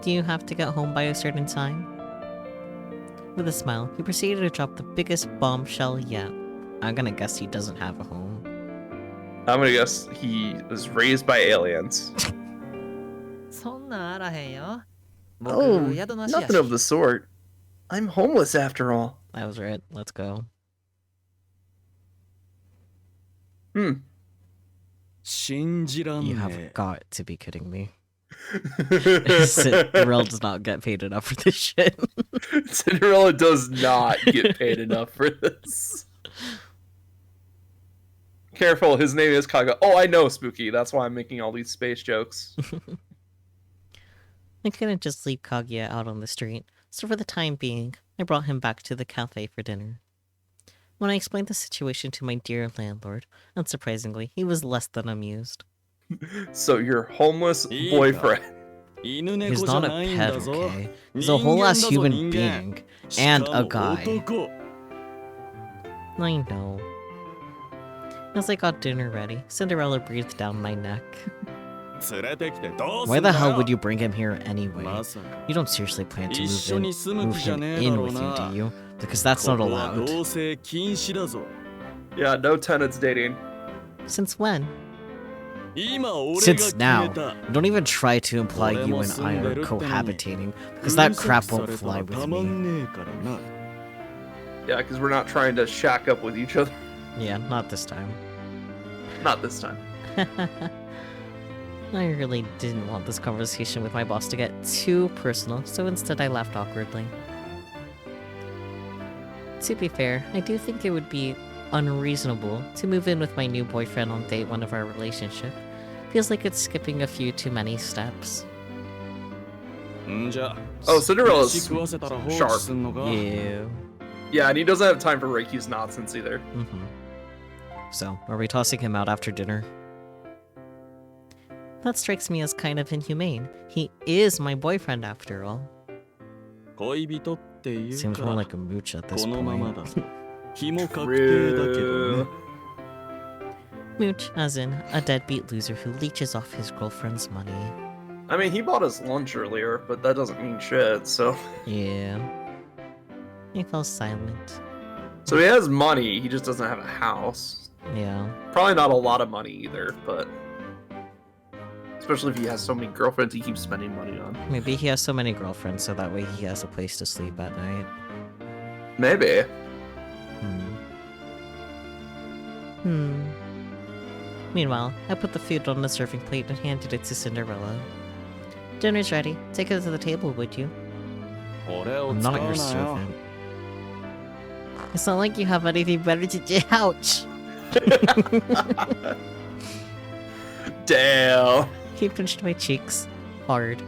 Do you have to get home by a certain time? With a smile, he proceeded to drop the biggest bombshell yet. I'm gonna guess he doesn't have a home. I'm gonna guess he was raised by aliens. そんなんあらへんよ。 Oh, 僕、宿なしやし。 nothing of the sort. I'm homeless after all. That was right. Let's go. You have got to be kidding me. Cinderella does not get paid enough for this shit. Cinderella does not get paid enough for this. Careful, his name is Kaga. Oh, I know, Spooky. That's why I'm making all these space jokes. I couldn't just leave Kaguya out on the street, so for the time being, I brought him back to the cafe for dinner. When I explained the situation to my dear landlord, unsurprisingly, he was less than amused. So your homeless boyfriend. He's not a pet, okay? He's a whole-ass human being, and a guy. I know. As I got dinner ready, Cinderella breathed down my neck. Why the hell would you bring him here anyway? You don't seriously plan to move him in with you, do you? Because that's not allowed. Yeah, no tenants dating. Since when? Since now. Don't even try to imply you and I are cohabitating, because that crap won't fly with me. Yeah, because we're not trying to shack up with each other. Yeah, not this time. Not this time. I really didn't want this conversation with my boss to get too personal, so instead I laughed awkwardly. To be fair, I do think it would be unreasonable to move in with my new boyfriend on day one of our relationship. Feels like it's skipping a few too many steps. Oh, Cinderella's sharp. Yeah. Yeah, and he doesn't have time for Reiki's nonsense either. So, are we tossing him out after dinner? That strikes me as kind of inhumane. He is my boyfriend after all. Seems more like a mooch at this point. True. Mooch, as in a deadbeat loser who leeches off his girlfriend's money. I mean, he bought us lunch earlier, but that doesn't mean shit, so... Yeah. He fell silent. So he has money, he just doesn't have a house. Yeah. Probably not a lot of money either, but... Especially if he has so many girlfriends he keeps spending money on. Maybe he has so many girlfriends so that way he has a place to sleep at night. Maybe. Meanwhile, I put the food on the serving plate and handed it to Cinderella. Dinner's ready. Take it to the table, would you? I'm not your servant. It's not like you have anything better to do. Ouch! Damn. He pinched my cheeks. Hard.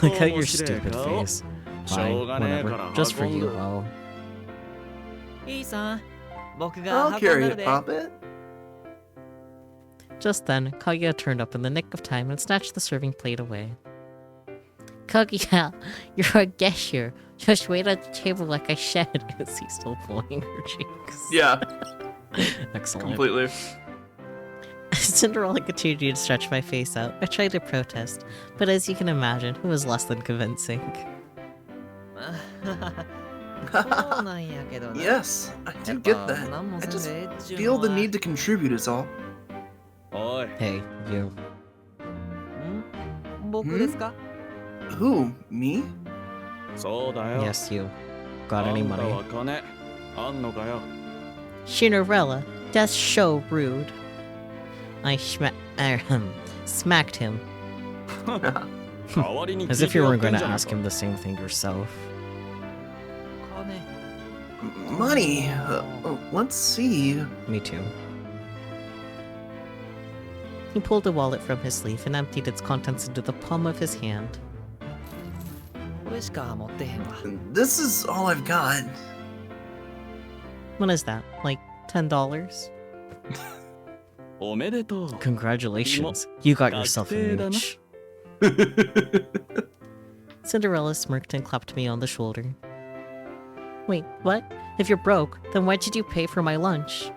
Look at your stupid face. Fine, whatever. Just for you, Bo. I'll carry it, Poppet. Just then, Kaguya turned up in the nick of time and snatched the serving plate away. Kaguya, you're a guest here. Just wait at the table like I said. Is he still pulling her cheeks? Yeah, Excellent. completely. Cinderella continued to stretch my face out. I tried to protest, but as you can imagine, it was less than convincing. Yes, I do get that. I just feel the need to contribute is all. Hey, you. Who? Me? そうだよ。 Yes, you. Got any あんた money? は金あんのかよ。 Cinderella, that's so rude. I smacked him. 代わりに As 聞い if て you や were ってん going to じゃねえ ask か。 him the same thing yourself. 金 Money. Let's see. Me too. He pulled a wallet from his sleeve and emptied its contents into the palm of his hand. これしか持ってへんわ。 This is all I've got. What is that? Like $10? おめでとう。 Congratulations. You got yourself a mooch. Cinderella smirked and clapped me on the shoulder. Wait, what? If you're broke, then why did you pay for my lunch?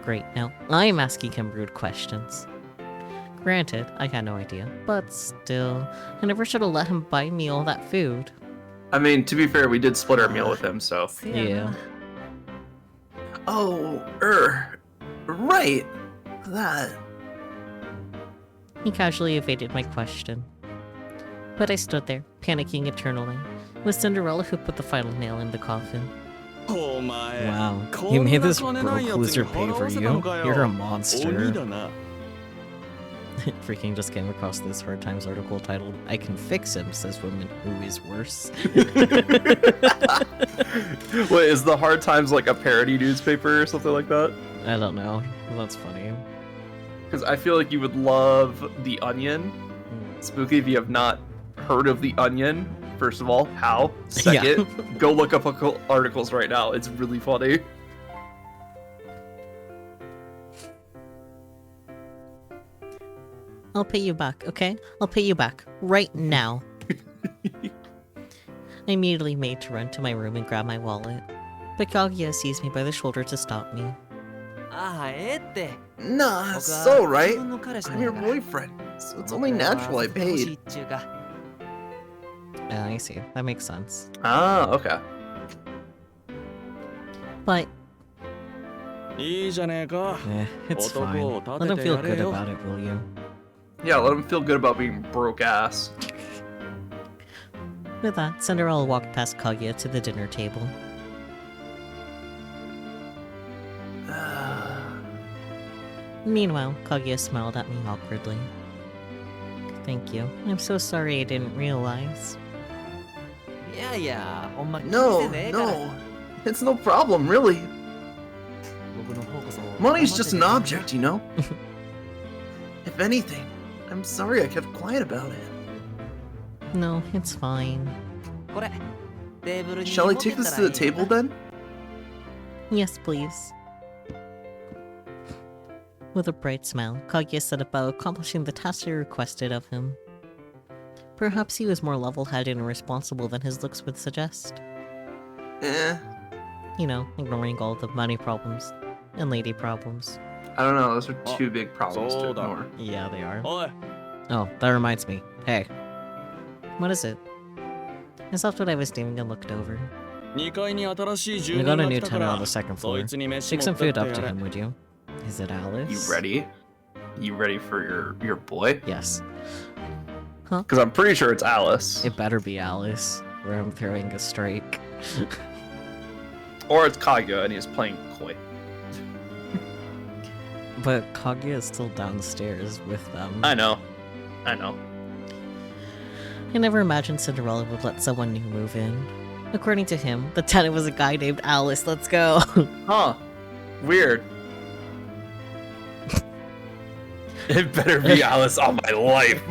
Great, now I'm asking him rude questions. Granted, I had no idea, but still, I never should have let him buy me all that food. I mean, to be fair, we did split our meal with him, so. せやな Yeah. Oh, right. That. He casually evaded my question. But I stood there, panicking eternally. It was Cinderella who put the final nail in the coffin. お前。 Wow, こ you ん made な this 金 broke ないやつに loser pay 払 for わせた you? のかよ。 You're a 鬼 monster. だな。 Freaking just came across this Hard Times article titled, I can fix him, says woman who is worse. Wait, is the Hard Times like a parody newspaper or something like that? I don't know. That's funny. Because I feel like you would love The Onion. Spooky, if you have not heard of The Onion, first of all, how? Second, go look up articles right now. It's really funny. I'll pay you back, okay? I'll pay you back. Right now. I immediately made to run to my room and grab my wallet. But Kaguya seized me by the shoulder to stop me. ああ、ええって。 Nah, 僕 it's は alright. 自分の彼氏なん I'm や your から。 boyfriend, so it's 僕 only は natural I 預けてほしい paid. っちゅうか。 I see. That makes sense. Ah, okay. But, いいじゃねえか。 it's fine. 男を Let him 立てて feel やれ good よ。 about it, will you? Yeah, let him feel good about being broke ass. With that, Cinderella walked past Kaguya to the dinner table. Meanwhile, Kaguya smiled at me awkwardly. Thank you. I'm so sorry I didn't realize. いやいや、ほんま気に No, せんでええから。 no. It's no problem, really. 僕の方こそ Money's just an 頑張ってて object, you know? If anything, I'm sorry I kept quiet about it. No, it's fine. これ、テーブルに Shall I 持って take った this ら to いい the よ table な then? Yes, please. With a bright smile, Kaguya set about accomplishing the task I requested of him. Perhaps he was more level-headed and responsible than his looks would suggest. Eh, You know, ignoring all the money problems and lady problems. I don't know, those are Oh, two big problems to so da. ignore. Yeah, they are. おい。 Oh, that reminds me. Hey. What is it? I stopped what I was doing and looked over. 2階に新しい We 住 got 人 a が new 来たか tenant ら on the second そ floor. いつに飯 Take 持 some ってって food up to やれ him, would you? Is it Alice? You ready? You ready for your boy? Yes. Because I'm pretty sure it's Alice. It better be Alice, or I'm throwing a strike. Or it's Kaguya and he's playing coy. But Kaguya is still downstairs with them. I know. I know. I never imagined Cinderella would let someone new move in. According to him, the tenant was a guy named Alice. Let's go. Huh. Weird. It better be Alice on my life.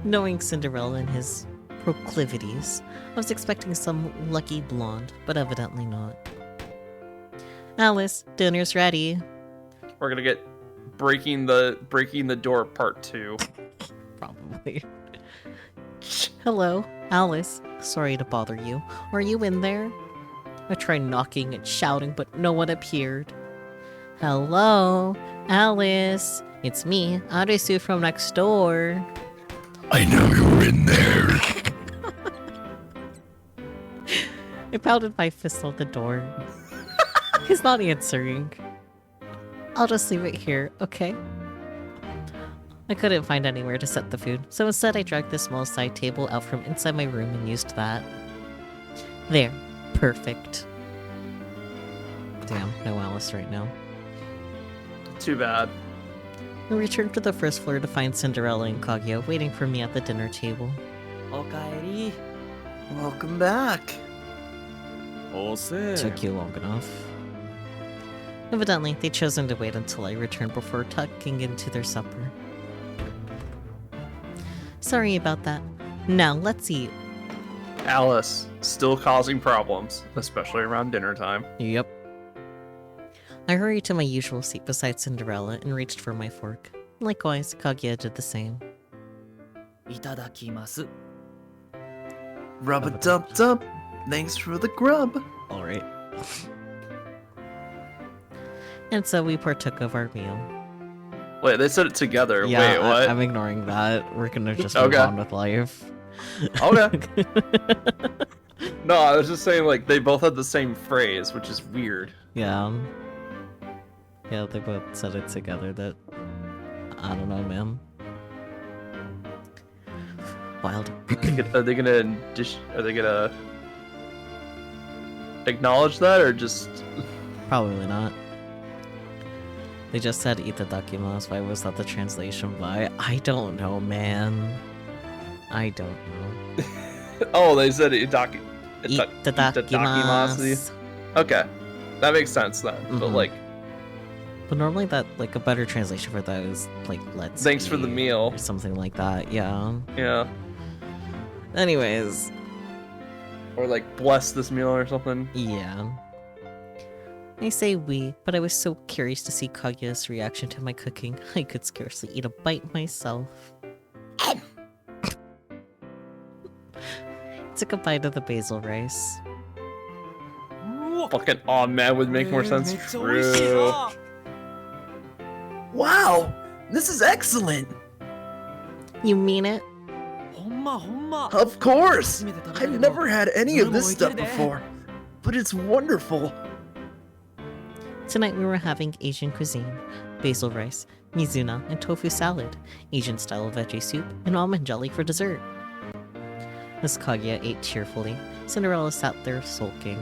Knowing Cinderella and his proclivities, I was expecting some lucky blonde, but evidently not. Alice, dinner's ready. We're gonna get breaking the door part 2. Probably. Hello, Alice. Sorry to bother you. Are you in there? I tried knocking and shouting, but no one appeared. Hello, Alice. It's me, Arisu from next door. I know you're in there. I pounded my fist on the door. He's not answering. I'll just leave it here, okay? I couldn't find anywhere to set the food, so instead I dragged the small side table out from inside my room and used that. There. Perfect. Damn, no Alice right now. Too bad. I returned to the first floor to find Cinderella and Kaguya waiting for me at the dinner table. Okaeri. Welcome back. おせ Took you long enough. Evidently, they'd chosen to wait until I returned before tucking into their supper. Sorry about that. Now, let's eat. Alice, still causing problems, especially around dinner time. Yep. I hurried to my usual seat beside Cinderella and reached for my fork. Likewise, Kaguya did the same. いただきます。 Rub-a-dub-dub. Thanks for the grub. Alright. And so we partook of our meal. Wait, they said it together. Yeah, Wait, what? I'm ignoring that. We're gonna just move Okay. on with life. Okay. No, I was just saying, like, they both had the same phrase, which is weird. Yeah. Yeah, they both said it together. That I don't know, man. Wild. Are they gonna acknowledge that, or just... Probably not. They just said itadakimasu. Why was that the translation by? I don't know, man. I don't know. Oh, they said itadakimasu. Itadakimasu. Okay, that makes sense then. But Mhm. like, But normally that, like, a better translation for that is, like, let's thanks for the eat, meal. or something like that, yeah. Yeah, Anyways, or like bless this meal or something. yeah. I say we, but I was so curious to see Kaguya's reaction to my cooking, I could scarcely eat a bite myself. Took a bite of the basil rice. Fucking aw man would make more sense. めっちゃ美味しい True. な。 Wow, this is excellent. You mean it? ほんまほんま。 Of course. 初めて食べたけ I've ど never had any of this stuff 俺もいけるで。 before, but it's wonderful. Tonight we were having Asian cuisine, basil rice, mizuna, and tofu salad, Asian style veggie soup, and almond jelly for dessert. As Kaguya ate cheerfully, Cinderella sat there sulking.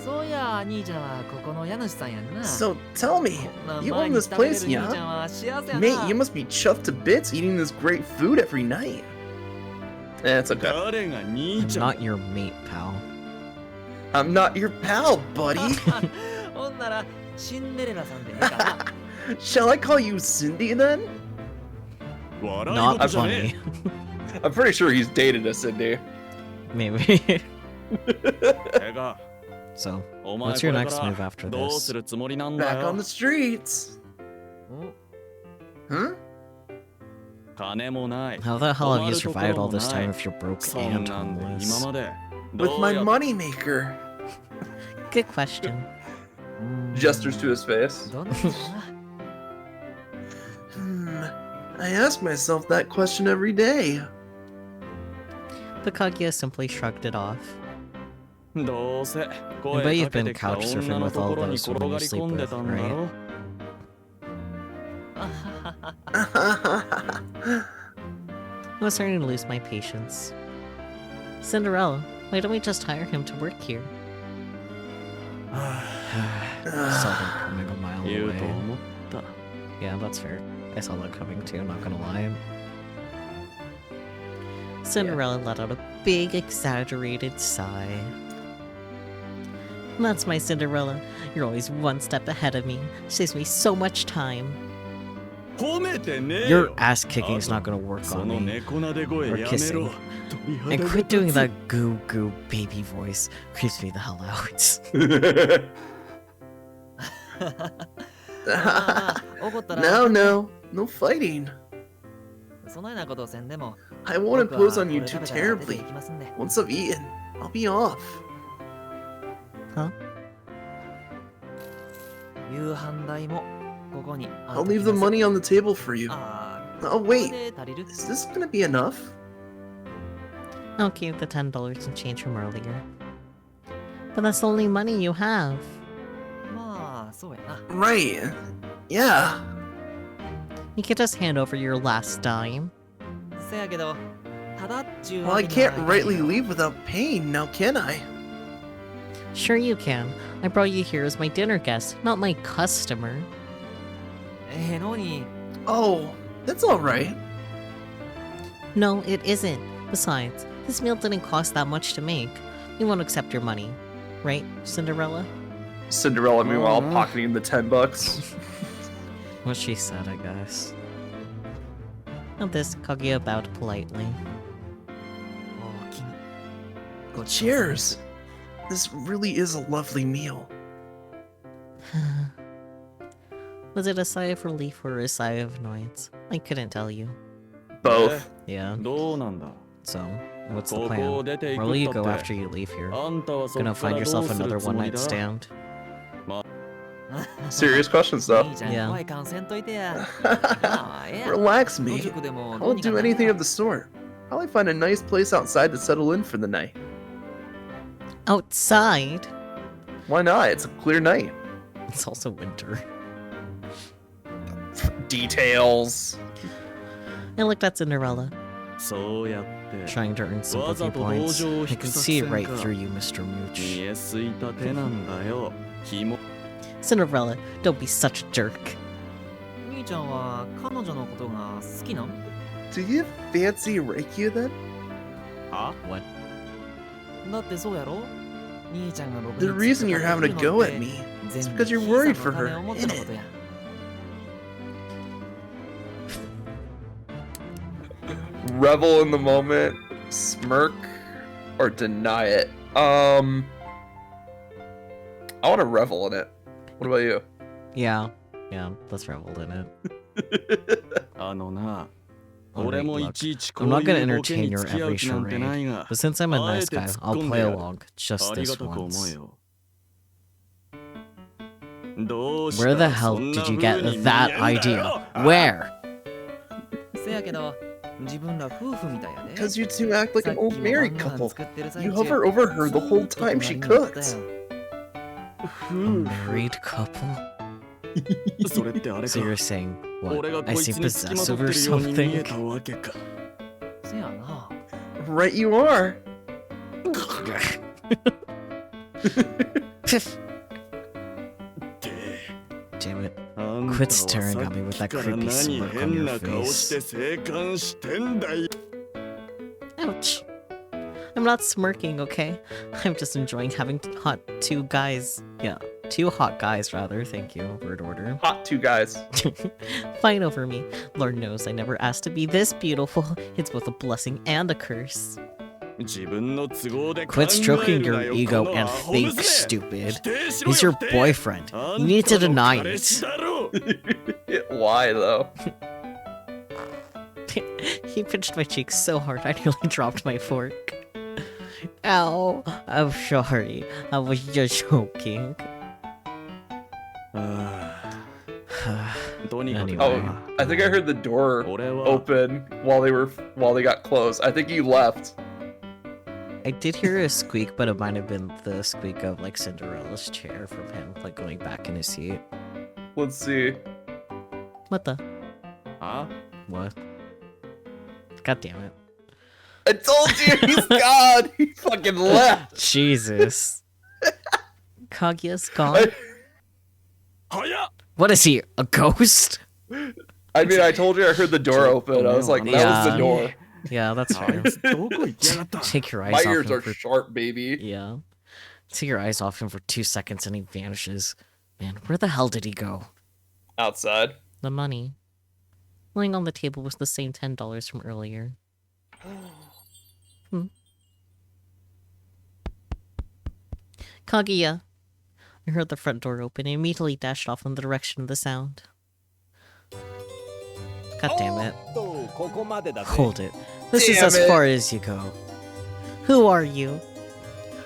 そういや、兄ちゃんはここの家主さんやんな。 So tell me, こんな you 毎 own 日 this 食べれる place, 兄ちゃ yeah? んは幸せやな。 Mate, you must be chuffed to bits eating this great food every night. It's okay. 誰が兄 I'm ちゃん not your mate, pal. I'm not your pal, buddy. ほんならシンデレラさんでいいかな。 Shall I call you Cindy then? 笑い Not 事じゃね funny. I'm pretty sure he's dated a Cindy. Maybe. えてか So, お前 what's こ your れ next から move after どうす this? るつもりなんだ Back よ on the streets. お Huh? 金もない How the hell have you 泊まるところ survived も all this ない time if you're broke そん and なんで homeless? 今まで With どう my やっ moneymaker. Good question. Gestures to his face. どんな人かな。 I ask myself that question every day. But Kaguya simply shrugged it off. どうせ I bet 声 you've かけ been てきた couch surfing 女の with と all ころに those 転 women が you り sleep 込んで with, たんだ right? ろ I was starting to lose my patience. Cinderella, why don't we just hire him to work here? Saw them coming a mile 言うと away. 思った Yeah, that's fair. I saw that coming too, not gonna lie. Cinderella let out a big, exaggerated sigh. That's my Cinderella. You're always one step ahead of me. Saves me so much time. 褒めてねえ Your よ ass kicking is not gonna work そ on の me. 猫なで声 Or やめ kissing. ろ And quit doing that goo goo baby voice. Creeps me the hell out. まあ怒ったら No, no. No fighting. そのようなことをせんでも I won't 僕は impose on こ you れ too 食べたら出て terribly. いきますんで Once I've eaten, I'll be off. 夕飯代もここに I'll leave the money on the table for you. あ Oh, ーこ wait. れで足りる Is this gonna be enough? I'll keep the $10 and change from earlier. But that's the only money you have. まあそうやな Right. Yeah. You can just hand over your last dime. せやけど、ただっちゅう Well, わ I けには can't いかん rightly よ。 leave without paying, now can I? Sure you can. I brought you here as my dinner guest, not my customer. のに、 Oh, that's alright. No, it isn't. Besides, this meal didn't cost that much to make. We won't accept your money. Right, Cinderella? Cinderella, meanwhile, pocketing the $10. What she said, I guess. At this, Kaguya bowed politely. おおきに。ごちそうさまです。 Cheers! This really is a lovely meal. Was it a sigh of relief or a sigh of annoyance? I couldn't tell you. Both. Yeah, どうなんだ so, what's the ここを plan? 出てい Where く will you った go って after you leave here? あんたはそ Gonna っか find らど yourself うする another つも one り night だ stand? Serious questions, though. いいじゃん、 Yeah. 怖い顔せんといてや。まあええや。 Relax 野 me. 宿でも I どう won't にか do なる anything や of the sort. I'll find a nice place outside to settle in for the night. Outside? Why not? It's a clear night. It's also winter. Details. I looked at Cinderella, そうやって trying to earn sympathy points. I can see right through you, Mr. 見 Mooch. えすいた手なんだよひも Cinderella, don't be such a jerk. 兄ちゃんは彼女のことが好きなん？ Do you fancy Reiki then? は What? だってそうやろ？兄ちゃんが僕 The に reason you're having a go at me is because you're worried for her, 思っての isn't こと it? や。 Revel in the moment, smirk, or deny it. I want to revel in it. What about you? Yeah, let's revel in it. あのな Alright, 俺もい look, ちいちこ I'm う not い gonna うボケ entertain に your 付き合 every う気なんてない charade, が but since I'm a あえ nice て guy, 突っ I'll 込ん play でやる along just あり this がたく思 once. えよどうし Where た the ら hell そんな did you 風 get に見 that えんだ idea? よ Where? せやけど自分ら夫婦みたいやで。 Because you two act like さっ an きも old married 晩ご飯 couple. 作ってる最 You 中 hover over her the whole time she ずっと隣におった cooks. よ。 A married couple? それってあれ So か you're saying, 俺 what, が I こいつ seem に付きまと possessive って or るように見え something? たわけかせやな。 Right you are. Damn it. あんた Quit は staring さ at me with っ that きから creepy 何 smirk on 変 your な顔して face. 生還してんだよ Ouch. I'm not smirking, okay? I'm just enjoying having two guys. Yeah, two hot guys, rather. Thank you, word order. Hot two guys. Fight over me. Lord knows I never asked to be this beautiful. It's both a blessing and a curse. 自分の都合で考 Quit え stroking るな your よ ego この and アホ think, 娘 stupid. 否定しろ He's よ your 否定 boyfriend. あ You ん need た to の deny 彼氏 it. だろ Why though? He pinched my cheek so hard I nearly dropped my fork. Ow. I'm sorry. I was just joking. とにかく Anyway. Oh, I think I heard the door 俺は open while they got closed. I think you left. I did hear a squeak, but it might have been the squeak of like Cinderella's chair from him, like going back in his seat. Let's see. What the? あ What? God damn it. I told you he's gone. He fucking left. Jesus. Kaguya's gone? 早っ What is he, a ghost? I mean, I told you I heard the door open. I was like, that was Yeah. the door. Yeah, that's あ fair. いつどこ行きやがった Take your eyes My off ears him are for... sharp, baby. Yeah. Take your eyes off him for 2 seconds and he vanishes. Man, where the hell did he go? Outside. The money. Laying on the table was the same $10 from earlier. Kaguya. I heard the front door open and immediately dashed off in the direction of the sound. God damn it. Hold it. This is Damn as it. far as you go. Who are you?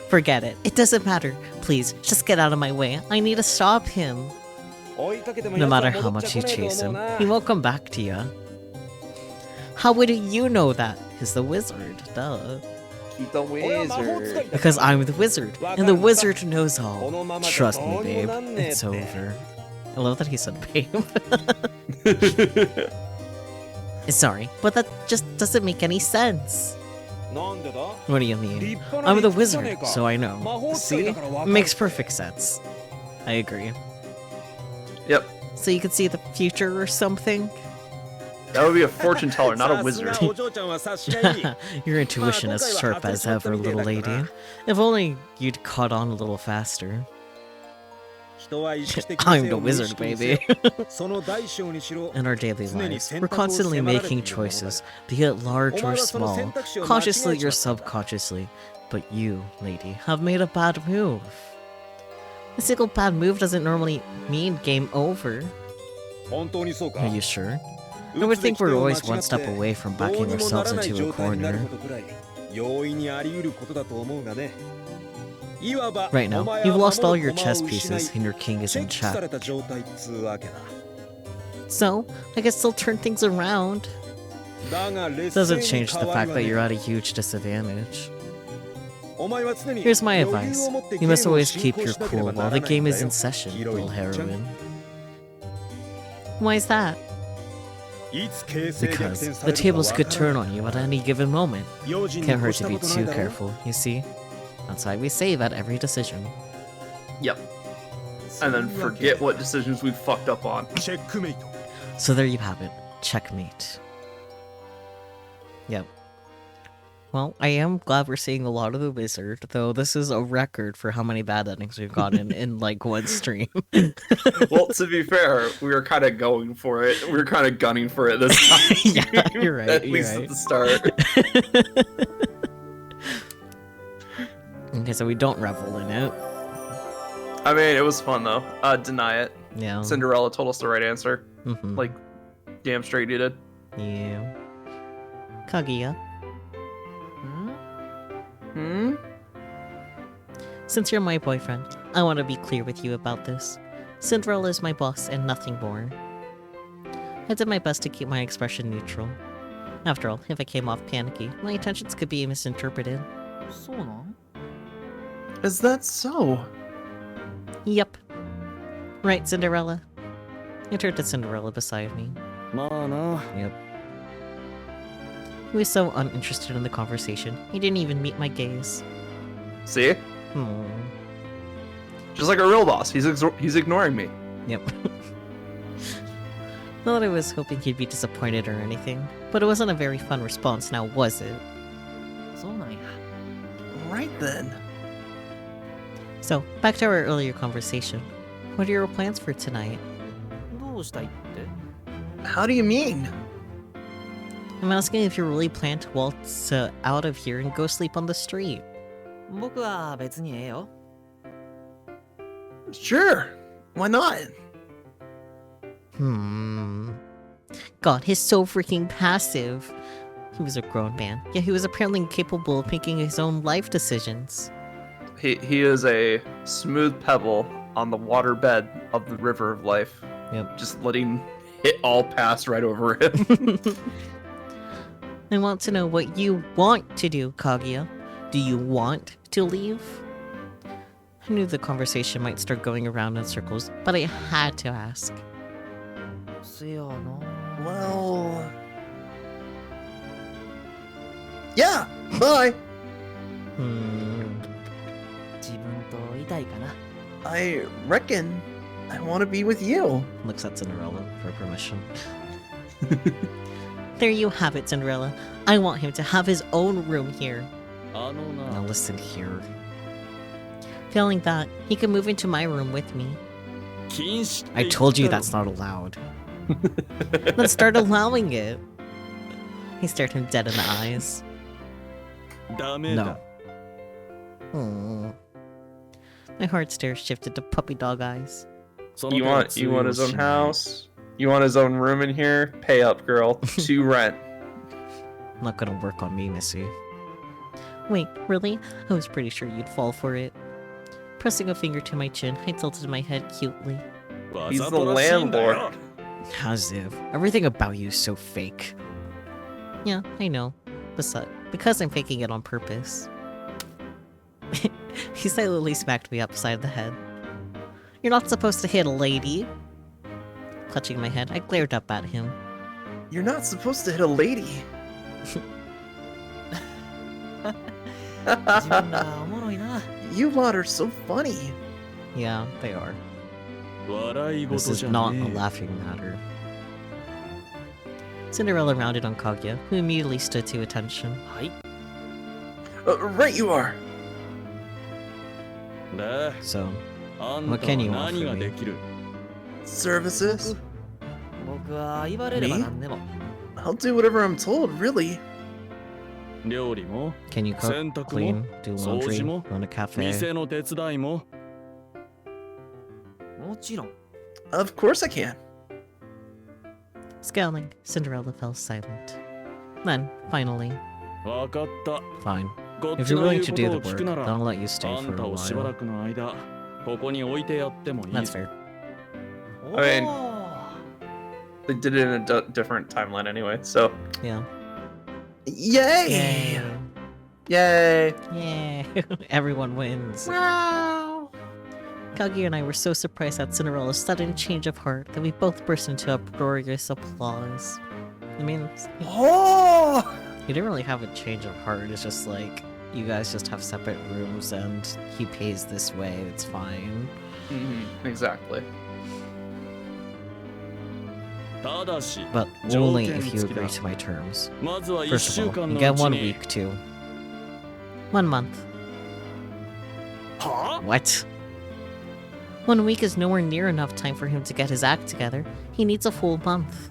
Forget it. It doesn't matter. Please, just get out of my way. I need to stop him. No matter how much you chase him, he won't come back to you. How would you know that? He's the wizard, duh. Keep the wizard. Because I'm the wizard, and the wizard knows all. Trust me, babe. It's over. I love that he said babe. Sorry, but that just doesn't make any sense. なんでだ What do you mean? I'm the wizard, so I know. See? Makes perfect sense. I agree. Yep. So you could see the future or something? That would be a fortune teller, not a wizard. さすがお嬢ちゃんは察しがいい Your intuition is sharp as ever, little lady. If only you'd caught on a little faster. 人は意識的に I'm 性 the を無意 wizard, 識にせ baby. その大小にしろ In our daily 常に lives, 選 we're 択を constantly 迫られてい making るものだ choices, be it large お前 or はその small, 選択肢を間違えち consciously ま or った subconsciously. But you, lady, have made a bad move. A single bad move doesn't normally mean game over. 本当にそうか Are you sure? I would think we're always one step away from どう backing にもな ourselves らない into a 状態になる corner. ことくらい容易にあり得ることだと思うがね いわば Right now, お前は you've lost all 守る your 駒を chess 失い pieces and your king is チェ in ックされ check. た状態っつうわけだ So, I can still turn things around. だが劣勢 Doesn't に change the 変わ fact る that わね you're at a huge disadvantage. お前は常に Here's my 余裕 advice. を持って You must ゲームを always 進 keep 行 your しなけれ cool ばな while ら the ないん game だ is よ in session, ヒロイ little ンちゃん heroine. Why is that? いつ形勢逆 Because 転さ the れるか tables わ could から turn ない on you at any given moment. 用心に Can't 越 hurt し to た be ことない too だろ careful, you see? That's why we save at every decision. Yep. And then forget what decisions we've fucked up on. チェックメイト So there you have it. Checkmate. Yep. Well, I am glad we're seeing a lot of the wizard, though this is a record for how many bad endings we've gotten in like one stream. Well, to be fair, we were kind of going for it. We were kind of gunning for it this time. Yeah, you're right, At you're least right. at the start. Okay, so we don't revel in it. I mean, it was fun though. Deny it. Yeah. Cinderella told us the right answer. Mhm. Like, damn straight you did. Yeah. Kaguya, Hmm? since you're my boyfriend, I want to be clear with you about this. Cinderella is my boss and nothing more. I did my best to keep my expression neutral. After all, if I came off panicky, my intentions could be misinterpreted. そうなん Is that so? Yep. Right, Cinderella? I turned to Cinderella beside me. まあな Yep. He was so uninterested in the conversation, he didn't even meet my gaze. See? Hmm. Just like a real boss. He's ignoring me. Yep. Not that I was hoping he'd be disappointed or anything, but it wasn't a very fun response now, was it? そうなんや Right then. So, back to our earlier conversation. What are your plans for tonight? どうしたいって How do you mean? I'm asking if you really plan to waltz out of here and go sleep on the street. 僕は別にええよ Sure. Why not? God, he's so freaking passive. He was a grown man, yet he was apparently incapable of making his own life decisions. He is a smooth pebble on the waterbed of the river of life. Yep. Just letting it all pass right over him. I want to know what you want to do, Kaguya. Do you want to leave? I knew the conversation might start going around in circles, but I had to ask. せやな Well... Yeah, bye. 自分といたいかな I reckon I want to be with you. Looks at Cinderella for permission. There you have it, Cinderella. I want him to have his own room here. あの Now な listen here. Failing that, he can move into my room with me. 禁止って I 言った told you ろ that's not allowed. Let's start allowing it. He stared him dead in the eyes. ダメだ No. Hmm. My hard stare shifted to puppy dog eyes. その You 手は want 通用 his own しない house? You want his own room in here? Pay up, girl. 2 rent. Not gonna work on me, Missy. Wait, really? I was pretty sure you'd fall for it. Pressing a finger to my chin, I tilted my head cutely. わ He's ざ the とらしいんだよ landlord. As if. Everything about you is so fake. Yeah, I know. Because I'm faking it on purpose. He silently smacked me upside the head. You're not supposed to hit a lady. Clutching my head, I glared up at him. You're not supposed to hit a lady. 自分らおもろいな。 You lot are so funny. Yeah, they are. 笑い This 事 is じゃ not ね a え。 laughing matter. Cinderella rounded on Kaguya, who immediately stood to attention. はい。 Right you are. で、 So, あん What た can は you 何 offer が me? できる？ Services? 僕は言われれば Me? 何でも。 I'll do whatever I'm told, really. 料理も、 can you cook, 洗濯 clean, も、 do 掃 laundry, 除も、 run a cafe? 店の手伝いも。もちろん。 Of course I can. Scowling, Cinderella fell silent. Then, finally, わかった。 fine. こっ If ち you're の willing 言う to こ do と the を聞く work, なら、 then I'll let you stay あん for た a をしばら while. くの間、ここに置いてやってもいい That's ぞ。 fair. お I mean- ー They did it in a different timeline anyway, so Yeah. Yay! Yay! Yay! Yay! Everyone wins. Wow! Kaguya and I were so surprised at Cinderella's sudden change of heart that we both burst into uproarious applause. I mean, Oh! he didn't really have a change of heart. It's just like, you guys just have separate rooms and he pays this way. It's fine. exactly. ただし、 But 条 only 件 if you 付きだ。 agree to my terms. まずは1 First 週 of all, 間 you の get うち 1 に。 week too. 1 month. は What? 1 week is nowhere near enough time for him to get his act together. He needs a full month.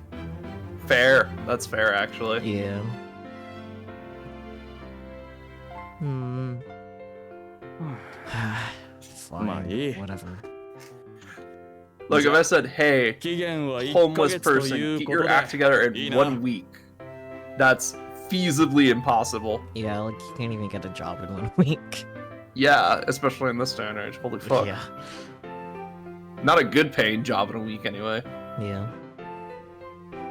Fair. That's fair, actually. Yeah. Hmm. Ma, yeah. Fine. Whatever. Look, if I said, hey, 期限は1ヶ homeless 月とい person, う get こ your と act で。 together いい in な。 1 week, that's feasibly impossible. Yeah, like you can't even get a job in 1 week. Yeah, especially in this day and age. Holy fuck. Yeah. Not a good paying job in a week, anyway. Yeah.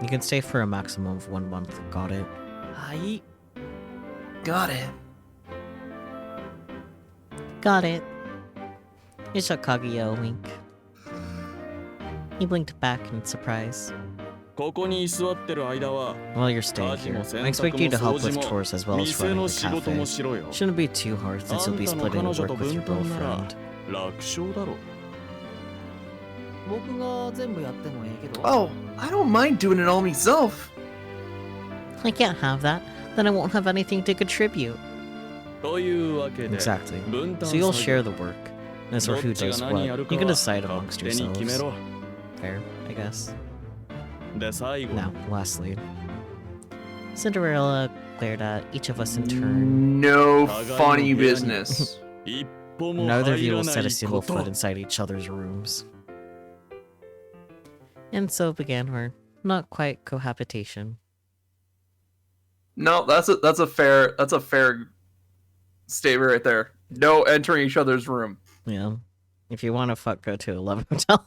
You can stay for a maximum of 1 month. Got it. はい。 Got it. Got it. He shot Kaguya a wink. He blinked back in surprise. ここに居座ってる間は、 While you're staying 家事 here, も洗 I expect you 濯 to も help 掃 with 除も、 chores as well as 店 running の the 仕事も cafe. しろよ。 Shouldn't be too hard あ since you'll ん be たの splitting 彼 the 女と work with 分 your 担なら girlfriend. 楽勝だろ。僕が全部やってもええけど。 Oh, I don't mind doing it all myself. I can't have that. Then I won't have anything to contribute. というわけで、 Exactly. 分担 So you'll 作業 share the work. As ど for っ who ちが does 何や what, る you か can は decide 勝 amongst 手に決め yourselves. ろ。 Fair, I guess. で、最後。 Now, lastly. Cinderella glared at each of us in turn. No funny business. 一歩も Neither of you 入 will らな set a い single こと foot。inside each other's rooms. And so began her not quite cohabitation. No, that's a fair statement right there. No entering each other's room. Yeah. If you want to fuck, go to a love hotel.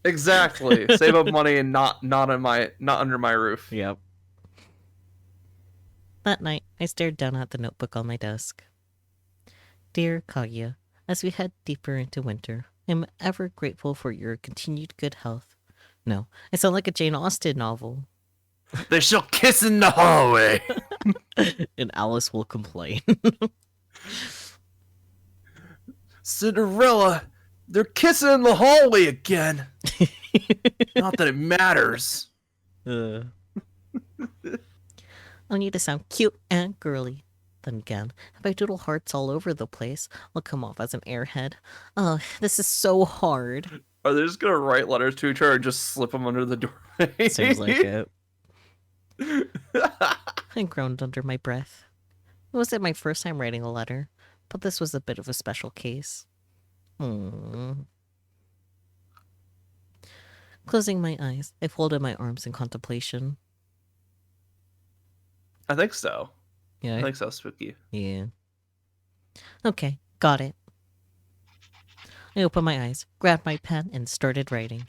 Exactly. Save up money and not under my roof. Yep. That night, I stared down at the notebook on my desk. Dear Kaguya, as we head deeper into winter, I'm ever grateful for your continued good health. No, I sound like a Jane Austen novel. They shall kiss in the hallway. And Alice will complain. Cinderella, they're kissing in the hallway again. Not that it matters. I need to sound cute and girly. Then again, if I doodle hearts all over the place, I'll come off as an airhead. Oh, this is so hard. Are they just gonna write letters to each other and just slip them under the doorway? Seems like it. I groaned under my breath. It wasn't my first time writing a letter, but this was a bit of a special case. Closing my eyes, I folded my arms in contemplation. I think so. Yeah, I think so, Spooky. yeah. Okay, got it. I opened my eyes, grabbed my pen, and started writing.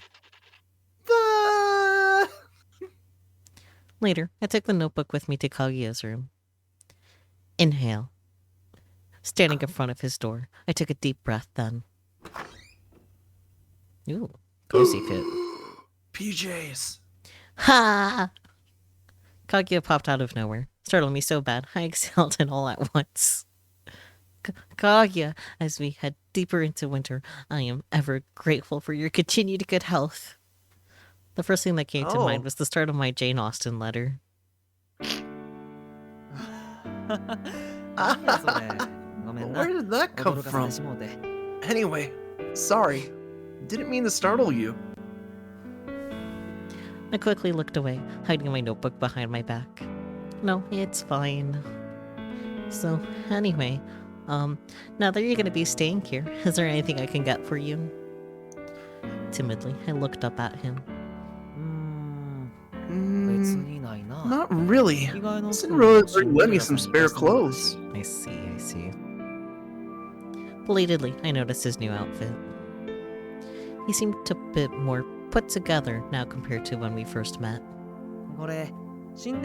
Later, I took the notebook with me to Kaguya's room. Inhale. Standing in front of his door, I took a deep breath then. Ooh, cozy fit. PJs. Ha! Kaguya popped out of nowhere, startled me so bad I exhaled it all at once. Kaguya, as we head deeper into winter, I am ever grateful for your continued good health. The first thing that came to mind was the start of my Jane Austen letter. Where did that come from? Anyway, sorry. Didn't mean to startle you. I quickly looked away, hiding my notebook behind my back. No, it's fine. So, anyway, now that you're gonna be staying here, is there anything I can get for you? Timidly, I looked up at him. Not really. Cinderella already lent me some spare clothes. I see. Belatedly, I noticed his new outfit. He seemed a bit more put together now compared to when we first met. Said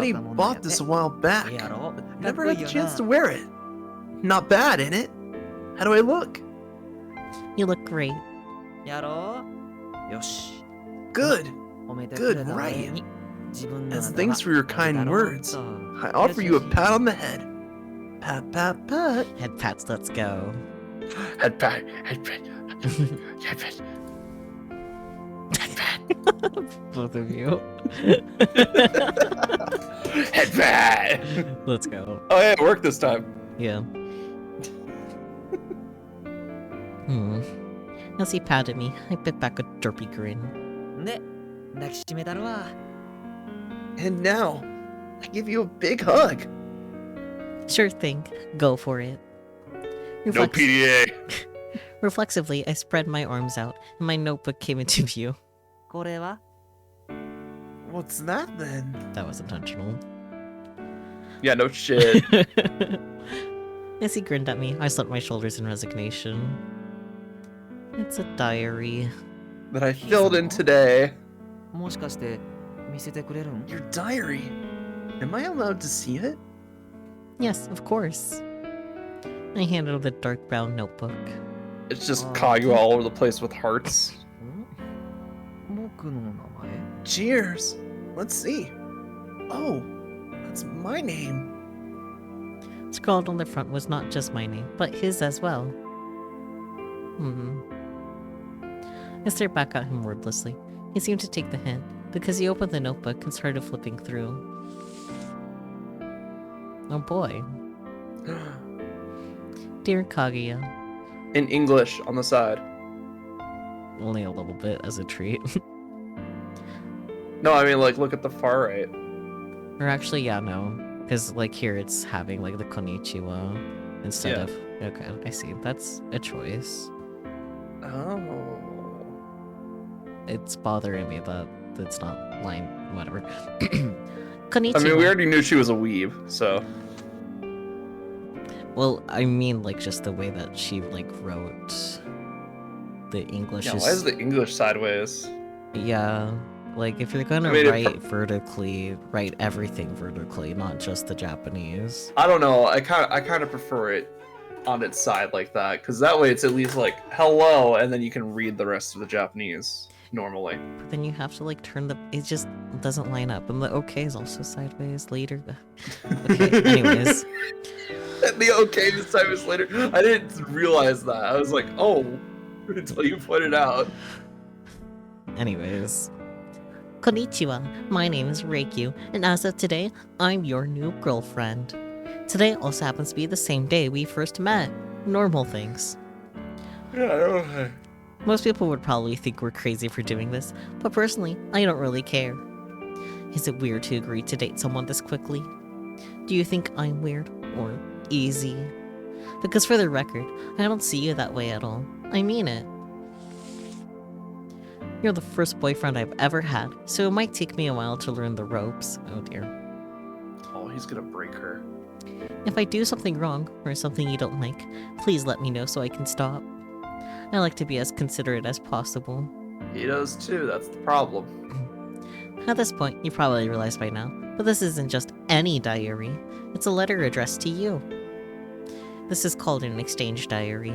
he bought this a while back. Never had the chance to wear it. Not bad, innit? How do I look? You look great. Good, right. As thanks for your kind words, I offer you a pat on the head. Pat, pat, pat. Head pats, let's go. Head pat, head pat, head pat. Head pat. Both of you. Head pat! Let's go. Oh yeah, it worked this time. Yeah. As he patted me, I bit back a derpy grin. And now, I give you a big hug. Sure thing. Go for it. No PDA. Reflexively, I spread my arms out, and my notebook came into view. What's that then? That was intentional. Yeah, no shit. As he grinned at me, I slumped my shoulders in resignation. It's a diary. That I filled in today. Your diary? Am I allowed to see it? Yes, of course. I handed him the dark brown notebook. It's just Kaguya all over the place with hearts. Cheers. Let's see. Oh, that's my name. Scrawled on the front was not just my name, but his as well. I stared back at him wordlessly. He seemed to take the hint, because he opened the notebook and started flipping through. Oh boy. Dear Kaguya. In English on the side. Only a little bit as a treat. No, I mean, like, look at the far right. Or actually, yeah, no. Because, like, here it's having, like, the konnichiwa instead of... Okay, I see. That's a choice. Oh. It's bothering me that it's not line... Whatever. Konnichiwa. I mean, we already knew she was a weeb, so... Well, I mean, like, just the way that she, like, wrote the English Yeah, is... why is the English sideways? Yeah, like, if you're gonna write vertically, write everything vertically, not just the Japanese. I don't know, I kind of prefer it on its side like that, because that way it's at least like, hello, and then you can read the rest of the Japanese normally. But then you have to, like, turn the... It just doesn't line up, and the okay is also sideways later. Okay, anyways. The okay this time is later. I didn't realize that. I was like, oh, until you pointed out. Anyways. Konnichiwa, my name is Reikyu, and as of today, I'm your new girlfriend. Today also happens to be the same day we first met. Normal things. Yeah, okay. Most people would probably think we're crazy for doing this, but personally, I don't really care. Is it weird to agree to date someone this quickly? Do you think I'm weird or easy? Because for the record, I don't see you that way at all. I mean it. You're the first boyfriend I've ever had, so it might take me a while to learn the ropes. Oh dear. Oh, he's gonna break her. If I do something wrong, or something you don't like, please let me know so I can stop. I like to be as considerate as possible. He does too, that's the problem. At this point, you probably realized by now, but this isn't just any diary. It's a letter addressed to you. This is called an exchange diary.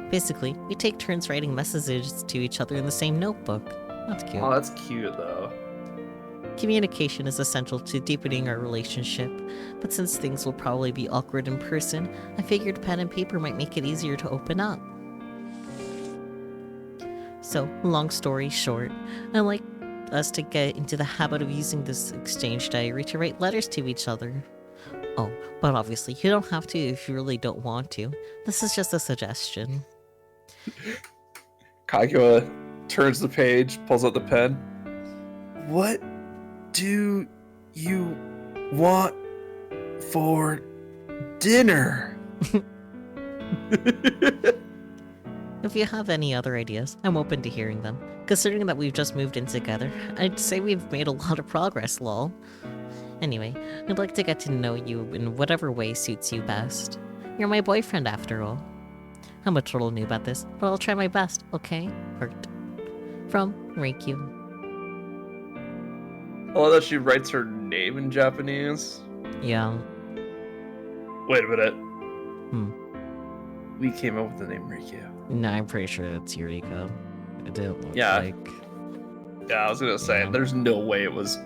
Basically, we take turns writing messages to each other in the same notebook. That's cute. Oh, that's cute though. Communication is essential to deepening our relationship, but since things will probably be awkward in person, I figured pen and paper might make it easier to open up. So, long story short, I'd like us to get into the habit of using this exchange diary to write letters to each other. Oh, but obviously, you don't have to if you really don't want to. This is just a suggestion. Kaguya turns the page, pulls out the pen. What do you want for dinner? If you have any other ideas, I'm open to hearing them. Considering that we've just moved in together, I'd say we've made a lot of progress, lol. Anyway, I'd like to get to know you in whatever way suits you best. You're my boyfriend after all. I'm a total noob at this, but I'll try my best, okay? Heart. From Reikyu. I love that she writes her name in Japanese. Yeah. Wait a minute. We came up with the name Rikyu. No, I'm pretty sure it's Yuriko. It didn't look Yeah. like... Yeah, I was gonna say, there's no way it was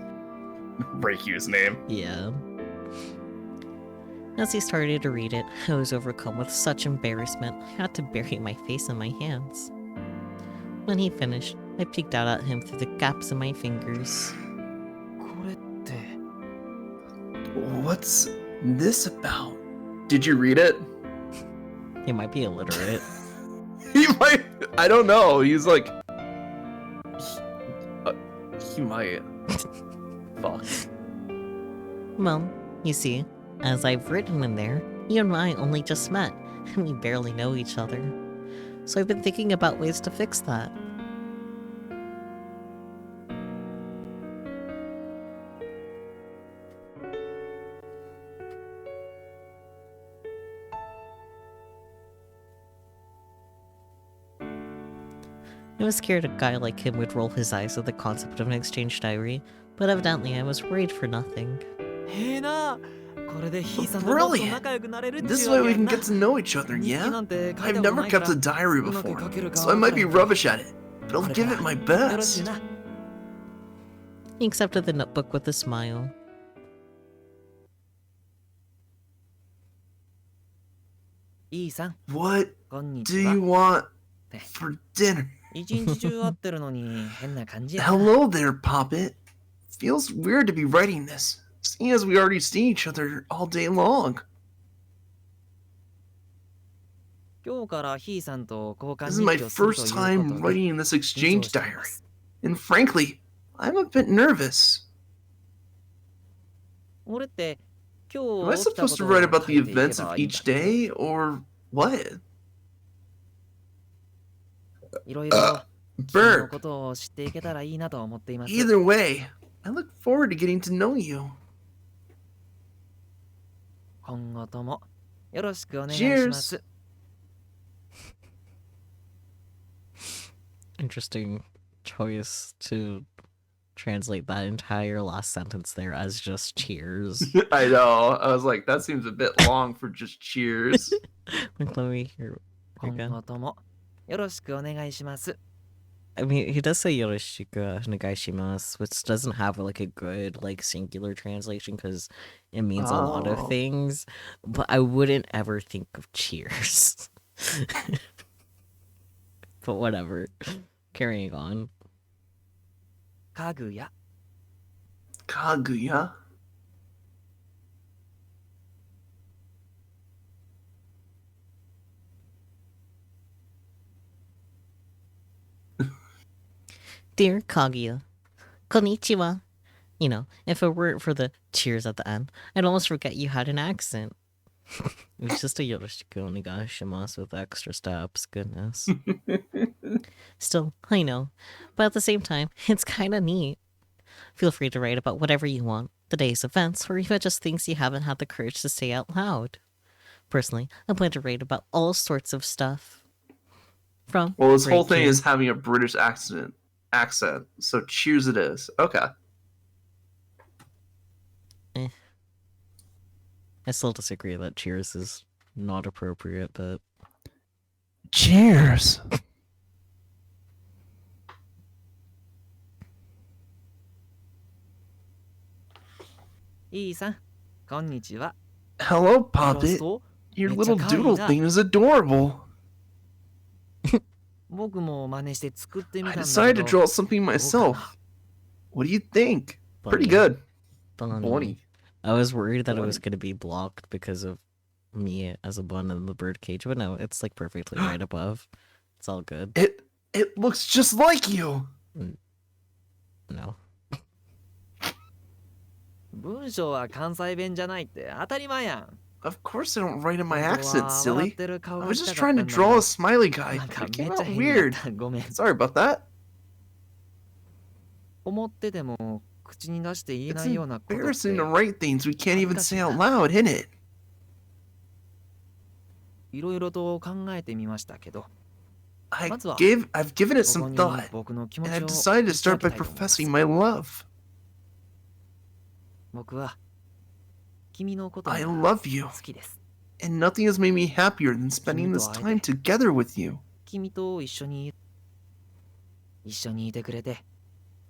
Reikyu's name. Yeah. As he started to read it, I was overcome with such embarrassment, I had to bury my face in my hands. When he finished, I peeked out at him through the gaps in my fingers. これって What's this about? Did you read it? He might be illiterate. He might. I don't know. He's like. He might. Fuck. Well, you see, as I've written in there, you and I only just met, and we barely know each other. So I've been thinking about ways to fix that. I was scared a guy like him would roll his eyes at the concept of an exchange diary, but evidently I was worried for nothing. へえなこれでひいさんともっと Brilliant! 仲良くなれるっちゅ This う way わ we けや can な get to know each other, 日記 yeah? なんて書い I've たこと never ないか kept ら a diary うまく before, 書けるか so I わ might から be んけど rubbish at it, but こ I'll れ give か it my らよろしゅ best. うな He accepted the notebook with a smile. いいさん What こんに do ちは you want for dinner? 一日中会ってるのに変な感じやな Hello there, Poppet. Feels weird to be writing this, seeing as we already see each other all day long. 今日からひいさんと交換 This is my 日記をすると first いう time ことで writing in this 緊 exchange 張してい diary, ます and frankly, I'm a bit nervous. 俺って今 Am I 日起きたこ supposed と to を write about 書 the いていけ events ば of いいんだ each day, or what? いろいろ君の Burp. ことを知っていけたらいいなと思っています Either way, I look forward to getting to know you. 今後ともよろしくお願いします Interesting choice to translate that entire last sentence there as just cheers. I know. I was like, that seems a bit long for just cheers. Like, let me hear 今 again. 後ともよろしくお願いします I mean, he does say yoroshiku onegaishimasu, which doesn't have like a good like singular translation because it means a lot of Oh. things. But I wouldn't ever think of cheers. But whatever. Carrying on. かぐや Kaguya? Dear Kaguya, konnichiwa. You know, if it weren't for the cheers at the end, I'd almost forget you had an accent. It was just a yoroshiku onegaishimasu with extra steps. Goodness. Still, I know. But at the same time, it's kind of neat. Feel free to write about whatever you want, the day's events, or even just things you haven't had the courage to say out loud. Personally, I plan to write about all sorts of stuff. From Well, this whole thing Reiki. is having a British accent, so cheers it is. Okay. I still disagree that cheers is not appropriate, but Cheers! いいさん、こんにちは。 Hello, イラス Puppet. ト Your めっちゃ little 可愛い doodle な。 thing is adorable. 僕も真似して作ってみ I たんだ decided け to ど、 draw something どうか myself. な？ What do you think? Pretty Bunny. good. Bunny. Bunny. I was worried that it was Bunny. going to be blocked because of me as a bun in the birdcage, but no, it's like perfectly right above. It's all good. It looks just like you. No. 文章は関西弁じゃないって当たり前やん。 Of course I don't write in my 本当 accent, は笑っ silly. てる顔 I が was した just かっ trying た to んだけ draw ど、 a smiley guy, なん but か it め came っちゃ out 変になっ weird. た。ごめん。 Sorry about that. 思ってても口に出して言え It's ないようなことって embarrassing to write things we can't even say out loud, isn't it? いろいろと考えてみましたけど、 I've まずは given it ここ some に thought, 僕の気持 and ち I've を decided to 打ち明 start け by たいと思います。 professing my love. 僕は君のことが I love you, 好きです。 and nothing has made me happier than spending this time together with you. 君と一緒にいてくれて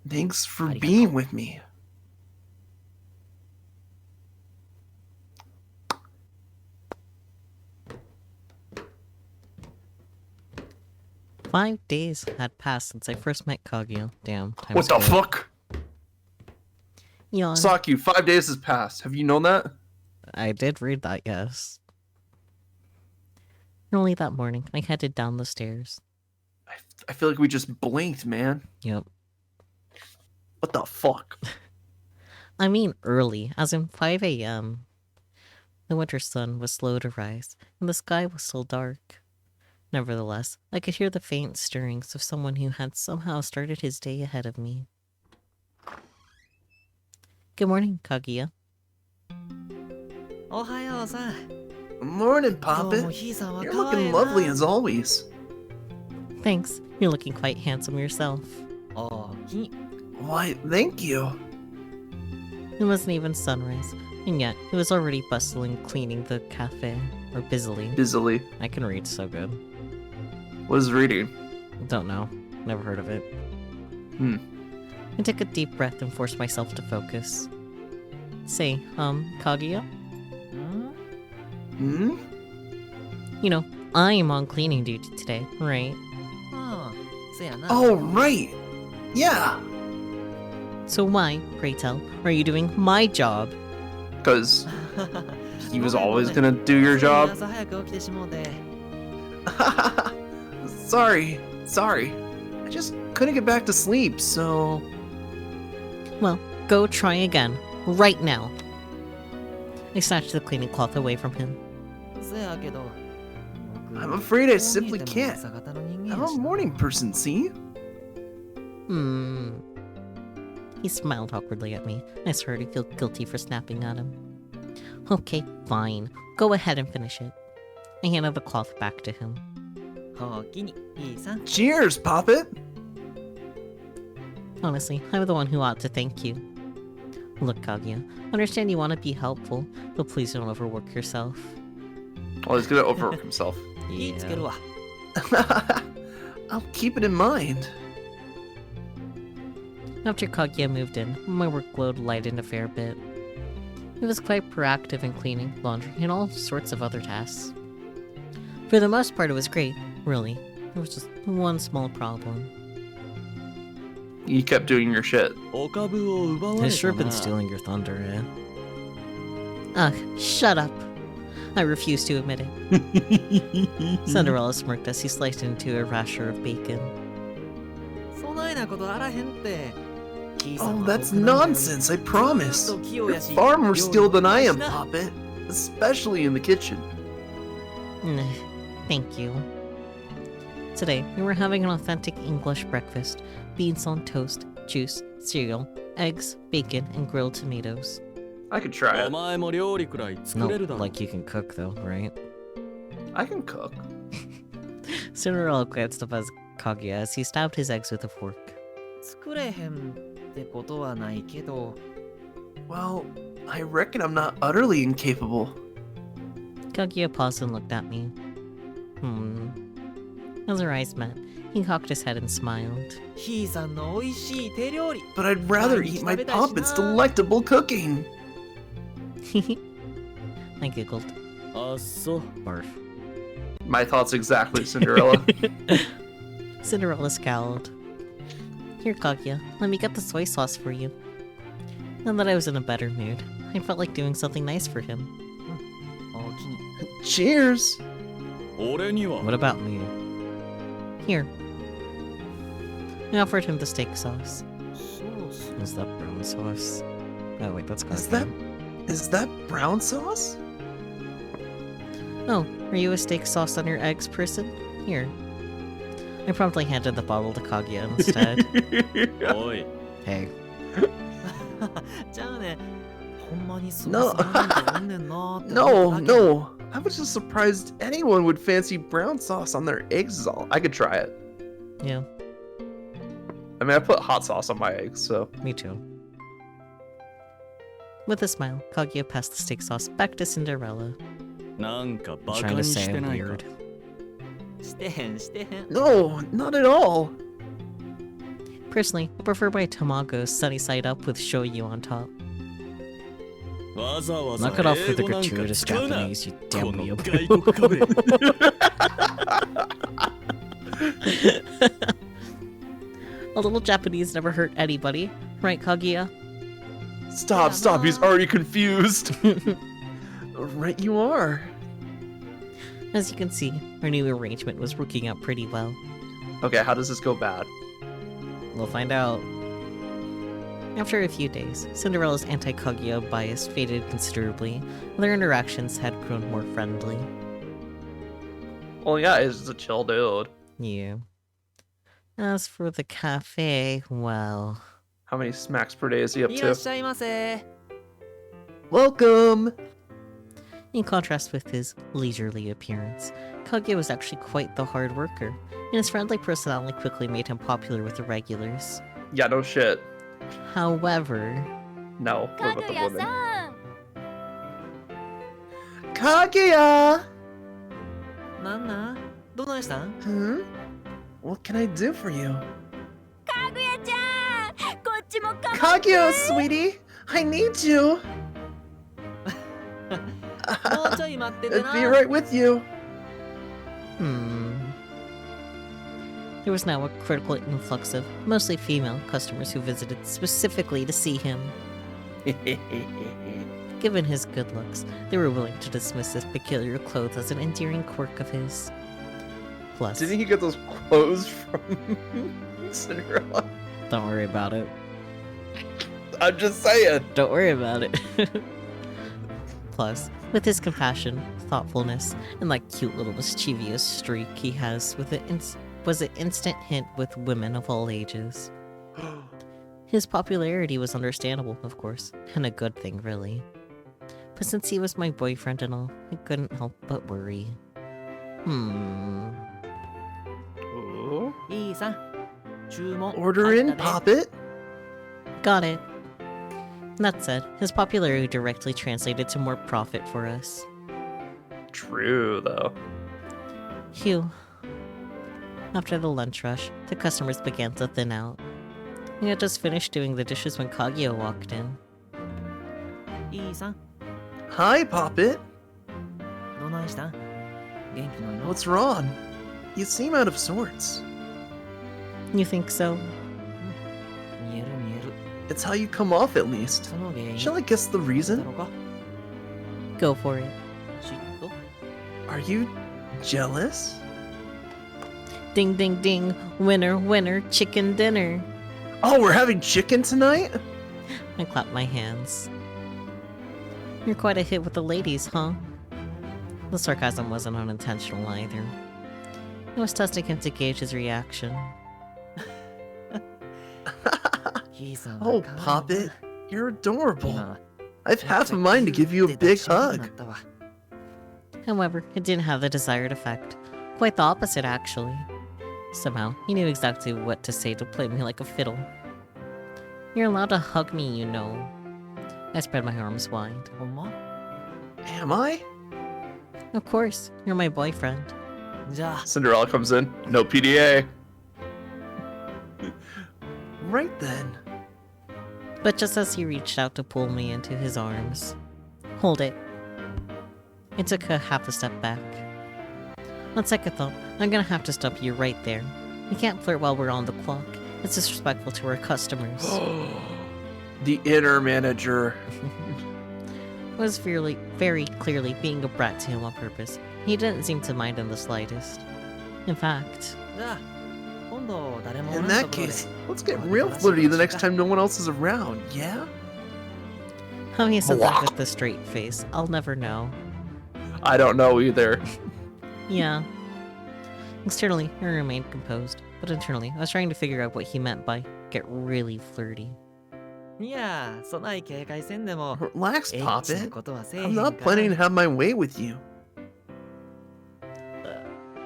Thanks for ありがとう。 being with me. Five days had passed since I first met Kaguya. Damn. Time's What the going. fuck? Yawn. Saku, 5 days has passed. Have you known that? I did read that, yes. Early that morning, I headed down the stairs. I feel like we just blinked, man. Yep. What the fuck? I mean early, as in 5 a.m. The winter sun was slow to rise, and the sky was still dark. Nevertheless, I could hear the faint stirrings of someone who had somehow started his day ahead of me. Good morning, Kaguya. おはようさん。 Morning, 今日も Poppet. ひいさんは You're 可愛 looking い lovely な。 as always. Thanks. You're looking quite handsome yourself. おおきに。 Why, thank you. It wasn't even sunrise, and yet it was already bustling cleaning the cafe. Or busily. Busily. I can read so good. What is reading? Don't know. Never heard of it. I took a deep breath and forced myself to focus. Say, Kaguya? ん Hmm? You know, I'm on cleaning duty today, right? ああ、そやな。 Oh, right. Yeah. So why, pray tell, are you doing my job? Because he was always gonna do your ついに job. 朝早く起きてしもうて。 Sorry. I just couldn't get back to sleep, so... Well, go try again, right now. I snatched the cleaning cloth away from him. そやけど、僕 I'm afraid I こう見 simply えても can't. 朝方の人間 I'm や a しな。 morning person, see? He smiled awkwardly at me. I started to feel guilty for snapping at him. Okay, fine. Go ahead and finish it. I handed the cloth back to him. おおきに、ひいさん。 Cheers, Poppet! Honestly, I'm the one who ought to thank you. Look, Kaguya, I understand you want to be helpful, but please don't overwork yourself. Well, he's gonna overwork himself. 火つけるわ。 I'll keep it in mind. After Kaguya moved in, my workload lightened a fair bit. It was quite proactive in cleaning, laundry, and all sorts of other tasks. For the most part, it was great, really. There was just one small problem. You kept doing your shit. お株を奪われたな。 I've sure been stealing your thunder, eh? Ugh, shut up. I refuse to admit it. Cinderella smirked as he sliced into a rasher of bacon. そないなことあらへんって。ひいさ Oh, んは that's 僕なんかより nonsense, I promise. ずっと器用 You're やし far more skilled than I am, 料理もうまいしな。 Poppet. Especially in the kitchen. Thank you. Today, we were having an authentic English breakfast. Beans on toast, juice, cereal, eggs, bacon, and grilled tomatoes. I could try お it. 前も料理くらい No, 作れるだろ。 like you can cook though, right? I can cook. Cinderella glanced up at Kaguya as he stabbed his eggs with a fork. 作れへんってことはないけど、 Well, I reckon I'm not utterly incapable. Kaguya paused and looked at me. As our eyes met, he cocked his head and smiled. ひいさんの美味しい手料理。 But I'd rather eat my Poppet's delectable cooking. I giggled. あ、そう。 Barf. My thoughts exactly, Cinderella. Cinderella scowled. Here, Kaguya, let me get the soy sauce for you. Now that I was in a better mood, I felt like doing something nice for him. おおきに Cheers! 俺には What about me? Here. I offered him the steak sauce. そうそう Is that brown sauce? Oh wait, that's Is Kaguya. is that brown sauce? Oh, are you a steak sauce on your eggs person? Here. I promptly handed the bottle to Kaguya instead. おい Hey. じゃあねほんまにそう No. さなんておんねんなって思 No, っただけ no. I was just surprised anyone would fancy brown sauce on their eggs is all. I could try it. Yeah, I mean, I put hot sauce on my eggs, so. me too. With a smile, Kaguya passed the steak sauce back to Cinderella. なんか I'm バカ trying に to し say て I'm ないか weird. してへんしてへん No, not at all. Personally, I prefer my tamago sunny side up with shoyu on top. わざわざ Knock it off with the 英語なんか gratuitous 使うな Japanese, you こ damn の noob. 外国壁 A little Japanese never hurt anybody, right, Kaguya? Stop, he's already confused. Right you are. As you can see, our new arrangement was working out pretty well. Okay, how does this go bad? We'll find out. After a few days, Cinderella's anti-Kaguya bias faded considerably, and their interactions had grown more friendly. Well, yeah, he's just a chill dude. Yeah. As for the cafe, well... How many smacks per day is he up いらっ to? しゃいませ Welcome. In contrast with his leisurely appearance, Kaguya was actually quite the hard worker, and his friendly personality quickly made him popular with the regulars. Yeah, no shit. However... No, what about the かぐや women? さん Kaguya! なんなんどないしたん Hmm? What can I do for you? かぐやちゃんこっちもかま Kaguya, sweetie! I need you! もうちょい待ってて I'd な be right with you. There was now a critical influx of mostly female customers who visited specifically to see him. Given his good looks, they were willing to dismiss his peculiar clothes as an endearing quirk of his. Plus, Didn't he get those clothes from Cinderella? don't worry about it. I'm just saying. Don't worry about it. Plus, with his compassion, thoughtfulness, and that cute little mischievous streak he has with was an instant hint with women of all ages. His popularity was understandable, of course, and a good thing, really. But since he was my boyfriend and all, I couldn't help but worry. Ooh. いいさ注文 Order 入 in, ったで pop it. Got it. That said, his popularity directly translated to more profit for us. True, though. Phew. After the lunch rush, the customers began to thin out. We had just finished doing the dishes when Kaguya walked in. いいさ Hi, pop it. どないしたん元気ないの What's wrong? You seem out of sorts. You think so? 見える見える It's how you come off, at least. その原因 Shall I guess the だ reason? ろうか Go for it. 嫉妬 Are you jealous? Ding ding ding, winner winner, chicken dinner. Oh, we're having chicken tonight? I clapped my hands. You're quite a hit with the ladies, huh? The sarcasm wasn't unintentional either. It was testing him to gauge his reaction. いいさ Oh, 可愛いな pop it. You're adorable. 今 I've half a mind to give you a めっちゃ big キュートにな hug. ったわ However, it didn't have the desired effect. Quite the opposite, actually. Somehow, he knew exactly what to say to play me like a fiddle. You're allowed to hug me, you know. I spread my arms wide. ほんま Am I? Of course, you're my boyfriend. じゃあ Cinderella comes in. No PDA. Right then. But just as he reached out to pull me into his arms, Hold it. I took a half a step back. On second thought, I'm gonna have to stop you right there. We can't flirt while we're on the clock. It's disrespectful to our customers. The inner manager. Was very clearly being a brat to him on purpose. He didn't seem to mind in the slightest. In fact, じゃあ今度誰もおら In んと that ころで case, let's get real flirty the next time no one else is around, yeah? how he said that with a straight face, I'll never know. I don't know either. Yeah. Externally, he remained composed, but internally, I was trying to figure out what he meant by get really flirty. いやそない警戒せんでも Relax, エッ Pop チな It. ことはせえへ I'm んか not planning to have my way with you.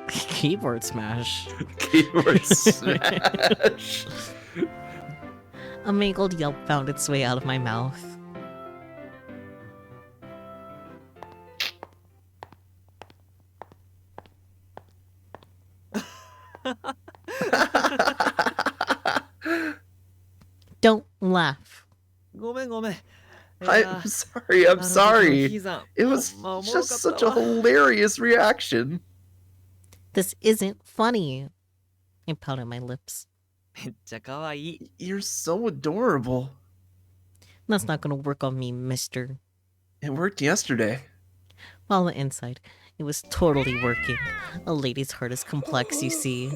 Keyboard smash. Keyword smash. A mangled yelp found its way out of my mouth. Don't laugh. ごめんごめん I'm sorry, I'm sorry. It was ほんまおもろ just かった such a わ hilarious reaction. This isn't funny. I pouted my lips. めっちゃ可愛い You're so adorable. That's not gonna work on me, mister. It worked yesterday. While on the inside, it was totally working. A lady's heart is complex, you see.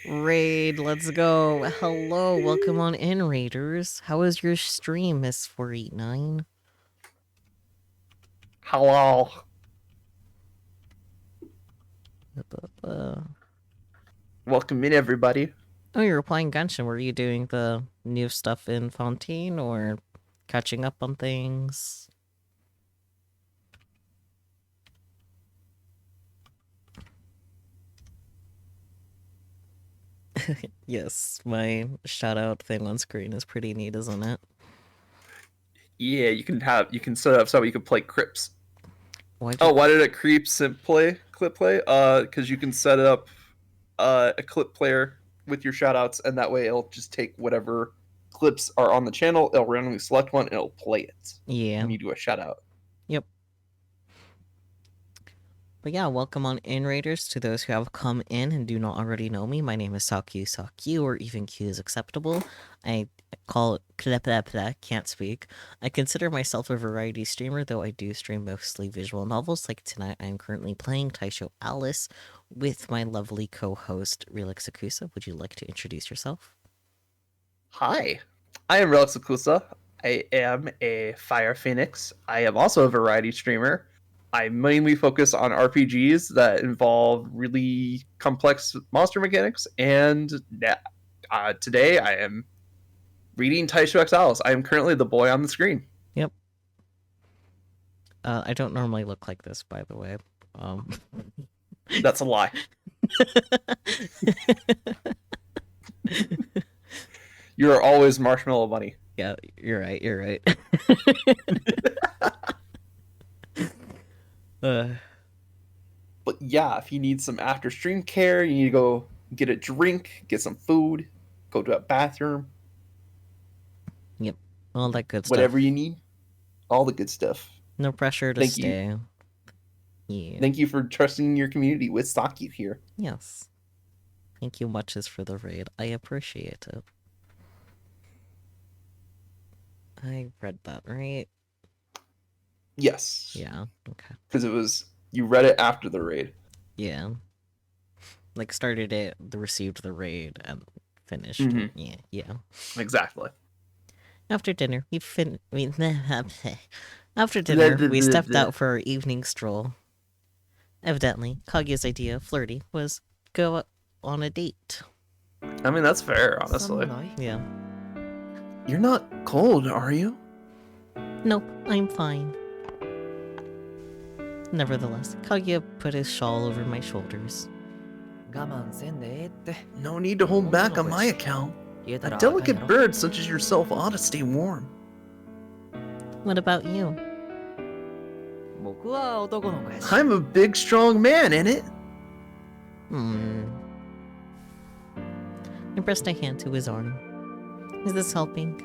Raid, let's go. Hello, welcome on in, Raiders. How was your stream, Miss 489? Hello. Welcome in, everybody. Oh, you were playing Genshin. Were you doing the new stuff in Fontaine or catching up on things? Yes, my shout out thing on screen is pretty neat, isn't it? Yeah, you can set it up so you can play Crips. Why'd Oh, you- why did it clip play? Because you can set up a clip player with your shoutouts, and that way it'll just take whatever clips are on the channel, it'll randomly select one, and it'll play it Yeah. when you do a shoutout. Yep. But yeah, welcome on in, Raiders. To those who have come in and do not already know me, my name is Sakyu, or even Q is acceptable. I call it can't speak. I consider myself a variety streamer, though I do stream mostly visual novels. Like tonight, I'm currently playing Taisho Alice with my lovely co-host, Relix Akusa. Would you like to introduce yourself? Hi, I am Relix Akusa. I am a Fire Phoenix. I am also a variety streamer. I mainly focus on RPGs that involve really complex monster mechanics, and today I am reading Taisho X Alice. I am currently the boy on the screen. Yep. I don't normally look like this, by the way. That's a lie. You're always Marshmallow Bunny. Yeah, you're right, you're right. But yeah, if you need some after stream care, you need to go get a drink, get some food, go to a bathroom, All that good stuff. whatever you need, all the good stuff. No pressure to Thank you. stay. Yeah. Thank you for trusting your community with Sakyu here. Yes. Thank you much for the raid. I appreciate it. I read that, right? Yes. Yeah. Okay. Because you read it after the raid. Yeah. Like started it, received the raid, and finished. Mhm. Yeah. Yeah. Exactly. After dinner, After dinner, we stepped out for our evening stroll. Evidently, Kaguya's idea, flirty, was go on a date. I mean, that's fair, honestly. 寒ない Yeah. You're not cold, are you? Nope, I'm fine. Nevertheless, Kaguya put his shawl over my shoulders. 我慢せんでええって No need to hold back on my account. 言えた A らあかんや delicate ろ bird such as yourself ought to stay warm. What about you? 僕は男の子やし I'm a big, strong man, ain't it? I pressed a hand to his arm. Is this helping?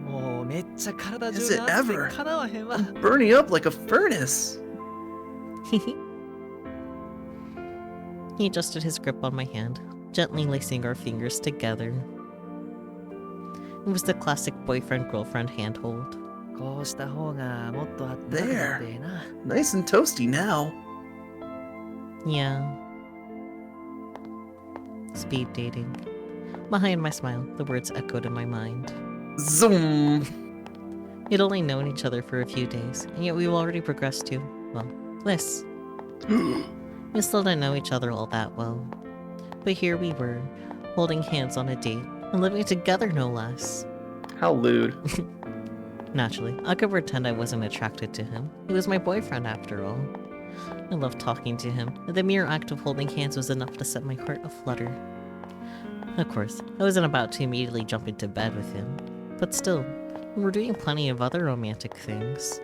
もうめっちゃ体 Is 中 it が熱くて ever? かなわへんわ。 I'm burning up like a furnace. He adjusted his grip on my hand, gently lacing our fingers together. It was the classic boyfriend-girlfriend handhold. こうした方がもっとあったかくなってええな。 Nice and toasty now. Yeah. Speed dating. Behind my smile, the words echoed in my mind. Zoom. We'd only known each other for a few days, and yet we've already progressed to, well, this. We still didn't know each other all that well. But here we were, holding hands on a date, and living together no less. How lewd. Naturally, I could pretend I wasn't attracted to him. He was my boyfriend after all. I loved talking to him, and the mere act of holding hands was enough to set my heart aflutter. Of course, I wasn't about to immediately jump into bed with him, but still, we were doing plenty of other romantic things.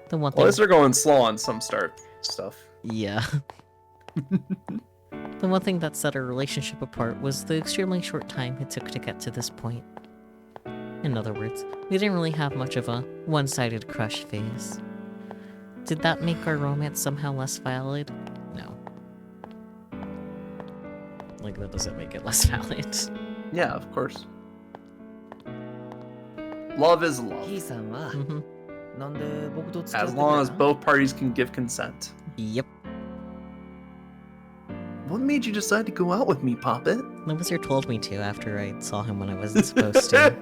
The one Well, at least thing, they're going slow on some start stuff. yeah. The one thing that set our relationship apart was the extremely short time it took to get to this point. In other words, we didn't really have much of a one-sided crush phase. Did that make our romance somehow less valid? No. Like, that doesn't make it less valid. Yeah, of course. Love is ヒー love. さんは Mm-hmm. なんで僕と付き合っ As てくれ long as た？ both parties can give consent. Yep. What made you decide to go out with me, Poppet? The wizard told me to after I saw him when I wasn't supposed to.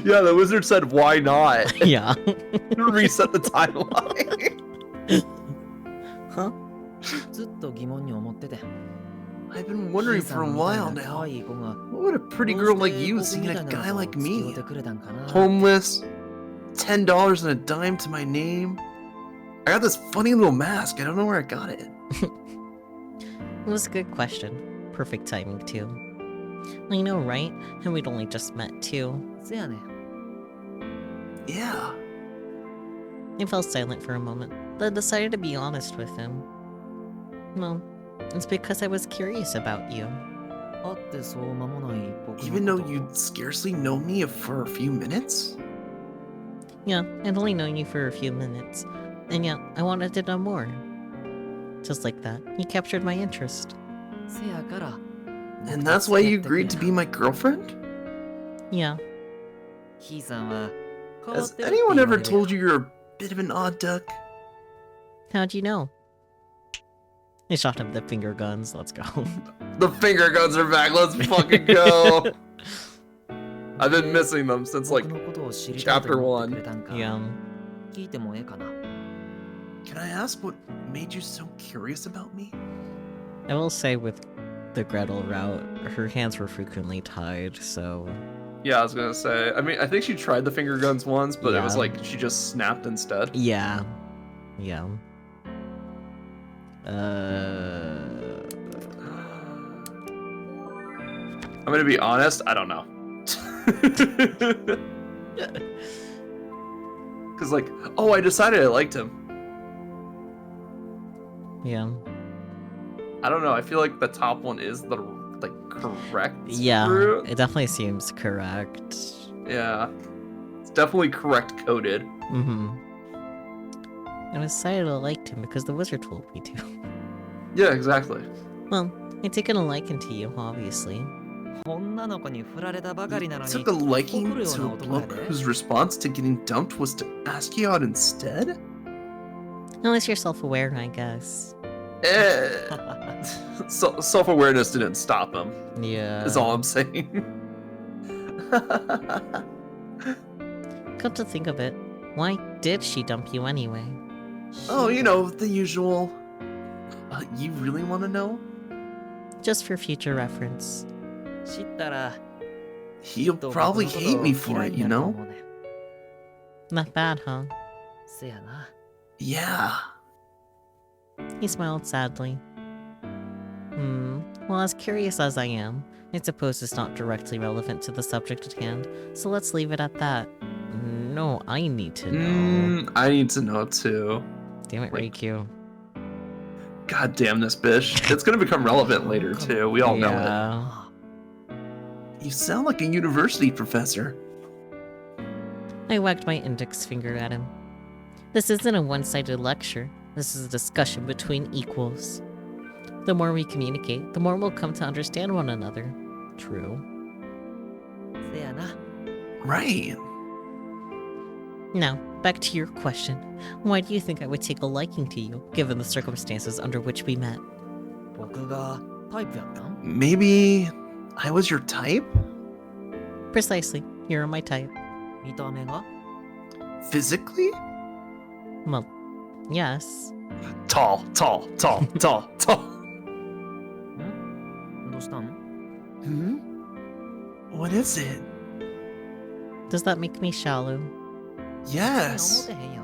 Yeah, the wizard said, why not? Yeah. Reset the timeline. Huh? ずっと疑問に思ってて。 I've been ヒ wondering ーさ for a んみたい while な可 now. 愛い子が What would a pretty どう girl して like you 僕 see み in た a いな guy 子 like 付き合っ me? てくれたんかな。 Homeless, $10 and a dime to my name. I got this funny little mask. I don't know where I got it. It was a good question. Perfect timing, too. I know, right? And we'd only just met, too. せやね。 Yeah. I fell silent for a moment, then decided to be honest with him. Well, it's because I was curious about you. 会ってそう間もない僕の Even こ though と you'd scarcely know me for a few minutes? Yeah, I'd only known you for a few minutes, and yet I wanted to know more. Just like that, you captured my interest. せやから。 And that's why you agreed to be my girlfriend? Yeah, ヒーさんは変わっ Has てるって anyone 言わ ever れる told you you're a bit of an odd duck? how'd you know? I shot him the finger guns, let's go. The finger guns are back. Let's fucking go. I've been missing them since like 僕のことを知りたいと chapter 思って 1. くれたんか。 Yeah. 聞いてもええかな。 Can I ask what made you so curious about me? I will say with the Gretel route, her hands were frequently tied, so... Yeah, I was gonna say. I mean, I think she tried the finger guns once, but it was Yeah. like she just snapped instead. Yeah. Yeah. I'm gonna be honest, I don't know. Cause like, oh, I decided I liked him. Yeah. I don't know. I feel like the top one is the like correct Yeah, route. it definitely seems correct. Yeah, it's definitely correct coded. Mm-hmm. I decided I liked him because the wizard told me to. Yeah, exactly. Well, I taken a liking to you, obviously. 女の子に振られたばかりなの You に took a liking 怒るよう to な a 男や bloke で。 whose response to getting dumped was to ask you out instead? Unless you're self-aware, I guess. So self-awareness didn't stop him. Yeah. Is all I'm saying. Come to think of it, why did she dump you anyway? Oh, you know, the usual. You really want to know? Just for future reference. 知ったら He'll と probably 僕の hate こと me を for 嫌い it, に you なると know? 思うね。 Not bad, huh? せやな。 Yeah. He smiled sadly. Well, as curious as I am, I suppose it's not directly relevant to the subject at hand, so let's leave it at that. No, I need to know. I need to know too. Damn it, like- Reikyu. God damn this bitch. It's gonna become relevant later too. We all know it. Yeah. You sound like a university professor. I wagged my index finger at him. This isn't a one-sided lecture. This is a discussion between equals. The more we communicate, the more we'll come to understand one another. True. せやな。 Right. Now, back to your question. Why do you think I would take a liking to you, given the circumstances under which we met? 僕がタイプやったん？ Maybe I was your type? Precisely. You're my type. 見た目が？ Physically? Well, yes. Tall, tall, tall, tall, tall. どうしたん？ Hmm? What is it? Does that make me shallow? いや Yes. 思てへんや。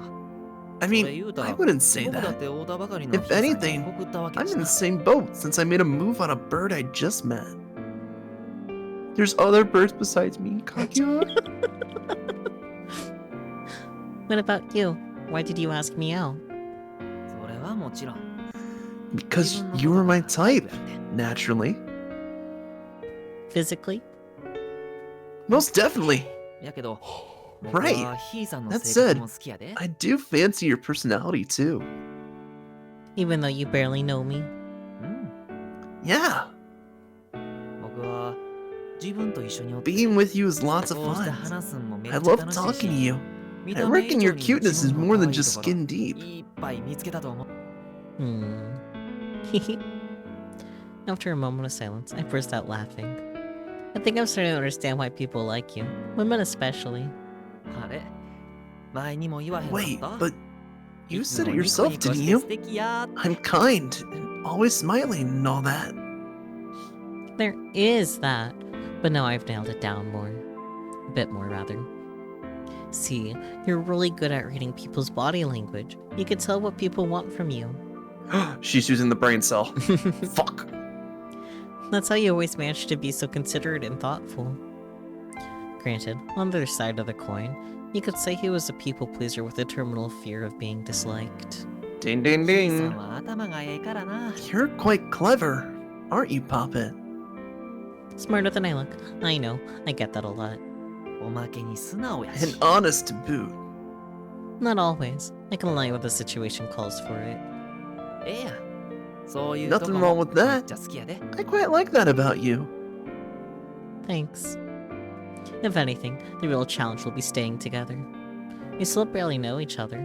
I それ mean, 言うた I ら wouldn't say 僕だっ that. て会うたばかりの If ヒーさんに anything, 告ったわけ I'm やし in な the same boat since I made a move on a bird I just met. There's other birds besides me, Kaguya? What about you? Why did you ask me out? それはもちろん。 Because 自分の you こ were と my がタイ type, プやって naturally. Physically? Most definitely. やけど、僕 Right. はヒーさんの That 性格 said, も好きやで。 I do fancy your personality too. Even though you barely know me? うん。 Yeah, 僕は自分と一緒におって being with you is lots of こうして fun. 話すんもめっち I ゃ love 楽しい talking to し、 you. 見 I た目以 reckon 上 your に cuteness 自 is 分の more 可 than 愛い just ところ skin deep. いっぱい見つけたと思う。 After a moment of silence, I burst out laughing. I think I'm starting to understand why people like you. Women especially. あれ前にも言わへんかっ Wait, た but you いつ said も it ニコ yourself, ニコ didn't して you? 素敵やーって I'm kind and always smiling and all that. There is that, but now I've nailed it down more. A bit more, rather. See, you're really good at reading people's body language. You can tell what people want from you. She's using the brain cell. Fuck. That's how you always manage to be so considerate and thoughtful. Granted, on the other side of the coin, you could say he was a people pleaser with a terminal fear of being disliked. Ding, ding, ヒーさ ding. んは頭がええからな。 You're quite clever, aren't you, Poppet? Smarter than I look. I know, I get that a lot. おまけに素直や And し。 honest to boot. Not always. I can lie when the situation calls for it. ええやん。そういうと Nothing こ wrong も with め that. っちゃ好きやで。 I quite like that about you. Thanks. If anything, the real challenge will be staying together. We still barely know each other.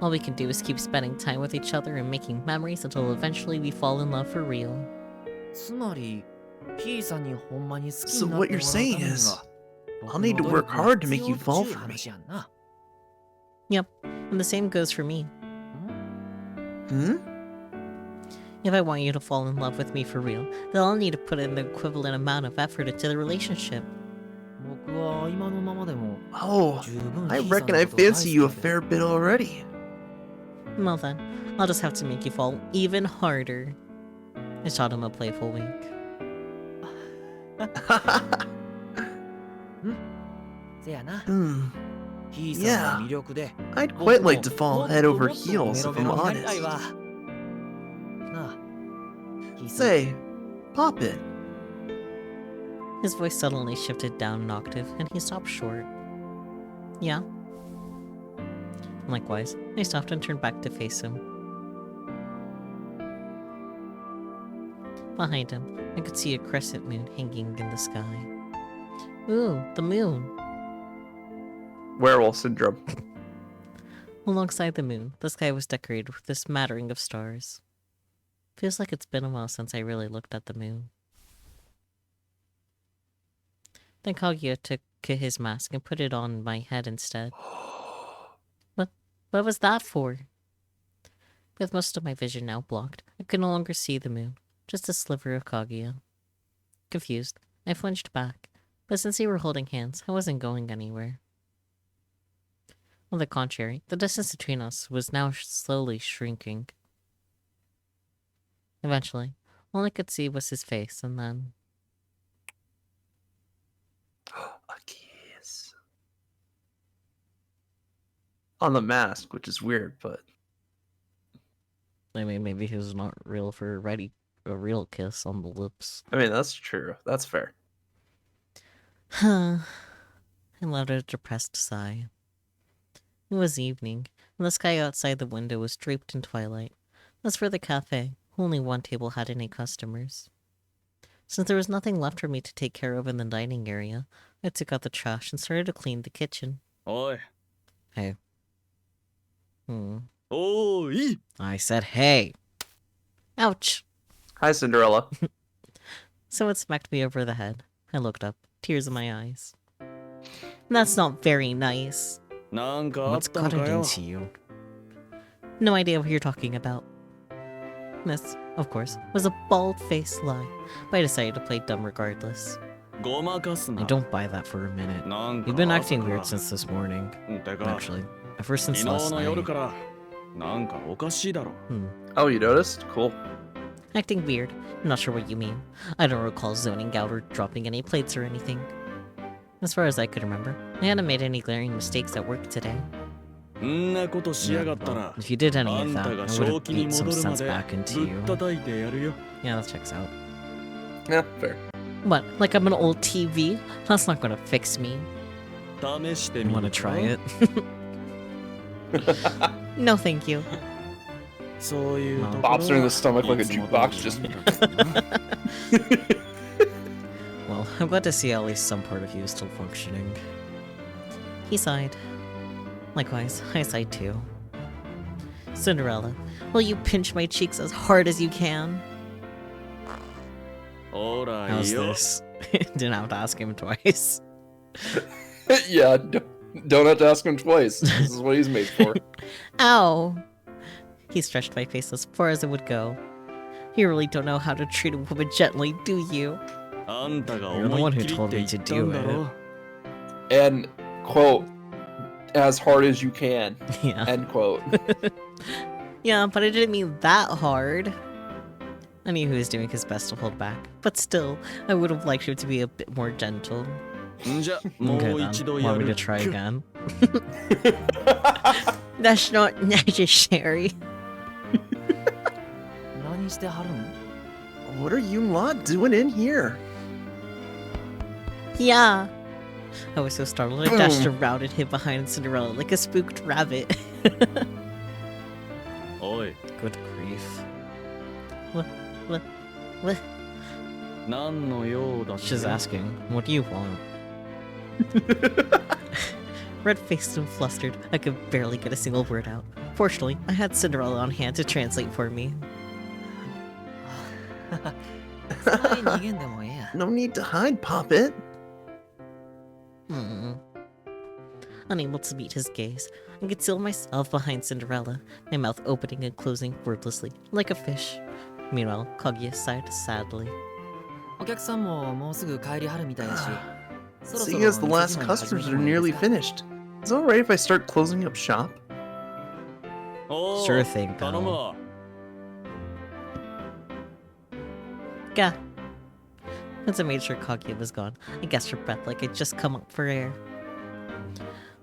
All we can do is keep spending time with each other and making memories until eventually we fall in love for real. つまり、ヒーさんにほんまに好き So になっ what て you're もらうため saying に is, は、 I'll 僕 need の to 努 work 力が hard to 必 make you 要っ fall ちゅう for me. 話やんな。 Yep, and the same goes for me. Hmm? If I want you to fall in love with me for real, then I'll need to put in the equivalent amount of effort into the relationship. 僕は今のままでも Oh, 十分 I ヒーさん reckon の I こと大好 fancy き you や a で。 fair bit already. Well then, I'll just have to make you fall even harder. I shot him a playful wink. せやな。 Hmm. ヒーさんの Yeah. 魅力で、 I'd 僕 quite も like to fall もっと head over もっと heels メロ if メ I'm ロになりたい honest. わ。なあ、ヒーさん。 Say, Poppet. His voice suddenly shifted down an octave, and he stopped short. Yeah? Likewise, I stopped and turned back to face him. Behind him, I could see a crescent moon hanging in the sky. Ooh, the moon! Werewolf syndrome. Alongside the moon, the sky was decorated with a smattering of stars. Feels like it's been a while since I really looked at the moon. Then Kaguya took his mask and put it on my head instead. What was that for? With most of my vision now blocked, I could no longer see the moon, just a sliver of Kaguya. Confused, I flinched back, but since we were holding hands, I wasn't going anywhere. On the contrary, the distance between us was now slowly shrinking. Eventually, all I could see was his face, and then... A kiss. On the mask, which is weird, but I mean, maybe he was not real for a real kiss on the lips. I mean, that's true. That's fair. Huh. and let out a depressed sigh. It was evening, and the sky outside the window was draped in twilight. As for the cafe, only one table had any customers. Since there was nothing left for me to take care of in the dining area, I took out the trash and started to clean the kitchen. おい Hey. おーい I said, hey. Ouch. Hi, Cinderella. Someone smacked me over the head. I looked up, tears in my eyes. That's not very nice. なんかあっ What's たの got か it よ into you? No idea what you're talking about. This, of course, was a bald-faced lie, but I decided to play dumb regardless. ごまかす I な don't buy that for a minute. なんか You've been 朝 acting から weird since this morning. てか Actually, ever 昨 since 日 last の夜 night. からなんかおかしいだろ Oh, you noticed? Cool. Acting weird? I'm not sure what you mean. I don't recall zoning out or dropping any plates or anything. As far as I could remember, I hadn't made any glaring mistakes at work today. んなことしや Yeah, がったら well, if you did any あ of ん that, た I が would 正 have 気に beat some 戻るま sense で back into ぶ you. ったたいてやるよ Yeah, that checks out. Yeah, fair. What, like I'm an old TV? That's not gonna fix me. 試して You み wanna る try か it? No, thank you. そういうところ Bops her in the stomach like a いつも jukebox, 通り just- なんだな Well, I'm glad to see at least some part of you is still functioning. He sighed. Likewise, I sighed too. Cinderella, will you pinch my cheeks as hard as you can? ほら How's いいよ this? Didn't have to ask him twice. Yeah, don't have to ask him twice. This is what he's made for. Ow! He stretched my face as far as it would go. You really don't know how to treat a woman gently, do you? あんたが You're the 思 one い who っきりっ told て me 言 to ったん do だろ And, quote, as hard as you can, Yeah. end quote. Yeah, but I didn't mean that hard. I knew he was doing his best to hold back, but still, I would have liked him to be a bit more gentle. んじゃも Okay う then, 一度や want me る to try again? That's not necessary. 何してはるん What are you lot doing in here? Yeah. I was so startled, I dashed around and hid behind Cinderella like a spooked rabbit. おい Good grief. What? 何の用だって She's asking, what do you want? Red-faced and flustered, I could barely get a single word out. Fortunately, I had Cinderella on hand to translate for me. さあ逃げんでもええや No need to hide, Poppet. Unable to meet his gaze, I concealed myself behind Cinderella, my mouth opening and closing wordlessly, like a fish. Meanwhile, Kaguya sighed sadly. お客さんももうすぐ帰りはるみたいだしそろそろ Seeing as the 店 last じまい customers 始 are めてもいい nearly ですか finished, is it alright if I start closing up shop? おう Sure thing, 頼む pal. わ Gah. Once I made sure Kaguya was gone, I gasped for breath like I'd just come up for air.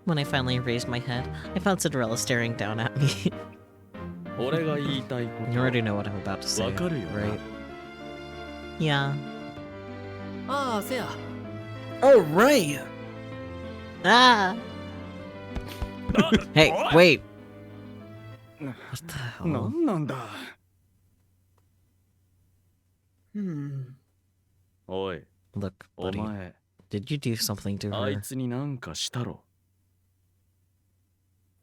When I finally raised my head, I found Cinderella staring down at me. 俺が言いたいこ You と already know what I'm about to say, わかるよな right? Yeah. ああせや Oh, right. Ah! Hey, wait! What the な hell? んなんだ おい Look, お buddy, 前 did you do something to あい her? つになんかしたろ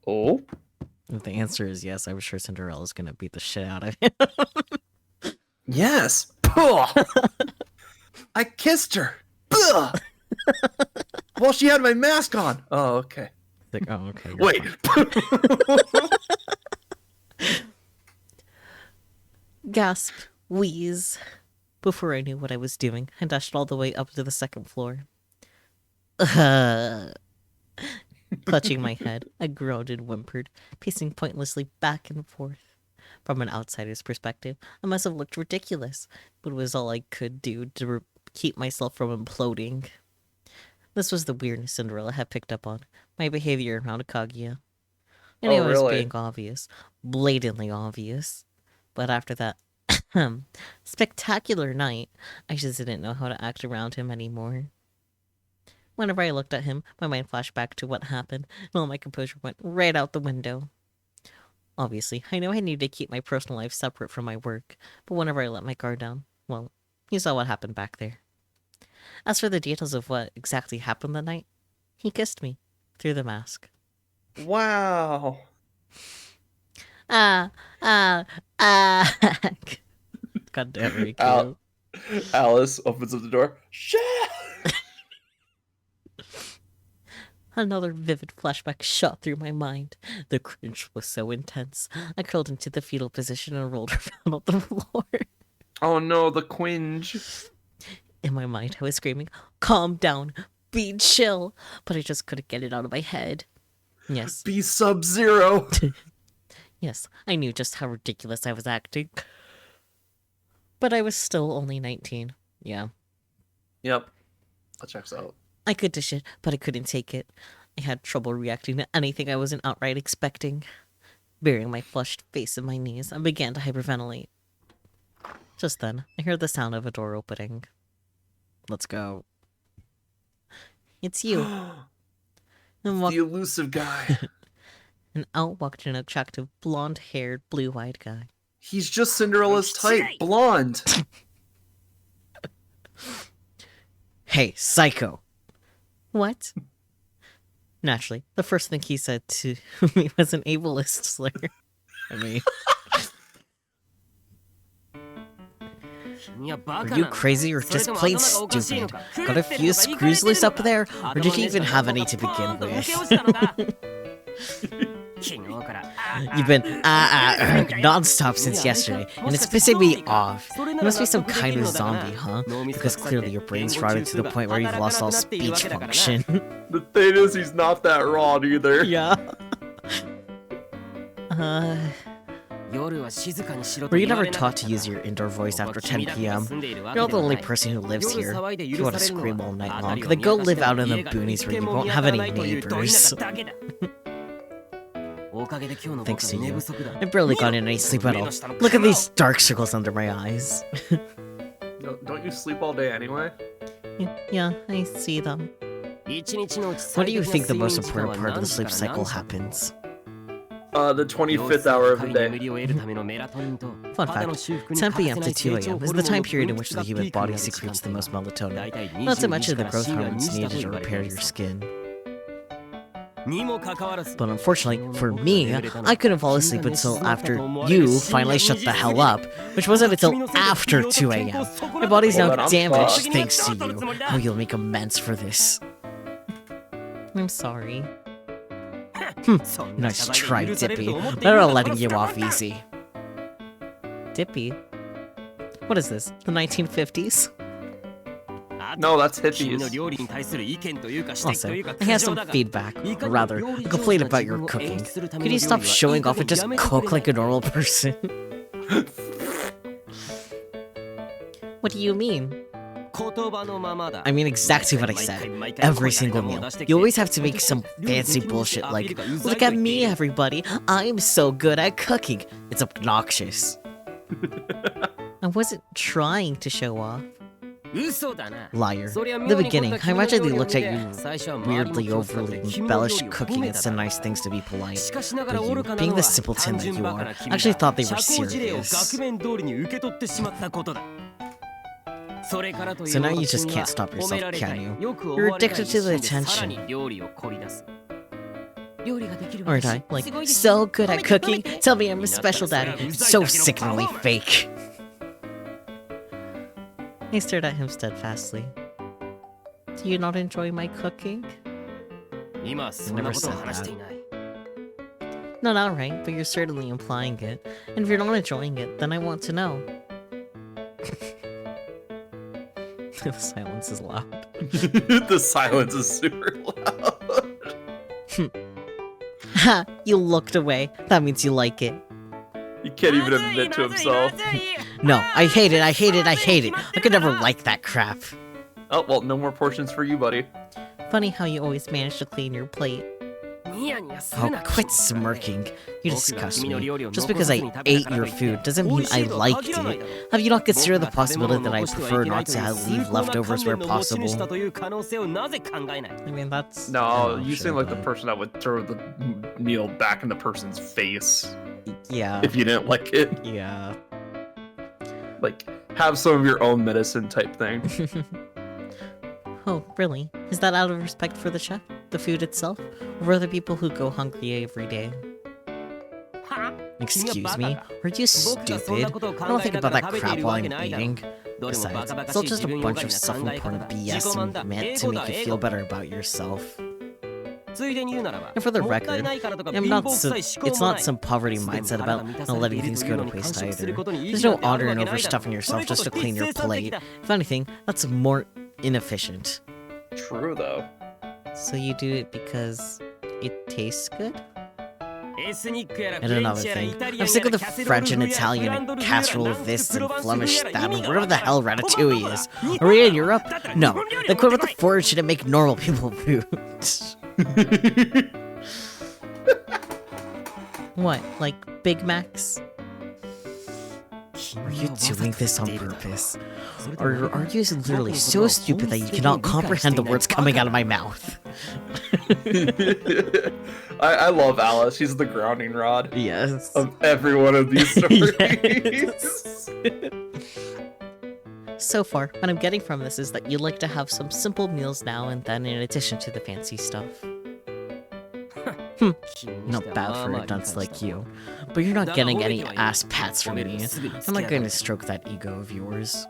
Oh? If the answer is yes, I'm sure Cinderella's gonna beat the shit out of him. Yes. I kissed her. Ugh. While she had my mask on. Oh, okay. Like, oh, okay. you're Wait. Gasp, wheeze. Before I knew what I was doing, I dashed all the way up to the second floor. Clutching my head, I groaned and whimpered, pacing pointlessly back and forth. From an outsider's perspective, I must have looked ridiculous, but it was all I could do to keep myself from imploding. This was the weirdness Cinderella had picked up on, my behavior around Kaguya. I knew Oh, I was really? being obvious, blatantly obvious. But after that spectacular night, I just didn't know how to act around him anymore. Whenever I looked at him, my mind flashed back to what happened, and all my composure went right out the window. Obviously, I know I needed to keep my personal life separate from my work, but whenever I let my guard down, well, you saw what happened back there. As for the details of what exactly happened that night, he kissed me through the mask. Wow. God damn, very cute. Alice opens up the door. Shit! Another vivid flashback shot through my mind. The cringe was so intense. I curled into the fetal position and rolled around on the floor. Oh no, the quinge. In my mind, I was screaming, "Calm down, be chill," but I just couldn't get it out of my head. Yes. Be Sub-Zero. Yes, I knew just how ridiculous I was acting. But I was still only 19. Yeah. Yep. That checks out. I could dish it, but I couldn't take it. I had trouble reacting to anything I wasn't outright expecting. Burying my flushed face in my knees, I began to hyperventilate. Just then, I heard the sound of a door opening. Let's go. It's you. And The elusive guy. and out walked an attractive, blonde-haired, blue-eyed guy. He's just Cinderella's type, blonde. Hey, psycho! What? Naturally, the first thing he said to me was an ableist slur. I mean... Are you crazy or just plain stupid? Got a few screws loose up there? Or did you even have any to begin with? You've been non-stop since yesterday, and it's pissing me off. You must be some kind of zombie, huh? Because clearly your brain's rotted to the point where you've lost all speech function. The thing is, he's not that raw either. Yeah. Were you never taught to use your indoor voice after 10 p.m.? You're not the only person who lives here. If you want to scream all night long, then go live out in the boonies where you won't have any neighbors. Thanks to you, I've barely gotten any sleep at all. Look at these dark circles under my eyes. Don't you sleep all day anyway? Yeah, I see them. When do you think the most important part of the sleep cycle happens? The 25th hour of the day. Fun fact, 10 p.m. to 2 a.m. is the time period in which the human body secretes the most melatonin, not to mention the growth hormones needed to repair your skin. But unfortunately, for me, I couldn't fall asleep until after you finally shut the hell up, which wasn't until after 2 a.m. My body's now damaged thanks to you. Oh, you'll make amends for this. I'm sorry. Nice try, Dippy, but I'm not letting you off easy. Dippy? What is this, the 1950s? No, that's hippies. Also, I have some feedback, or rather, a complaint about your cooking. Could you stop showing off and just cook like a normal person? What do you mean? I mean exactly what I said. Every single meal. You always have to make some fancy bullshit like, look at me, everybody. I'm so good at cooking. It's obnoxious. I wasn't trying to show off. Liar. In the beginning, I imagine they looked at you weirdly overly embellished cooking and said nice things to be polite. But you, being the simpleton that you are, actually thought they were serious. So now you just can't stop yourself, can you? You're addicted to the attention. Aren't I? Like, so good at cooking? Tell me I'm a special daddy. It's so sickeningly fake. I stared at him steadfastly. Do you not enjoy my cooking? I never said that. Not outright, but you're certainly implying it. And if you're not enjoying it, then I want to know. The silence is loud. The silence is super loud. Ha! You looked away. That means you like it. He can't even admit to himself. No, I hate it, I hate it, I hate it. I could never like that crap. Oh, well, no more portions for you, buddy. Funny how you always manage to clean your plate. Oh, quit smirking. You disgust me. Just because I ate your food doesn't mean I liked it. Have you not considered the possibility that I prefer not to leave leftovers where possible? I mean, that's... No, you sure, seem like the but- person that would throw the meal back in the person's face Yeah. if you didn't like it. Yeah. Like, have some of your own medicine type thing. Oh, really? Is that out of respect for the chef? The food itself? Or for the people who go hungry every day? Excuse me? Are you stupid? I don't think about that crap while I'm eating. Besides, it's all just a bunch of self-important BS meant to make you feel better about yourself. And for the record, it's not some poverty mindset about not letting things go to waste either. There's no honor in overstuffing yourself just to clean your plate. If anything, that's more inefficient. True, though. So you do it because it tastes good? And And another thing, I'm sick of the French and Italian and casserole this and Flemish that and whatever the hell ratatouille is. Are we in Europe? No. Then quit with the fortune and make normal people food. What, like Big Macs? Are you doing this on purpose? Or are you literally so stupid that you cannot comprehend the words coming out of my mouth? I love Alice. She's the grounding rod Yes. of every one of these stories. Yes. So far, what I'm getting from this is that you like to have some simple meals now and then in addition to the fancy stuff. Not bad for a dunce like you. But you're not getting any ass pats from me. I'm not going to stroke that ego of yours.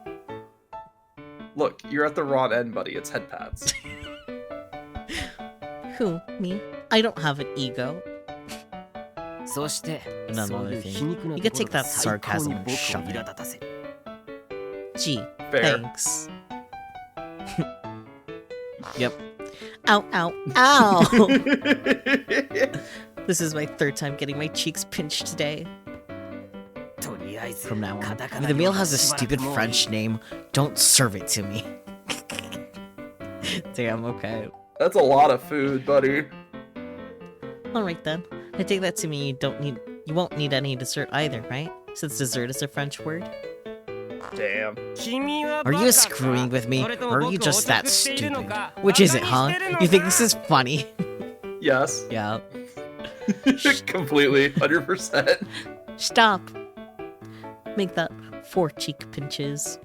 Look, you're at the wrong end, buddy. It's head pats. Who? Me? I don't have an ego. And another thing, you could take that sarcasm and shove it. Gee, Fair. thanks. Yep. Ow, ow, ow! This is my third time getting my cheeks pinched today. From now on, if the meal has a stupid French name, don't serve it to me. Damn, okay. That's a lot of food, buddy. Alright then. I take that to mean you won't need any dessert either, right? Since dessert is a French word. Damn. Are you screwing with me, or are you just that stupid? Which is it, huh? You think this is funny? Yes. Yeah. Completely. 100%. Stop. Make that 4 cheek pinches.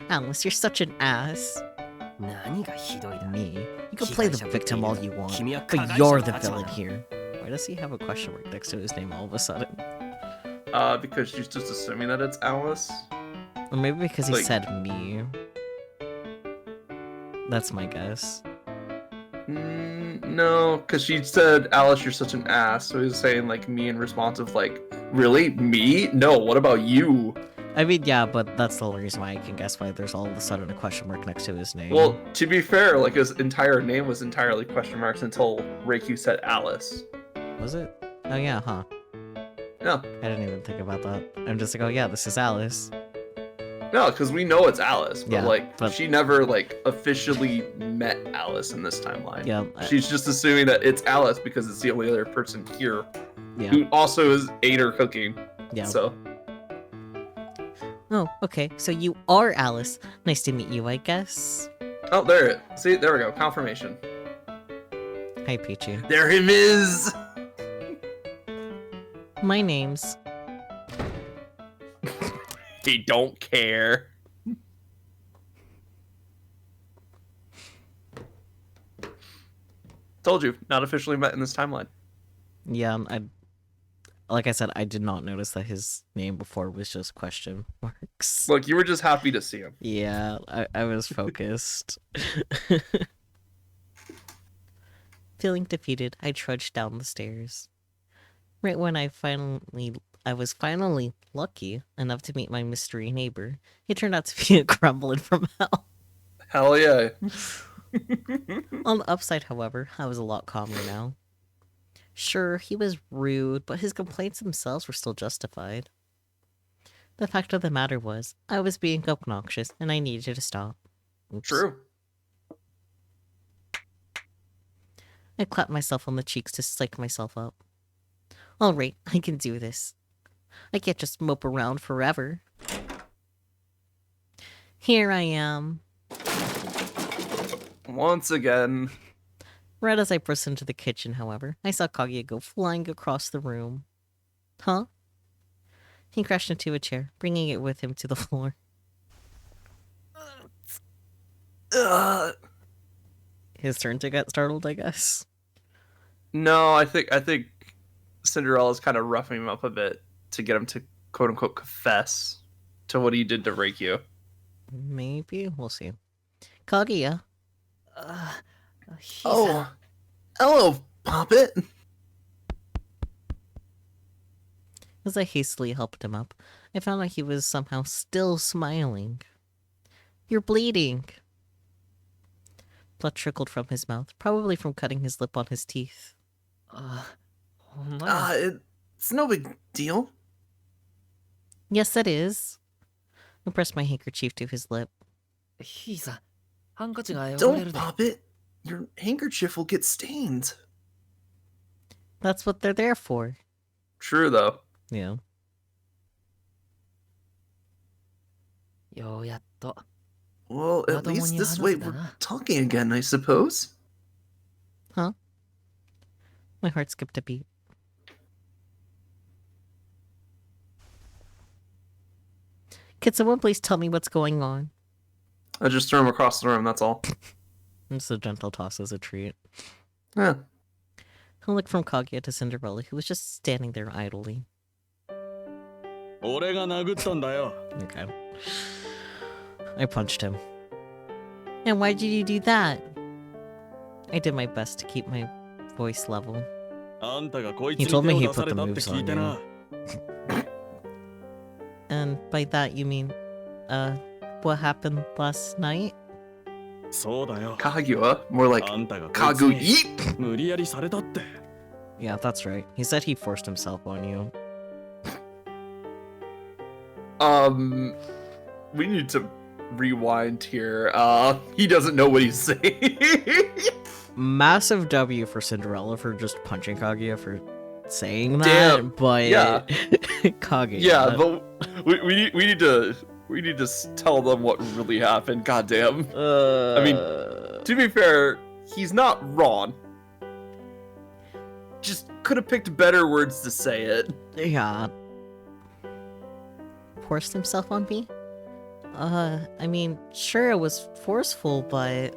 Alice, you're such an ass. Me. You can play the victim all you want, but you're the villain here. Why does he have a question mark next to his name all of a sudden? Because she's just assuming that it's Alice. Or maybe because he Like- said me. That's my guess. No, because she said, Alice, you're such an ass. So he's saying, like, me in response of, like, really? Me? No, what about you? I mean, yeah, but that's the only reason why I can guess why there's all of a sudden a question mark next to his name. Well, to be fair, like, his entire name was entirely question marks until Reiki said Alice. Was it? Oh yeah, huh. No. I didn't even think about that. I'm just like, oh yeah, this is Alice. No, because we know it's Alice, but, Yeah, like, but- she never, like, officially met Alice in this timeline. Yeah, She's just assuming that it's Alice because it's the only other person here yeah, who also is ate her cooking. yeah. So, Oh, okay, so you are Alice. Nice to meet you, I guess. oh, there. See, there we go. Confirmation. Hi, Peachy. There him is. My name's... He don't care. Told you, not officially met in this timeline. Yeah, like I said, I did not notice that his name before was just question marks. Look, you were just happy to see him. Yeah, I was focused. Feeling defeated, I trudged down the stairs. Right when I was finally lucky enough to meet my mystery neighbor. He turned out to be a gremlin from hell. Hell yeah. On the upside, however, I was a lot calmer now. Sure, he was rude, but his complaints themselves were still justified. The fact of the matter was, I was being obnoxious, and I needed to stop. Oops. True. I clapped myself on the cheeks to psych myself up. All right, I can do this. I can't just mope around forever. Here I am. Once again. Right as I burst into the kitchen, however, I saw Kaguya go flying across the room. Huh? He crashed into a chair, bringing it with him to the floor. His turn to get startled, I guess. No, I think Cinderella's kind of roughing him up a bit to get him to quote unquote confess to what he did to Reikyu. Maybe? We'll see. Kaguya. Oh, hello, Puppet. As I hastily helped him up, I found out he was somehow still smiling. You're bleeding. Blood trickled from his mouth, probably from cutting his lip on his teeth. It's no big deal. Yes, it is. I pressed my handkerchief to his lip. Don't pop it. Your handkerchief will get stained. That's what they're there for. True, though. Yeah. Well, at least this way we're talking again, I suppose. Huh? My heart skipped a beat. Can someone please tell me what's going on? I just threw him across the room, that's all. It's a gentle toss as a treat. Yeah. I looked from Kaguya to Cinderella, who was just standing there idly. 俺が殴ったんだよ。 Okay. I punched him. And why did you do that? I did my best to keep my voice level. あんたがこいつ He に told 手 me を he 出さ put れ the たって moves 聞い on て you. な。 And by that you mean, what happened last night? そうだよ。 Kaguya, more like あんたがこいつに Kaguyi. 無理やりされたって。 Yeah, that's right. He said he forced himself on you. We need to rewind here. He doesn't know what he's saying. Massive W for Cinderella for just punching Kaguya for saying that, Damn. but Yeah. Kaguya. Yeah, but we need to tell them what really happened. Goddamn. I mean, to be fair, he's not wrong. Just could have picked better words to say it. Yeah. Forced himself on me? I mean, sure it was forceful, but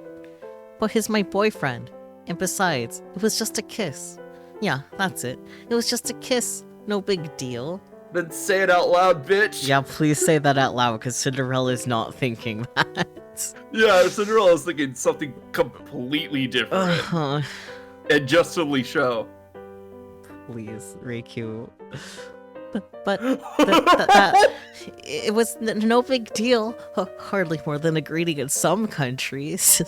he's my boyfriend. And besides, it was just a kiss. Yeah, that's it. It was just a kiss. No big deal. Then say it out loud, bitch. Yeah, please say that out loud, because Cinderella's not thinking that. Yeah, Cinderella's thinking something completely different. And justly so. Please, Reikyu. But that it was no big deal. Hardly more than a greeting in some countries.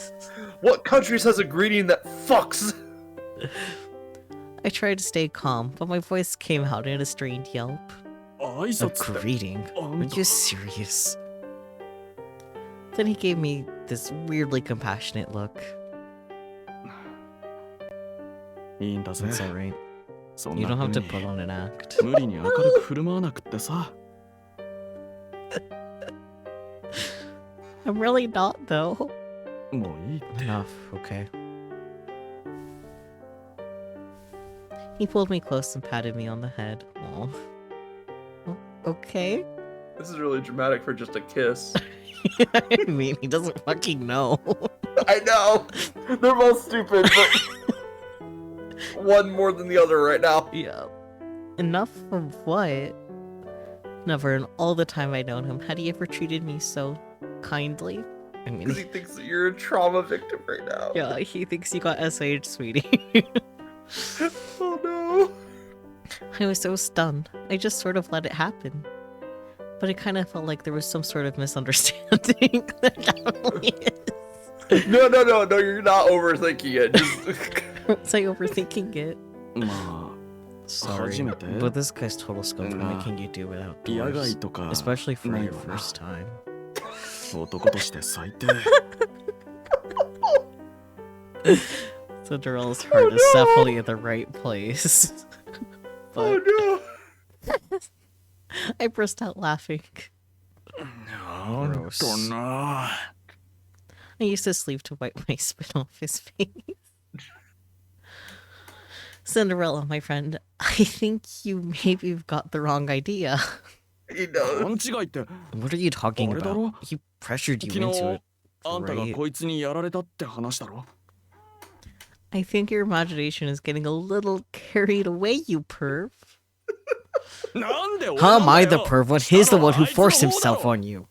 What countries has a greeting that fucks? I tried to stay calm, but my voice came out in a strained yelp. 挨 A 拶って。 greeting? あ Are んた you serious? Then he gave me this weirdly compassionate look. いいんだぜ。 It's alright. そん You な don't have 風 to に put on an act. 無理に明るく振る舞わなくってさ。 I'm really not, though. もういいって。 Enough, okay. He pulled me close and patted me on the head. Aw. Okay. This is really dramatic for just a kiss. I mean, he doesn't fucking know. I know. They're both stupid, but one more than the other right now. Yeah. Enough of what? Never in all the time I'd known him had he ever treated me so kindly. I mean, Because he thinks that you're a trauma victim right now. yeah, he thinks you got SH, sweetie. Oh no. I was so stunned. I just sort of let it happen. But it kind of felt like there was some sort of misunderstanding. There definitely is. No, you're not overthinking it. Just... Was I overthinking it? まあ、 Sorry, 初めて but this guy's total scope for Nah. making you do it 野 outdoors. 外とか Especially for ない your わな。 first time. 男として最低。Cinderella's heart is definitely in the right place. But Oh I burst out laughing. Gross. I used his sleeve to wipe my spit off his face. Cinderella, my friend, I think you maybe have got the wrong idea. no. He knows. 勘違いって What are you talking あれだろ about? He pressured you 昨 into 日 it. あんたが right? こいつにやられたって話だろ I think your imagination is getting a little carried away, you perv. なんで俺 How なん am I だ the よ perv when した he's the のは one who あいつの forced 方だ himself ろ on you?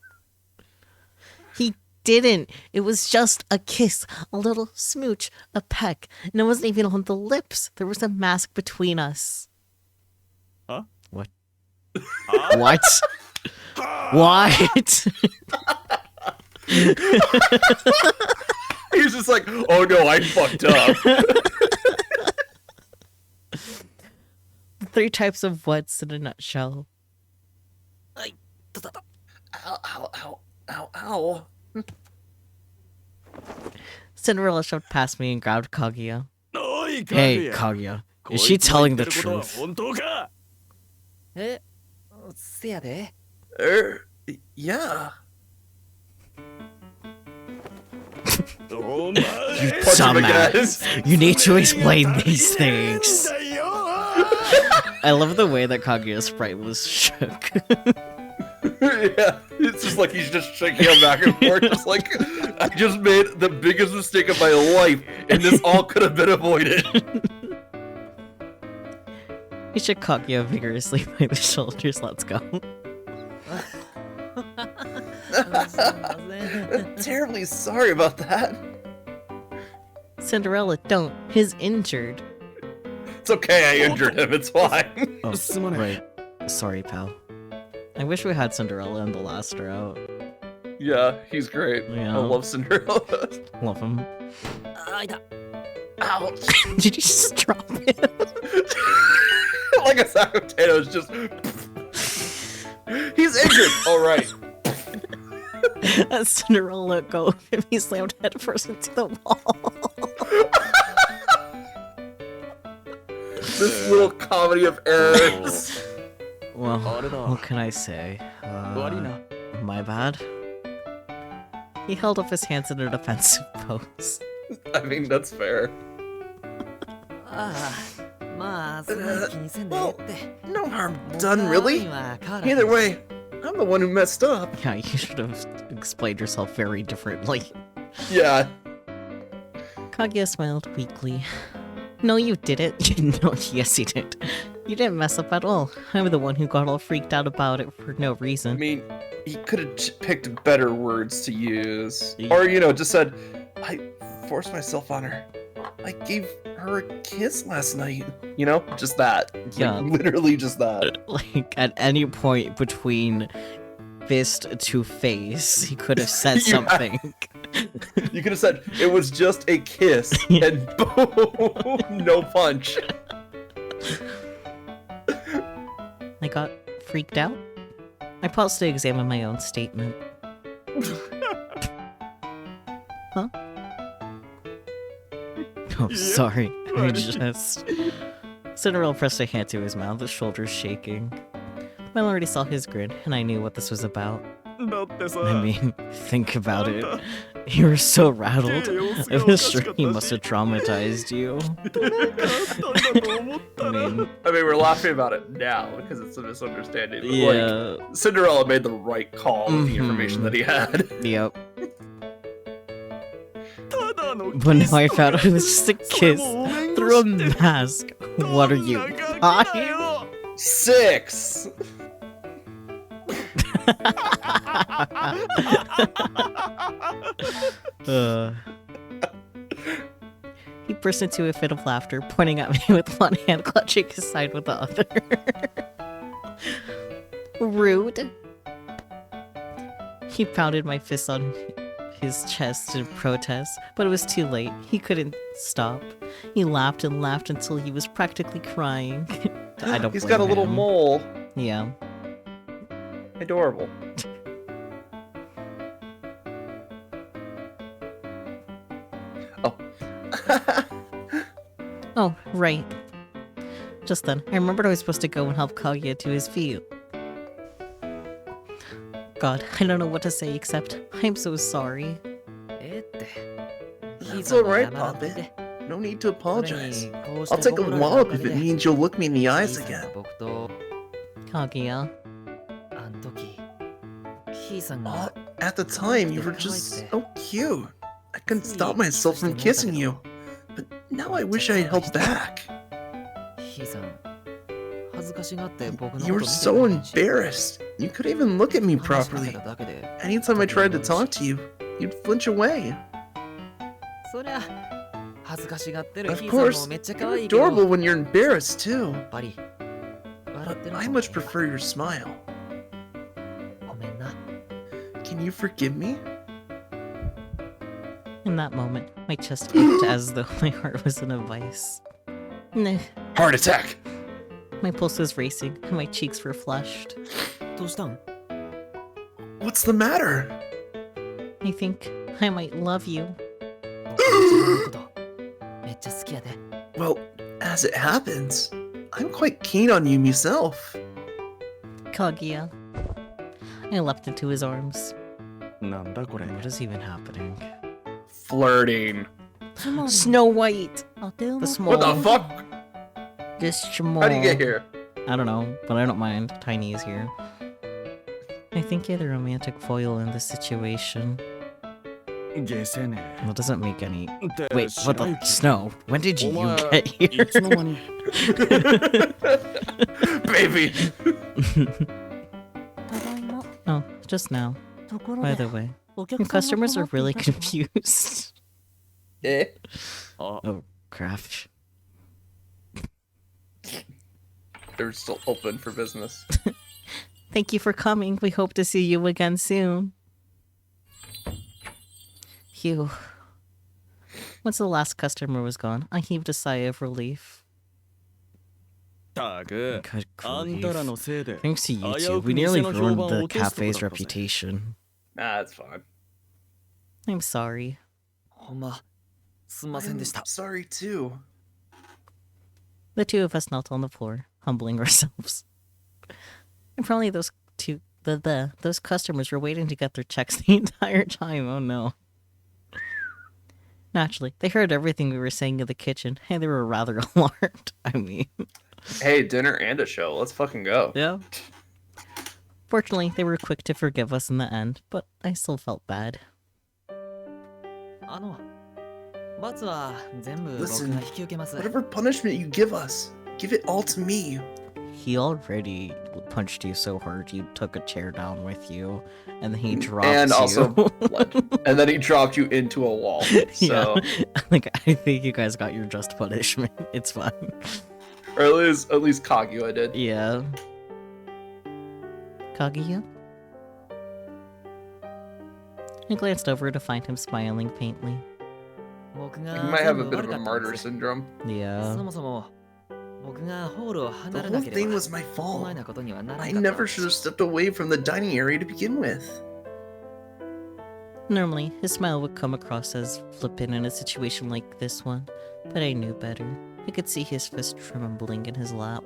He didn't. It was just a kiss, a little smooch, a peck, and it wasn't even on the lips. There was a mask between us. Huh? What? What? What? He's just like, oh no, I fucked up. The 3 types of Vods in a nutshell. Ow, ow, ow, ow, ow. Cinderella shoved past me and grabbed Kaguya. おい Hey, か Kaguya. こ Is い she つの言 telling って the ることは truth? 本当かえ、せやで。 Yeah. お前 You Punch him again. dumbass. You need to explain these なん things. だよ I love the way that Kaguya's sprite was shook. Yeah, it's just like he's just shaking him back and forth, just like, I just made the biggest mistake of my life, and this all could have been avoided. He shook Kaguya vigorously by the shoulders. Let's go. すいません。 Terribly sorry about that. Cinderella, don't. He's injured. It's okay, I injured him, it's fine. Oh, すまね right. Sorry, pal. I wish we had Cinderella in the last route. Yeah, he's great. Yeah. I love Cinderella. Love him. あ、いた。 Ouch. Did you just drop it? Like a sack of potatoes, just... He's injured! Alright. As Cinderella let go of him, he slammed headfirst into the wall. This little comedy of errors. Well, あれだ what can I say? 悪いな My bad. He held up his hands in a defensive pose. I mean, that's fair. ああ、まあ、そんな気にせんでええって。 No harm もう done, 可愛 really? いわカーラ Either way, I'm the one who messed up. Yeah, you should have explained yourself very differently. Yeah. Kaguya smiled weakly. No, you didn't. No, yes, you did. You didn't mess up at all. I'm the one who got all freaked out about it for no I reason. mean, he could have picked better words to use. Yeah. Or, you know, just said, I forced myself on her. I gave her a kiss last night. You know? Just that. Yeah. Like, literally just that. Like, at any point between fist to face, he could have said Yeah. something. You could have said, it was just a kiss. And boom! No punch. I got freaked out. I paused to examine my own statement. Huh? Oh, sorry. I just... Cinderella pressed a hand to his mouth, his shoulders shaking. I already saw his grin, and I knew what this was about. だってさ I mean, think about it. You were so rattled. I was sure he must have traumatized you. なんかあったんだと思ったら I mean, I mean, we're laughing about it now because it's a misunderstanding. But, like, yeah. Cinderella made the right call with the information that he had. Yep. ただの But now I キス found out it was just a それ kiss もお面 through a 越しって mask. What are you? どんなガキだよ 6! He burst into a fit of laughter, pointing at me with one hand, clutching his side with the other. Rude. He pounded my fist on his chest in protest, but it was too late. He couldn't stop. He laughed and laughed until he was practically crying. I don't He's blame got a little him. mole. Yeah. Adorable. Oh. Oh, right. Just then, I remembered I was supposed to go and help Kaguya to his feet. God, I don't know what to say except, I'm so sorry. えって。 That's alright, Poppet. No need to apologize. I'll take a wallop if it means you'll look me in the eyes again. 僕と Kaguya. あん時ヒーさんが At the time, you were just so cute. I couldn't stop myself from kissing you. But now I wish I had held back. ヒーさん恥ずかしがって僕のこと You 見 were て so くれないし embarrassed. You couldn't even look at me 話しかけ properly. ただけで Anytime I tried to talk to you, you'd flinch away. そりゃ恥ずかしがってる Of ヒーさんも course, めっちゃ可 you're 愛いけど adorable when you're embarrassed too. やっぱり笑って But る方 I が much prefer your smile. ごめんな Can you forgive me? In that moment, my chest ached as though my heart was in a vice. Nah. Heart attack. My pulse was racing, and my cheeks were flushed. どうしたん What's the matter? I think I might love you. 僕自分のことめっちゃ好きやで Well, as it happens, I'm quite keen on you myself. Kaguya. I leapt into his arms. なんだこれ What is even happening? Flirting. つまり Snow White! 当て馬 The small- What the fuck? This small. How do you get here? I don't know, but I don't mind. Tiny is here. I think you're the romantic foil in this situation. 下世ね That doesn't make any. って Wait, what the? Snow, when did you お前 get here? いつの間に Baby. ただいま Oh, just now. ところ By で the way, お your 客さんが customers are 困っ really ていたとは confused. Eh? あ Oh, crap. They're still open for business. Thank you for coming. We hope to see you again soon. Phew. Once the last customer was gone, I heaved a sigh of relief. たく Good あんたら grief. のせいで Thanks to you 危 two, うく we nearly 店の評 ruined 判を the 落とすとこ cafe's だったぜ reputation. Nah, it's fine. I'm sorry. ほんますんませんでした I'm sorry too. The two of us knelt on the floor, humbling ourselves. And probably those those customers were waiting to get their checks the entire time. Oh no. Naturally, they heard everything we were saying in the kitchen, and they were rather alarmed. I mean, Hey, dinner and a show. Let's fucking go. yeah. Fortunately, they were quick to forgive us in the end, but I still felt bad. あのバツは全部僕 Listen, が引き受けます Whatever punishment you give us, give it all to me. He already punched you so hard you took a chair down with you, and then he dropped And you. also blood. And then he dropped you into a wall. So, Yeah. Like, I think you guys got your just punishment. It's fine. or at least Kaguya did. Yeah. Kaguya? I glanced over to find him smiling faintly. 僕 You が might have a 全部 bit of 悪か a ったんで martyr す syndrome. そ Yeah. もそも僕がホールを The 離れ whole なけれ thing ば was my このよう fault. なことにはならな I かった never should have stepped away from the dining area to begin with. Normally, his smile would come across as flippant in a situation like this one, but I knew better. I could see his fist trembling in his lap.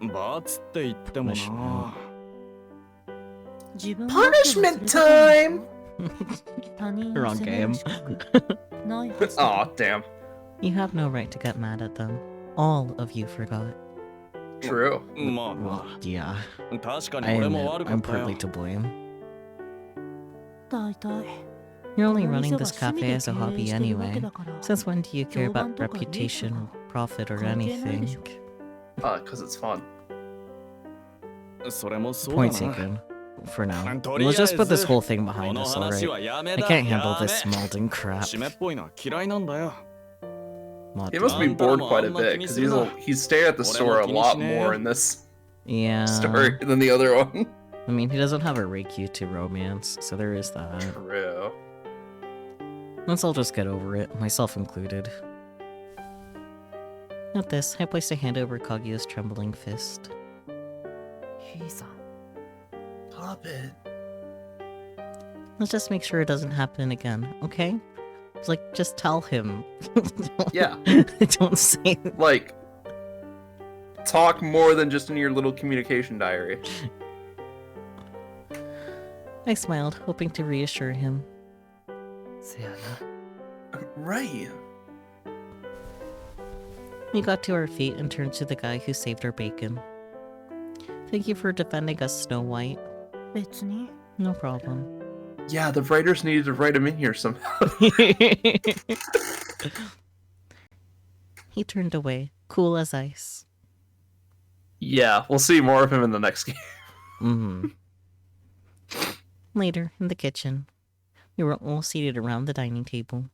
バツって言ってもな自分 Punishment time! 他人 Wrong を責める game. 資格ないはずだ Aw, damn. You have no right to get mad at them. All of you forgot. True. まあ Well, ま yeah. あ確かに I 俺 admit, も悪か I'm ったよ partly to blame. 大体 You're only この running 店 this が趣味 cafe で as a 経営 hobby してるわけ anyway. だから Since when do you care 評判 about とか利益 reputation, とか profit, or 関係ないで anything? しょ Because it's fun. それもそうだ Point な taken. For now. とりあ Let's えず just put this whole thing こ behind の us, 話 alright? はやめ I だ can't handle やめ this Malden crap. 湿っぽいのは嫌いなんだよ Not He must be Um, bored but quite a I'm bit not because gonna he's staying at the store a I'm lot not gonna more in this Yeah. story than the other one. I mean, he doesn't have a Reiki to romance, so there is that. True. Let's all just get over it, myself included. At this, I placed a hand over Kaguya's trembling fist. ヒーさん Pop it. Let's just make sure it doesn't happen again, okay? It's like, just tell him. Yeah. Don't say... Like, talk more than just in your little communication diary. I smiled, hoping to reassure him. せやな。 Right. We got to our feet and turned to the guy who saved our bacon. Thank you for defending us, Snow White. 別に No problem. Yeah, the writers needed to write him in here somehow. He turned away, cool as ice. Yeah, we'll see more of him in the next game. Later, in the kitchen, we were all seated around the dining table.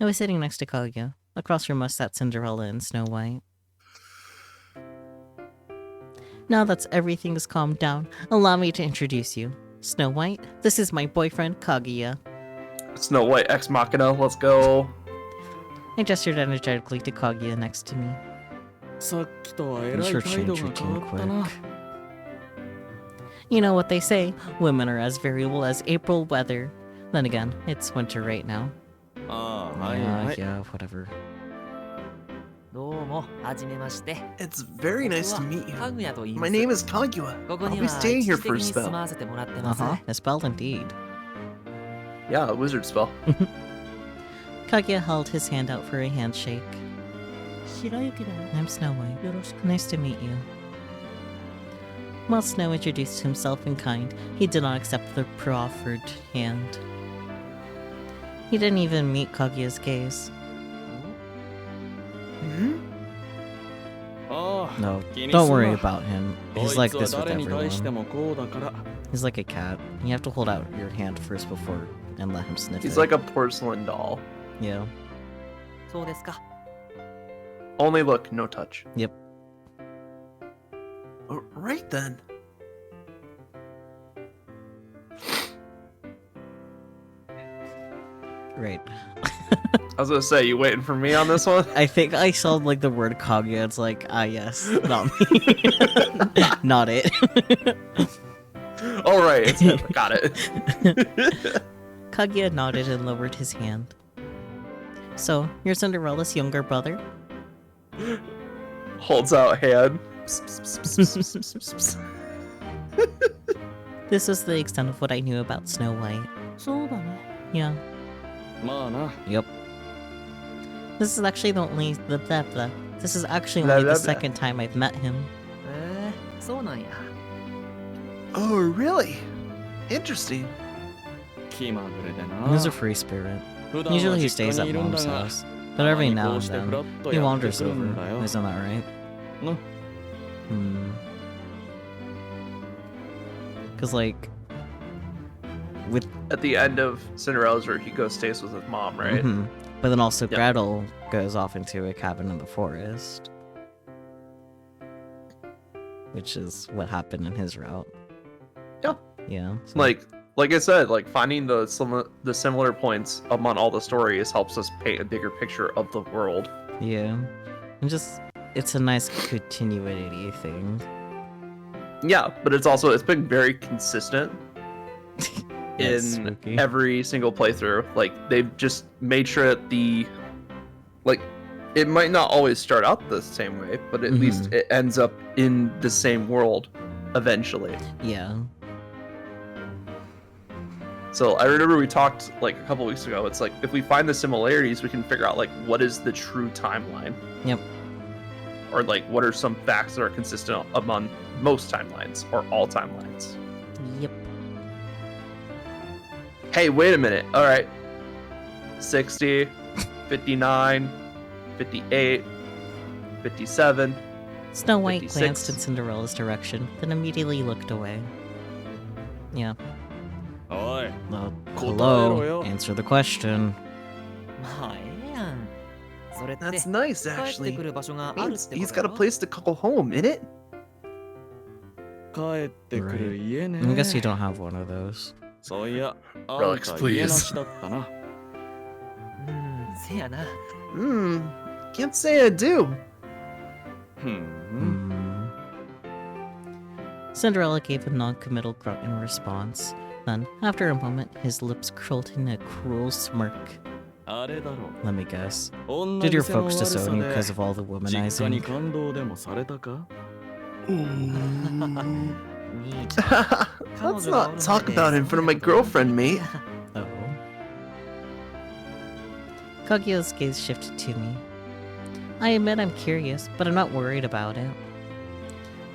I was sitting next to Kaguya. Across from us sat Cinderella and Snow White. Now that everything's calmed down, allow me to introduce you. Snow White, this is my boyfriend, Kaguya. Snow White Ex Machina, let's go. I gestured energetically to Kaguya next to me. さっきとはえらい Sure 態度 change が your 変わ tune ったな quick. You know what they say, women are as variable as April weather. Then again, it's winter right now. ああはいはい Yeah, whatever. どうも、はじめまして。 It's very nice to meet か you. ぐやと言いま My す。 name is Kaguya. ここ I'll に be は staying 一 here 時的 for a に住 spell. まわせてもらってま Uh す。 huh, a spell indeed. Yeah, a wizard spell. Kaguya held his hand out for a handshake. 白雪だよ I'm Snow White. よろしく Nice to meet you. While Snow introduced himself in kind, he did not accept the proffered hand. He didn't even meet Kaguya's gaze. Hmm? ああ No, 気に don't す worry な about him. こ He's い like つは this with 誰に対して everyone. もこうだから He's like a cat. You have to hold out your hand first before and let him sniff He's it. like a porcelain doll. Yeah. そうですか。 Only look, no touch. Yep. Right then. Right. I was gonna say, you waiting for me on this one? I think I saw like the word Kaguya. It's like, ah, yes, not me. Not it. All right, it's him. Got it. Kaguya nodded and lowered his hand. So, you're Cinderella's younger brother? Holds out hand. This was the extent of what I knew about Snow White. そうだね Yeah. まあな Yep. This is actually the only This is actually Blah, only blah, the blah. second time I've met him. そうなんや。 Oh, really? Interesting. 気まぐれで He's な a free spirit. 普段は Usually he 実家 stays に at いるんだ mom's が house, but every たま now にこう and してフ then ラッと he やって wanders くる over. んだよ Isn't that right? な Because like, with At the end of Cinderella's where he goes stays with his mom, right? Mhm. But then also Yeah. Gretel goes off into a cabin in the forest, which is what happened in his route. Yeah. Yeah. so- Like I said, like finding the similar points among all the stories helps us paint a bigger picture of the world. Yeah. And just it's a nice continuity thing. Yeah, but it's been very consistent That's in spooky. every single playthrough. Like they've just made sure that it might not always start out the same way, but at least it ends up in the same world eventually. Yeah. So I remember we talked like a couple weeks ago. It's like if we find the similarities, we can figure out like what is the true timeline. Yep. Or like what are some facts that are consistent among most timelines or all timelines. Yep. Hey, wait a minute. All right. 60, 59, 58, 57. Snow White 56. glanced in Cinderella's direction, then immediately looked away. Yeah. おい Well, 答えろ hello. よ Answer the question. まあ、ええやん。それって、 That's nice, 帰って actually. くる場所があるっ Means て he's こと got や a ろ place to call home, innit? 帰ってくる家ね I guess you don't have one of those. そういやあん Relics, た家な please. しだったなせやな。 Can't say I do. ふん Cinderella gave a non-committal grunt in response. Then, after a moment, his lips curled in a cruel smirk. あれだろ Let me guess. 女 Did your 癖の folks 悪 disown さ you で because of all the 実家に womanizing? 感動でもされたか Let's not talk about it in front of my girlfriend, mate. Oh. Kaguya's gaze shifted to me. I admit I'm curious, but I'm not worried about it.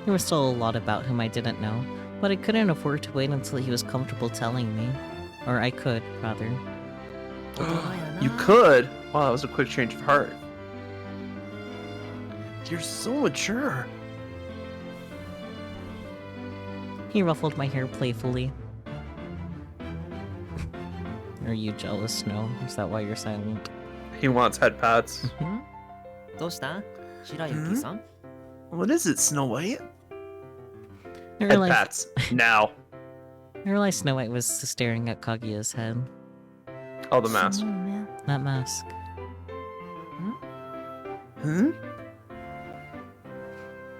There was still a lot about him I didn't know, but I couldn't afford to wait until he was comfortable telling me. Or I could, rather. You could? Wow, that was a quick change of heart. You're so mature. He ruffled my hair playfully. Are you jealous, Snow? Is that why you're silent? He wants head pats. どうした白雪さん What is it, Snow White? I Head realized, pats. Now. I realized Snow White was staring at Kaguya's head. Oh, the mask. That mask. Hmm?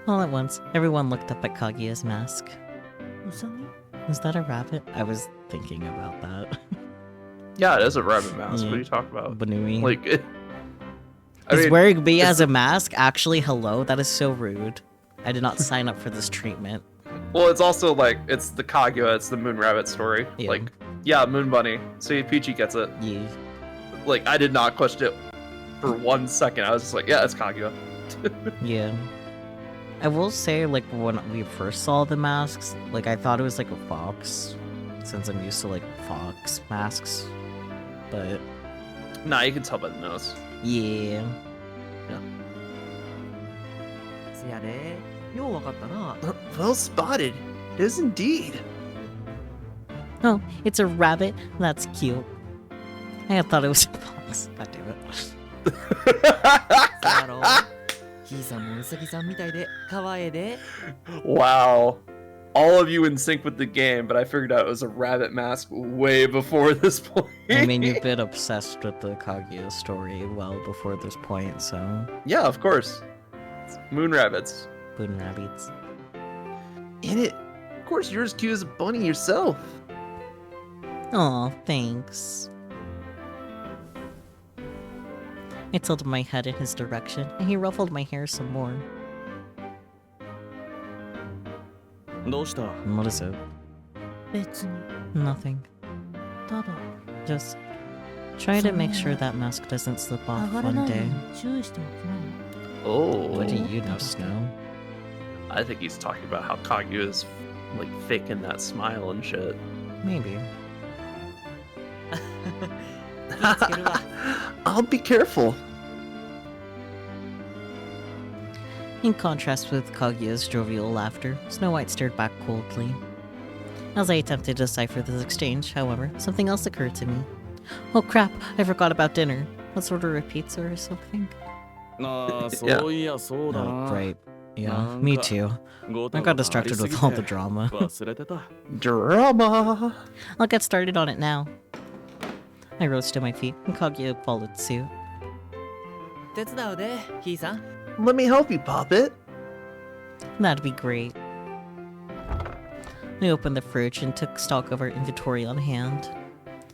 All at once, everyone looked up at Kaguya's mask. Was that a rabbit? I was thinking about that. Yeah, it is a rabbit mask. Yeah. What are you talking about? Banui. Like, Is wearing me it's as a mask actually hello? That is so rude. I did not sign up for this treatment. well, it's also like it's the Kaguya, it's the Moon Rabbit story. Yeah. Like, yeah, Moon Bunny. See, Peachy gets it. Yeah. Like, I did not question it for 1 second. I was just like, yeah, it's Kaguya. Yeah. I will say, like, when we first saw the masks, like, I thought it was like a fox, since I'm used to, like, fox masks. But, Nah, you can tell by the nose. yeah. せやでようわかったな Well spotted. It is indeed. Oh, it's a rabbit? That's cute. I had thought it was a fox. God damn it. そうやろひいさんもうさぎさんみたいでかわええで Wow. All of you in sync with the game, but I figured out it was a rabbit mask way before this point. I mean, you've been obsessed with the Kaguya story well before this point, so... Yeah, of course. It's moon rabbits. Boon rabbits. In it. Of course, you're as cute as a bunny yourself. Aw, thanks. I tilted my head in his direction, and he ruffled my hair some more. どうした What is it? 別に Nothing. ただ Just try to make sure that mask doesn't slip 上 off がら one ないよ day. うに注意しておくな Oh. What do you know, Snow? I think he's talking about how Kaguya is like faking that smile and shit. Maybe. 気をつけるわ I'll be careful. In contrast with Kaguya's jovial laughter, Snow White stared back coldly. As I attempted to decipher this exchange, however, something else occurred to me. Oh crap, I forgot about dinner. Let's order a pizza or something. ああそういやそうだ Oh, な right. Yeah, me too. ご I た got ごたあり distracted す with ぎ all the て drama. 忘れてた Drama. I'll get started on it now. I rose to my feet, and Kaguya followed suit. 手伝うでひいさん Let me help you, Poppet. That'd be great. We opened the fridge and took stock of our inventory on hand.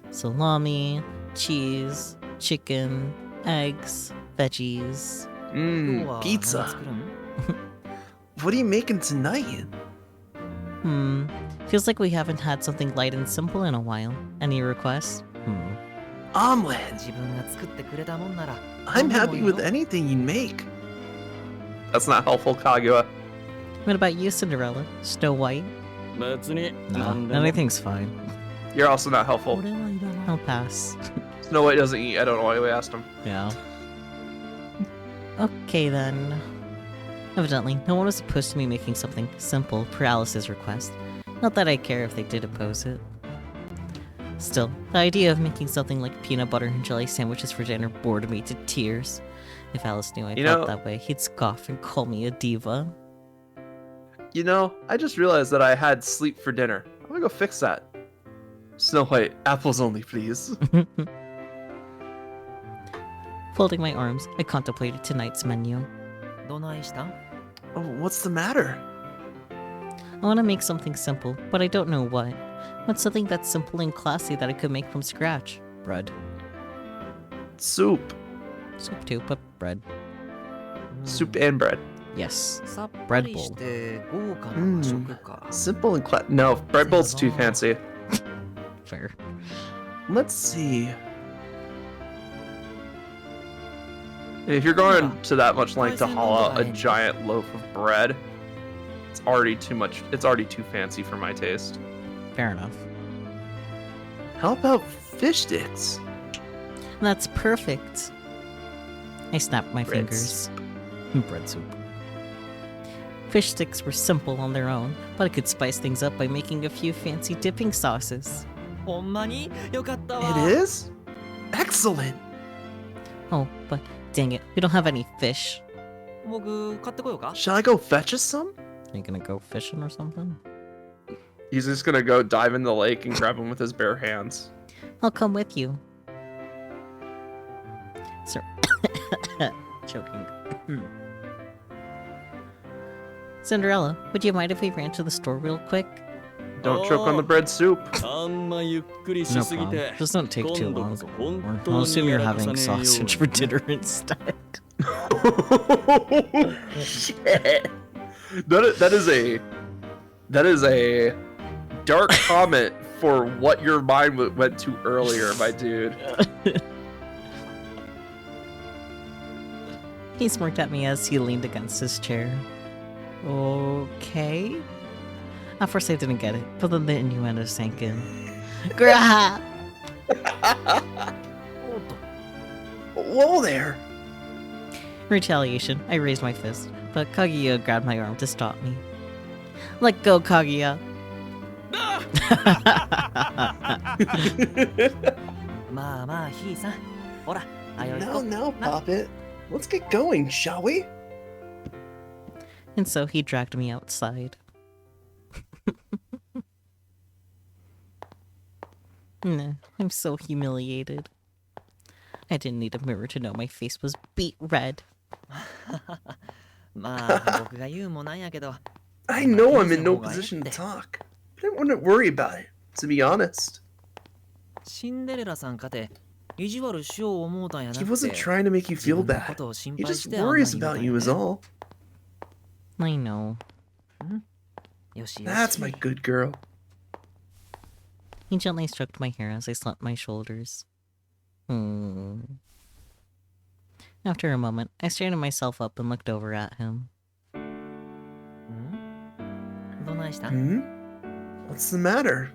Salami, cheese, chicken, eggs, veggies. 今日は Mmm, 何 pizza. 作るん What are you making tonight? Feels like we haven't had something light and simple in a while. Any requests? Omelet. 自分が作ってくれたもんなら I'm 何でも happy いい with よ anything you make. That's not helpful, Kaguya. What about you, Cinderella? Snow White? 別に Nah, 何でも anything's fine. You're also not helpful. 俺はいらない I'll pass. Snow White doesn't eat. I don't know why we asked him. Yeah. Okay then. Evidently, no one was opposed to me making something simple per Alice's request. Not that I care if they did oppose it. Still, the idea of making something like peanut butter and jelly sandwiches for dinner bored me to tears. If Alice knew I You felt know- that way, he'd scoff and call me a diva. You know, I just realized that I had sleep for dinner. I'm gonna go fix that. Snow White, apples only, please. Folding my arms, I contemplated tonight's menu. どないしたん Oh, what's the matter? I want to make something simple, but I don't know what. What's something that's simple and classy that I could make from scratch? Bread. Soup. Soup too, but bread. Soup and bread. Yes. さっぱ Bread り bowl. して豪華な和食か。 Simple and no, bread bowl's too fancy. Fair. Let's see. If you're going to that much length to haul out a giant loaf of bread, it's already too much. It's already too fancy for my taste. Fair enough. How about fish sticks? That's perfect. I snapped my Bread fingers. Bread soup. Fish sticks were simple on their own, but I could spice things up by making a few fancy dipping sauces. ほんまによかったわ。 It is? Excellent! Oh, but dang it, we don't have any fish. 僕買ってこようか。 Shall I go fetch us some? Are you gonna go fishing or something? He's just gonna go dive in the lake and grab him with his bare hands. I'll come with you. Sir. Choking. Cinderella, would you mind if we ran to the store real quick? Don't choke on the bread soup. あんまゆっくりし No すぎ problem. て Just don't take too 今度こ long. そ本 Or 当 I'll に assume や you're らか having さねえように sausage for dinner instead. Shit. That is a dark comment for what your mind went to earlier, my dude. He smirked at me as he leaned against his chair. Okay. At first I didn't get it, but then the innuendo sank in. Grah! Whoa there! In retaliation, I raised my fist, but Kaguya grabbed my arm to stop me. Let go, Kaguya! まあまあ、ひいさん。ほら、あよいこ Now, Poppet. Let's get going, shall we? And so he dragged me outside. Nah, I'm so humiliated. I didn't need a mirror to know my face was beet red. まあ、僕が言うもなんやけど。 I know I'm in no position to talk, but I wouldn't worry about it, to be honest. シンデレラさんかて、意地悪しよう思うたんやな He く wasn't て。 trying to make you 自 feel 分の bad. ことを心 He 配 just してあんな worries 言うた about ん you や is ね all. I know. よしよし。 That's my good girl. He gently stroked my hair as I slumped my shoulders. After a moment, I straightened myself up and looked over at him. どないしたん Hmm? What's the matter?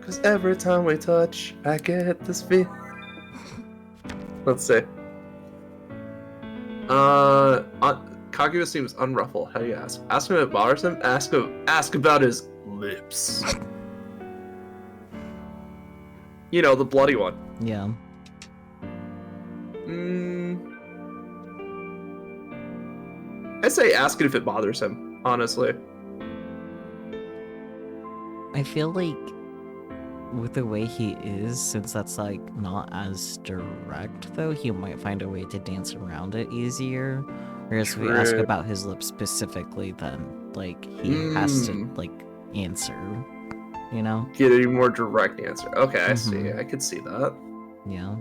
Cause every time we touch, I get this feel. Let's see. Kaguya seems unruffled. How do you ask? Ask him if it bothers him. Ask about his lips. You know, the bloody one. Yeah. I say ask it if it bothers him, honestly. I feel like with the way he is, since that's like not as direct though, he might find a way to dance around it easier. Whereas if we ask True. about his lips specifically, then like he has to like answer, you know? Get a more direct answer. Okay, I see. Mhm. I could see that. Yeah.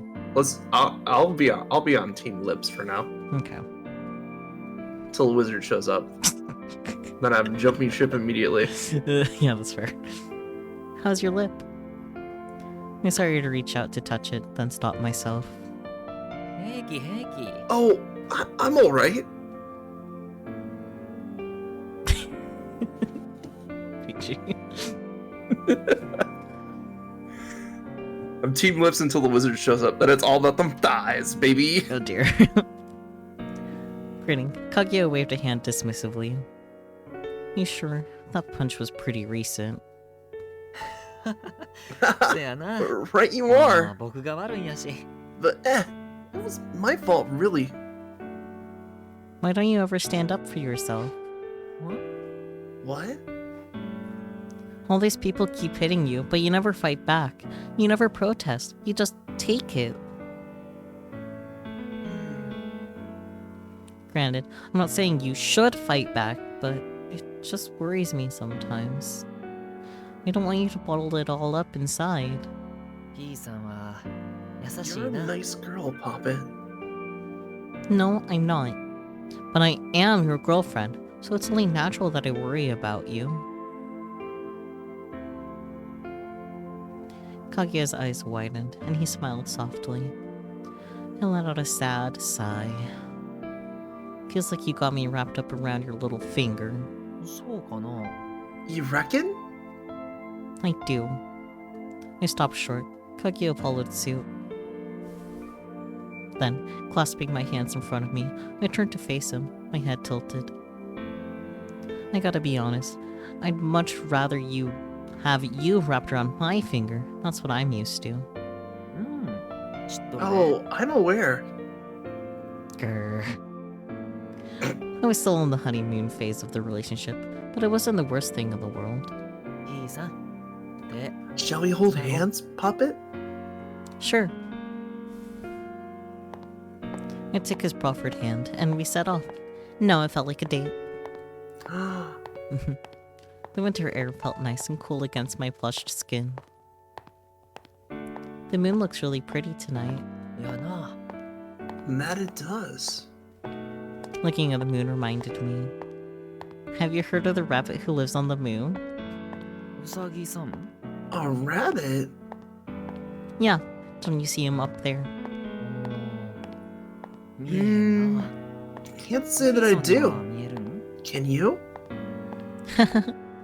I'll be on Team Lips for now. Okay. Till the wizard shows up. Then I'm jumping ship immediately. Yeah, that's fair. How's your lip? I started to reach out to touch it, then stopped myself. 平気平気。 Oh, I'm alright. I'm Team Lips until the wizard shows up. Then it's all about them thighs, baby. Oh dear. Grinning, Kaguya waved a hand dismissively. You sure? That punch was pretty recent. せやな。 Right you まあ are. 僕が悪いんやし。 But it was my fault, really. Why don't you ever stand up for yourself? What? All these people keep hitting you, but you never fight back. You never protest. You just take it. Granted, I'm not saying you should fight back, but it just worries me sometimes. I don't want you to bottle it all up inside. ヒーさんは優し You're い a な。 nice girl, Poppet. No, I'm not. But I am your girlfriend, so it's only natural that I worry about you. Kaguya's eyes widened, and he smiled softly. I let out a sad sigh. Feels like you got me wrapped up around your little finger. そうかな。 You reckon? I do. I stopped short. Kaguya followed suit. Then, clasping my hands in front of me, I turned to face him, my head tilted. I gotta be honest, I'd much rather have you wrapped around my finger. That's what I'm used to. 知っとるね。 Oh, I'm aware. Grr. I was still in the honeymoon phase of the relationship, but it wasn't the worst thing in the world. ヒーさん。で、 Shall we hold hands, Poppet? Sure. I took his proffered hand, and we set off. Now it felt like a date. The winter air felt nice and cool against my flushed skin. The moon looks really pretty tonight. いやな。 That it does. Looking at the moon reminded me. Have you heard of the rabbit who lives on the moon? うさぎさん。 A rabbit? Yeah, don't you see him up there? 見えへんな。 Can't say that I ヒーさんに do. は見えるん？ Can you?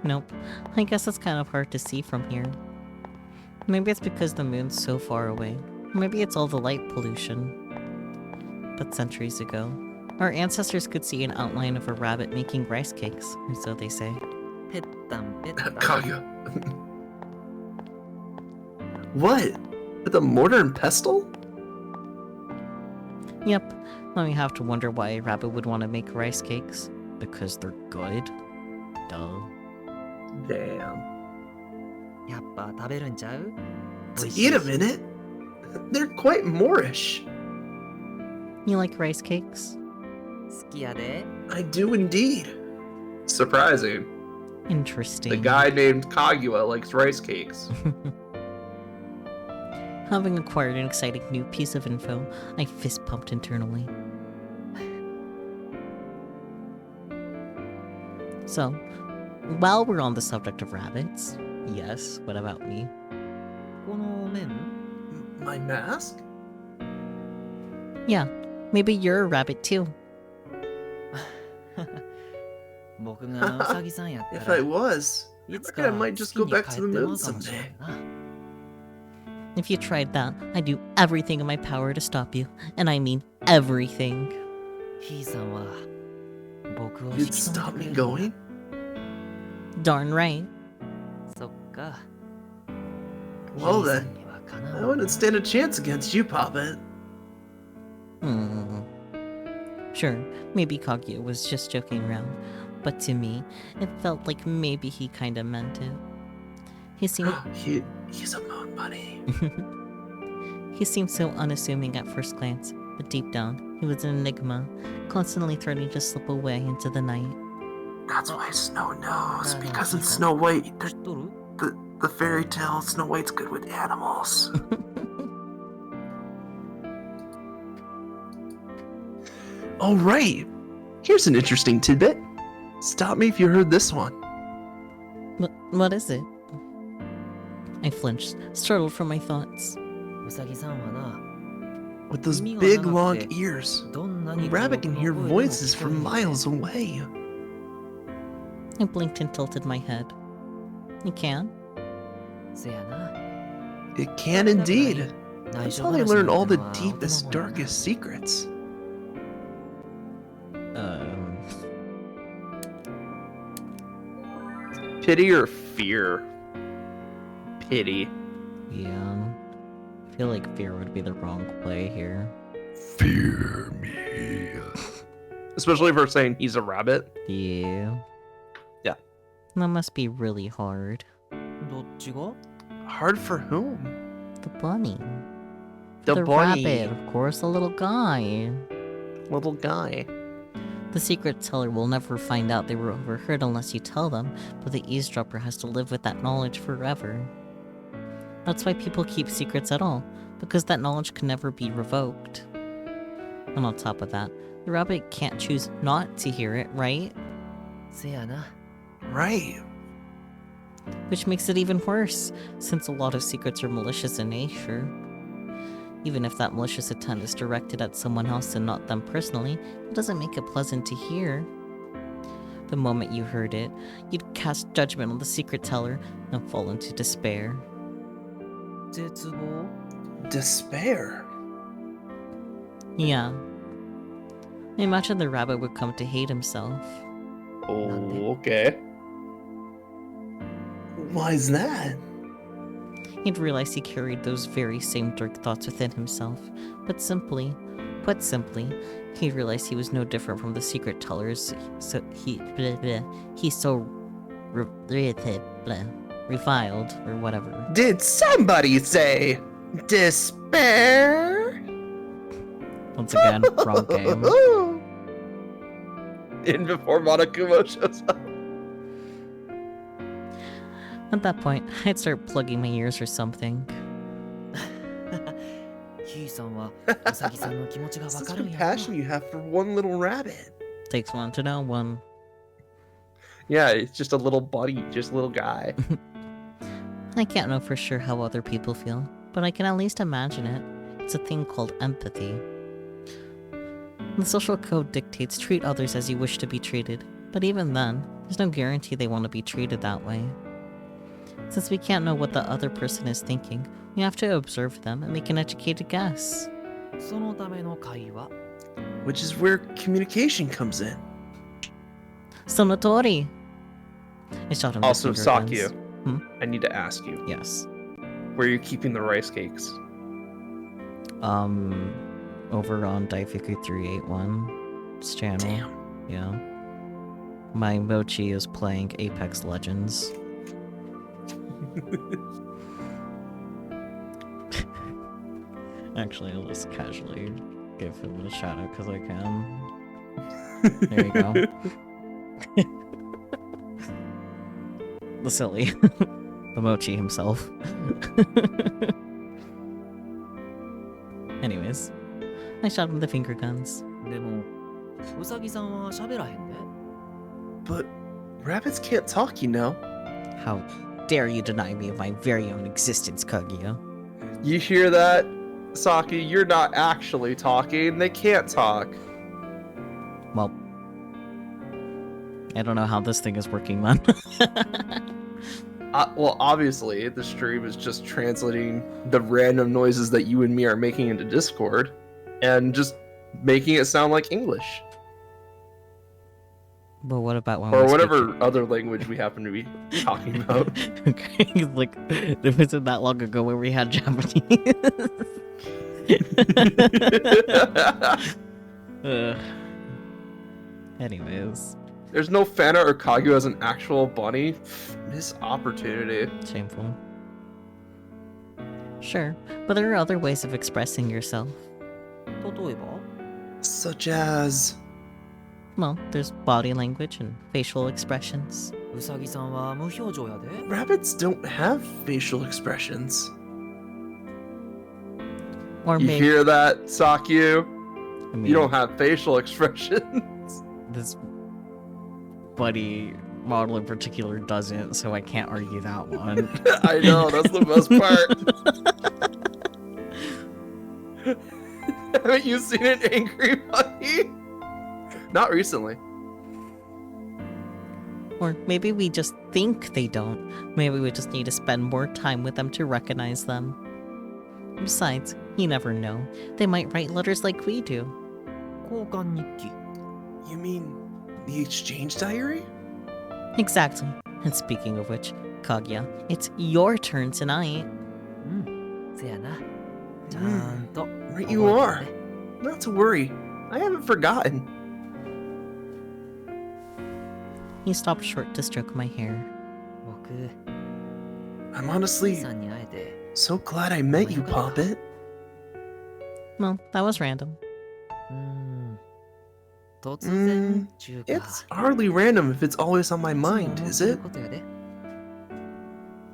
Nope. I guess it's kind of hard to see from here. Maybe it's because the moon's so far away. Maybe it's all the light pollution. But centuries ago, our ancestors could see an outline of a rabbit making rice cakes, or so they say. ペッタンペッタン。 Kaguya. What? With a mortar and pestle? Yep. Then we have to wonder why a rabbit would want to make rice cakes. Because they're good? Duh. Damn. やっぱ食べるんちゃう？ To eat them in it? They're quite Moorish. You like rice cakes? 好きやで。 I do indeed. Surprising. Interesting. The guy named Kaguya likes rice cakes. Having acquired an exciting new piece of info, I fist pumped internally. So, while we're on the subject of rabbits, yes, what about me? この面？ My mask? Yeah, maybe you're a rabbit too. 僕がうさぎさんやった If I ら、 was, い I つ reckon か I might just go 月に back 帰 to って the ま moon うかもしれ someday. んな。 If you tried that, I'd do everything in my power to stop you. And I mean everything. ヒーさんは僕を引 You'd き止 stop め me てくれるん going? だ。 Darn right. そっか。 Well ヒーさ then, んにはかな I わんな wouldn't stand a chance against you, Poppet. Sure, maybe Kaguya was just joking around, but to me, it felt like maybe he kinda meant it. He seemed He's a moon bunny. he seemed so unassuming at first glance, but deep down, he was an enigma, constantly threatening to slip away into the night. That's why Snow knows, No, no, because in he's Snow White, there's 知っとる？ the fairy tale Snow White's good with animals. Oh, right. Here's an interesting tidbit. Stop me if you heard this one. What is it? I flinched, startled from my thoughts. うさぎさんはな、 With those 耳が big 長 long くて ears, どんな a に孤 rabbit 独 can の hear 声でも voices 聞こえ from るんだ。 miles away. I blinked and tilted my head. You can? せやな。 It can indeed. 内 That's 緒 how they 話 learn なん all て the のは deepest, 大人もんやな。 darkest secrets. Pity or fear? Pity. Yeah. I feel like fear would be the wrong play here. Fear me. Especially if we're saying he's a rabbit. Yeah. Yeah. That must be really hard. どっちが？ Hard for whom? The bunny. The bunny. rabbit, of course, the little guy. Little guy. The secret teller will never find out they were overheard unless you tell them, but the eavesdropper has to live with that knowledge forever. That's why people keep secrets at all, because that knowledge can never be revoked. And on top of that, the rabbit can't choose not to hear it, right? せやな。 Right. Which makes it even worse, since a lot of secrets are malicious in nature. Even if that malicious intent is directed at someone else and not them personally, it doesn't make it pleasant to hear. The moment you heard it, you'd cast judgment on the secret teller and fall into despair. 絶望 Despair. Yeah. Imagine the rabbit would come to hate himself. Oh, okay. Why is that? He'd realize he carried those very same dark thoughts within himself, but put simply, he'd realize he was no different from the secret tellers, so he's so reviled, or whatever. Did somebody say despair? Once again, wrong game. In before Monokuma shows up. At that point, I'd start plugging my ears or something. ひいさんはうさぎさんの気持ちが It's わ this かるんやな compassion you have for one little rabbit. Takes one to know one. Yeah, it's just a little buddy, just a little guy. I can't know for sure how other people feel, but I can at least imagine it. It's a thing called empathy. The social code dictates treat others as you wish to be treated, but even then, there's no guarantee they want to be treated that way. Since we can't know what the other person is thinking, we have to observe them and make an educated guess. そのための会話 Which is where communication comes in. Sonotori! I shot him with Also, finger Sakyu, guns. I need to ask you, Yes. where you're keeping the rice cakes? Over on Daifuku 381's channel. Damn. Yeah. My mochi is playing Apex Legends. Actually, I'll just casually give him a shout out because I can. There you go. The silly. The mochi himself. Anyways, I shot him with the finger guns. でもうさぎさんは喋らへんで But rabbits can't talk, you know. How dare you deny me of my very own existence, Kaguya? You hear that, Saki? You're not actually talking. They can't talk. Well, I don't know how this thing is working then. Well, obviously, the stream is just translating the random noises that you and me are making into Discord and just making it sound like English. But what about when Or we whatever other language we happen to be talking about. Okay, like, it wasn't that long ago where we had Japanese. Anyways. There's no Fana or Kaguya as an actual bunny. Missed opportunity. Shameful. Sure, but there are other ways of expressing yourself. 例えば Such as... Well, there's body language and facial expressions. うさぎさんは無表情やで Rabbits don't have facial expressions. Or You maybe hear that, Sakyu? I mean, You don't have facial expressions. this buddy model in particular doesn't, so I can't argue that one. I know, that's the best part. Haven't you seen an angry bunny? Not recently. Or maybe we just think they don't. Maybe we just need to spend more time with them to recognize them. Besides, you never know. They might write letters like we do. 交換日記 You mean the exchange diary? Exactly. And speaking of which, Kaguya, it's your turn tonight. うんせやなちゃんと Right you are. Not to worry. I haven't forgotten. He stopped short to stroke my hair. 僕 I'm ひい honestly さんに会えて so glad I met you, Poppet. ま Well, that was random. うーん Well, that was random. うーん Well, that was random. うん It's hardly random if it's always on my mind, is it?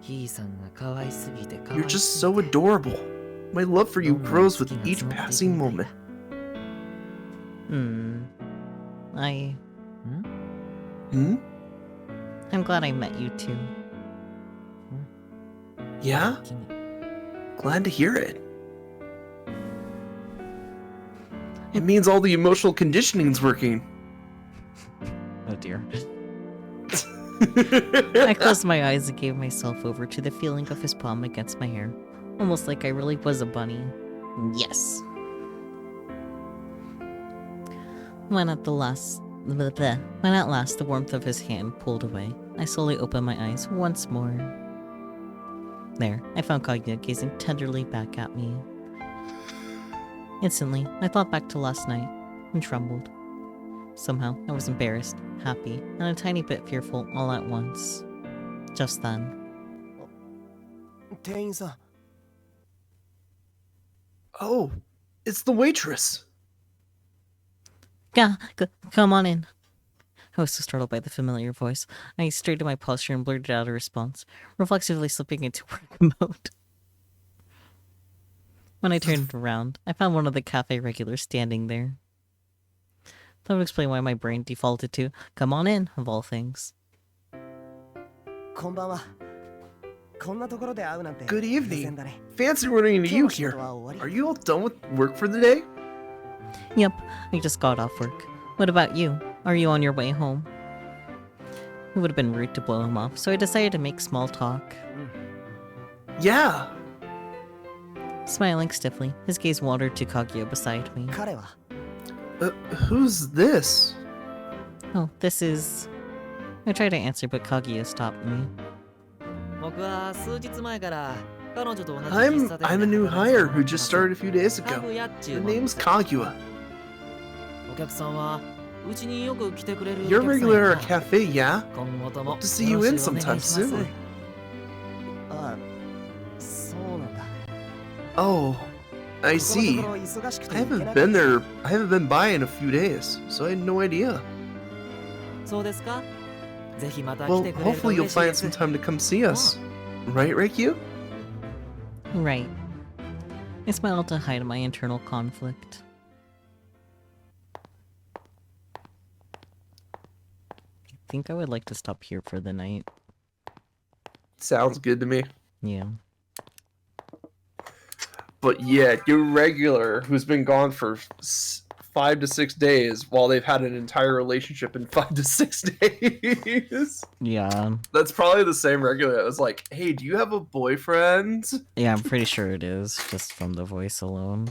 You're just so adorable. My love for you grows with each passing moment. I'm glad I met you too. Yeah? Glad to hear it. It means all the emotional conditioning's working. Oh dear. I closed my eyes and gave myself over to the feeling of his palm against my hair. Almost like I really was a bunny. Yes. When at last the warmth of his hand pulled away, I slowly opened my eyes once more. There, I found Kaguya gazing tenderly back at me. Instantly, I thought back to last night and trembled. Somehow, I was embarrassed, happy, and a tiny bit fearful all at once. Just then. Oh, it's the waitress. Come on in. I was so startled by the familiar voice. I straightened my posture and blurted out a response, reflexively slipping into work mode. When I turned around, I found one of the cafe regulars standing there. That would explain why my brain defaulted to "come on in" of all things. Good evening. Fancy running into you here. Are you all done with work for the day? Yep, I just got off work. What about you? Are you on your way home? It would have been rude to blow him off, so I decided to make small talk. Yeah. Smiling stiffly, his gaze wandered to Kaguya beside me. Who's this? Oh, this is... I tried to answer, but Kaguya stopped me. I'm a new hire who just started a few days ago. The name's Kaguya. You're regular at our cafe, yeah? Hope to see you in sometime soon. Oh, I see. I haven't been by in a few days, so I had no idea. Well, hopefully you'll find some time to come see us. Right, Reikyu? Right. I smiled to hide my internal conflict. I think I would like to stop here for the night. Sounds good to me. Yeah. But yeah, your regular who's been gone for 5 to 6 days while they've had an entire relationship in 5 to 6 days. Yeah. That's probably the same regular that was like, hey, do you have a boyfriend? Yeah, I'm pretty sure it is, just from the voice alone.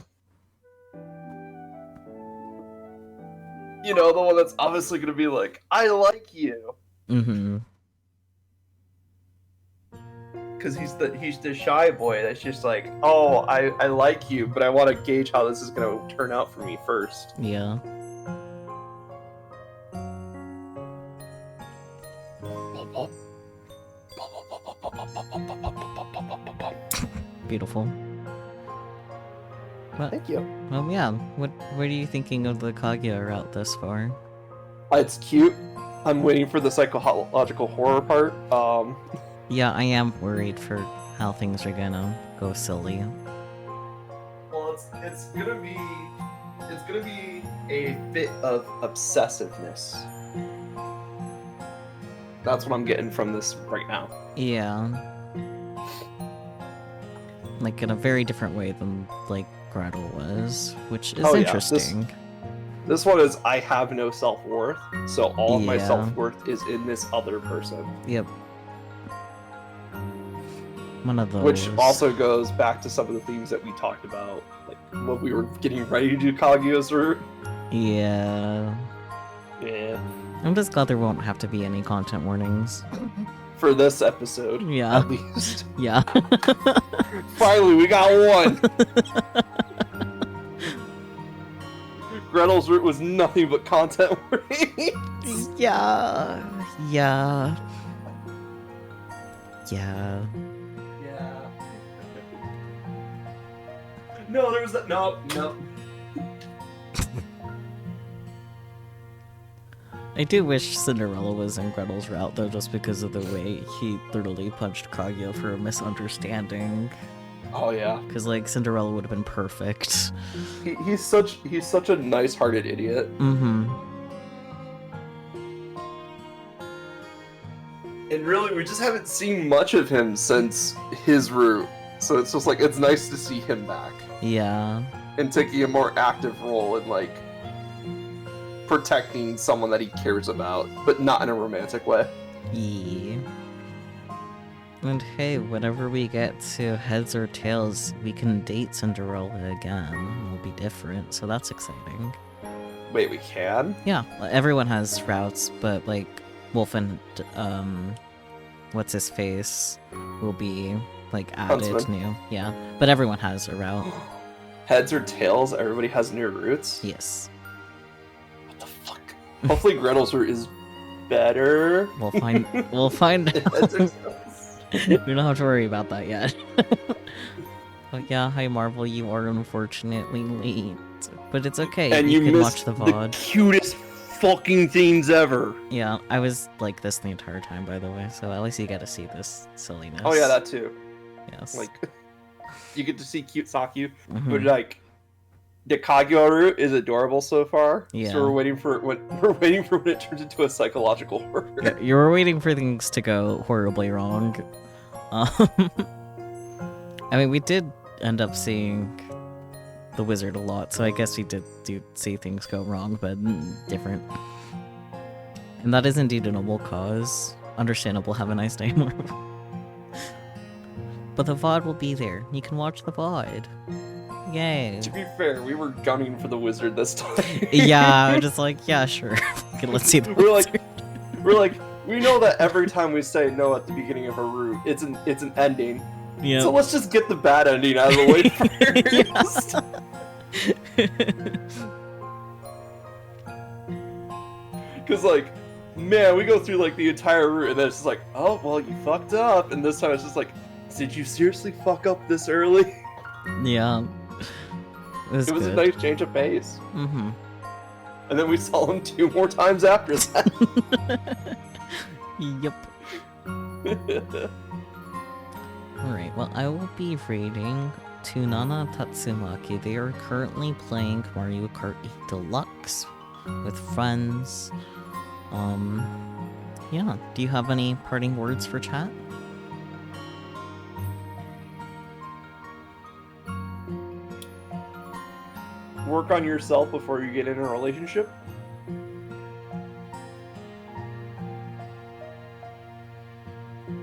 You know, the one that's obviously going to be like, I like you. Mm-hmm. Because he's the shy boy that's just like, oh, I like you, but I want to gauge how this is going to turn out for me first. Yeah. Beautiful. But, Thank you. well, yeah. What are you thinking of the Kaguya route thus far? It's cute. I'm waiting for the psychological horror part. Yeah, I am worried for how things are gonna go silly. Well, it's gonna be a bit of obsessiveness. That's what I'm getting from this right now. Yeah. Like in a very different way than like Gretel was, which is interesting. This one is I have no self-worth, so all of my Yeah. self-worth is in this other person. Yep. One of those. Which also goes back to some of the themes that we talked about, like when we were getting ready to do Kaguya's route. Yeah. Yeah. I'm just glad there won't have to be any content warnings. For this episode, Yeah. at least. Yeah. Finally, we got one! Gretel's route was nothing but content warnings. Yeah. Yeah. Yeah. Yeah. No, there was that. No. I do wish Cinderella was in Gretel's route, though, just because of the way he literally punched Kaguya for a misunderstanding. Oh yeah. Because, like, Cinderella would have been perfect. He's such a nice-hearted idiot. Mm-hmm. And really, we just haven't seen much of him since his route. So it's just like, it's nice to see him back. Yeah. And taking a more active role in, like, protecting someone that he cares about, but not in a romantic way. Yeah. And hey, whenever we get to Heads or Tails, we can date Cinderella again. It'll be different, so that's exciting. Wait, we can? Yeah, everyone has routes, but, like, Wolf and, what's his face will be, like, added Huntsman. new. Yeah, but everyone has a route. Heads or tails, everybody has new routes? Yes. What the fuck? Hopefully Gretel's route is better. We'll find Heads or out. tails. We don't have to worry about that yet. But yeah, hi Marvel, you are unfortunately late. But it's okay, And you you can missed watch the the VOD. cutest fucking themes ever. Yeah, I was like this the entire time, by the way, so at least you get to see this silliness. Oh yeah, that too. Yes. Like, you get to see cute Sakyu, Mhm. but like, the Kaguya route is adorable so far. Yeah. So we're waiting for when it turns into a psychological horror. Yeah, you were waiting for things to go horribly wrong. I mean, we did end up seeing the wizard a lot, so I guess we did see things go wrong, but different. And that is indeed a noble cause. Understandable. Have a nice day, Marvel. But the VOD will be there. You can watch the VOD. Yay. To be fair, we were gunning for the wizard this time. Yeah, I'm just like, yeah, sure. Okay, let's see the wizard. We're like, we know that every time we say no at the beginning of a route, it's an ending. Yeah. So let's just get the bad ending out of the way first. Because, like, man, we go through, like, the entire route, and then it's just like, oh, well, you fucked up. And this time it's just like, did you seriously fuck up this early? Yeah. It was a good. nice change of pace. Mm-hmm. And then we saw him 2 more times after that. Yep. Alright, well, I will be rating Tunana Tatsumaki. They are currently playing Mario Kart 8 Deluxe with friends. Yeah. Do you have any parting words for chat? Work on yourself before you get in a relationship.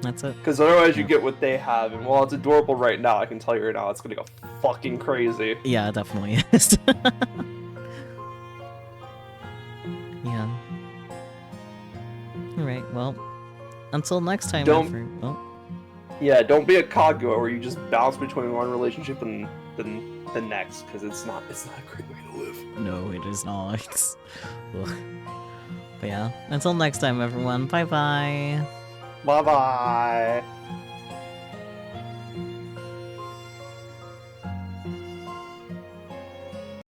That's it. Because otherwise you get what they have, and while it's adorable right now, I can tell you right now, it's gonna go fucking crazy. Yeah, it definitely is. Yeah. Alright, well, until next time, Yeah, don't be a Kaguya where you just bounce between one relationship and the next, because it's not a great way to live. No, it is not. Ugh. But yeah, until next time, everyone. Bye-bye. Bye-bye.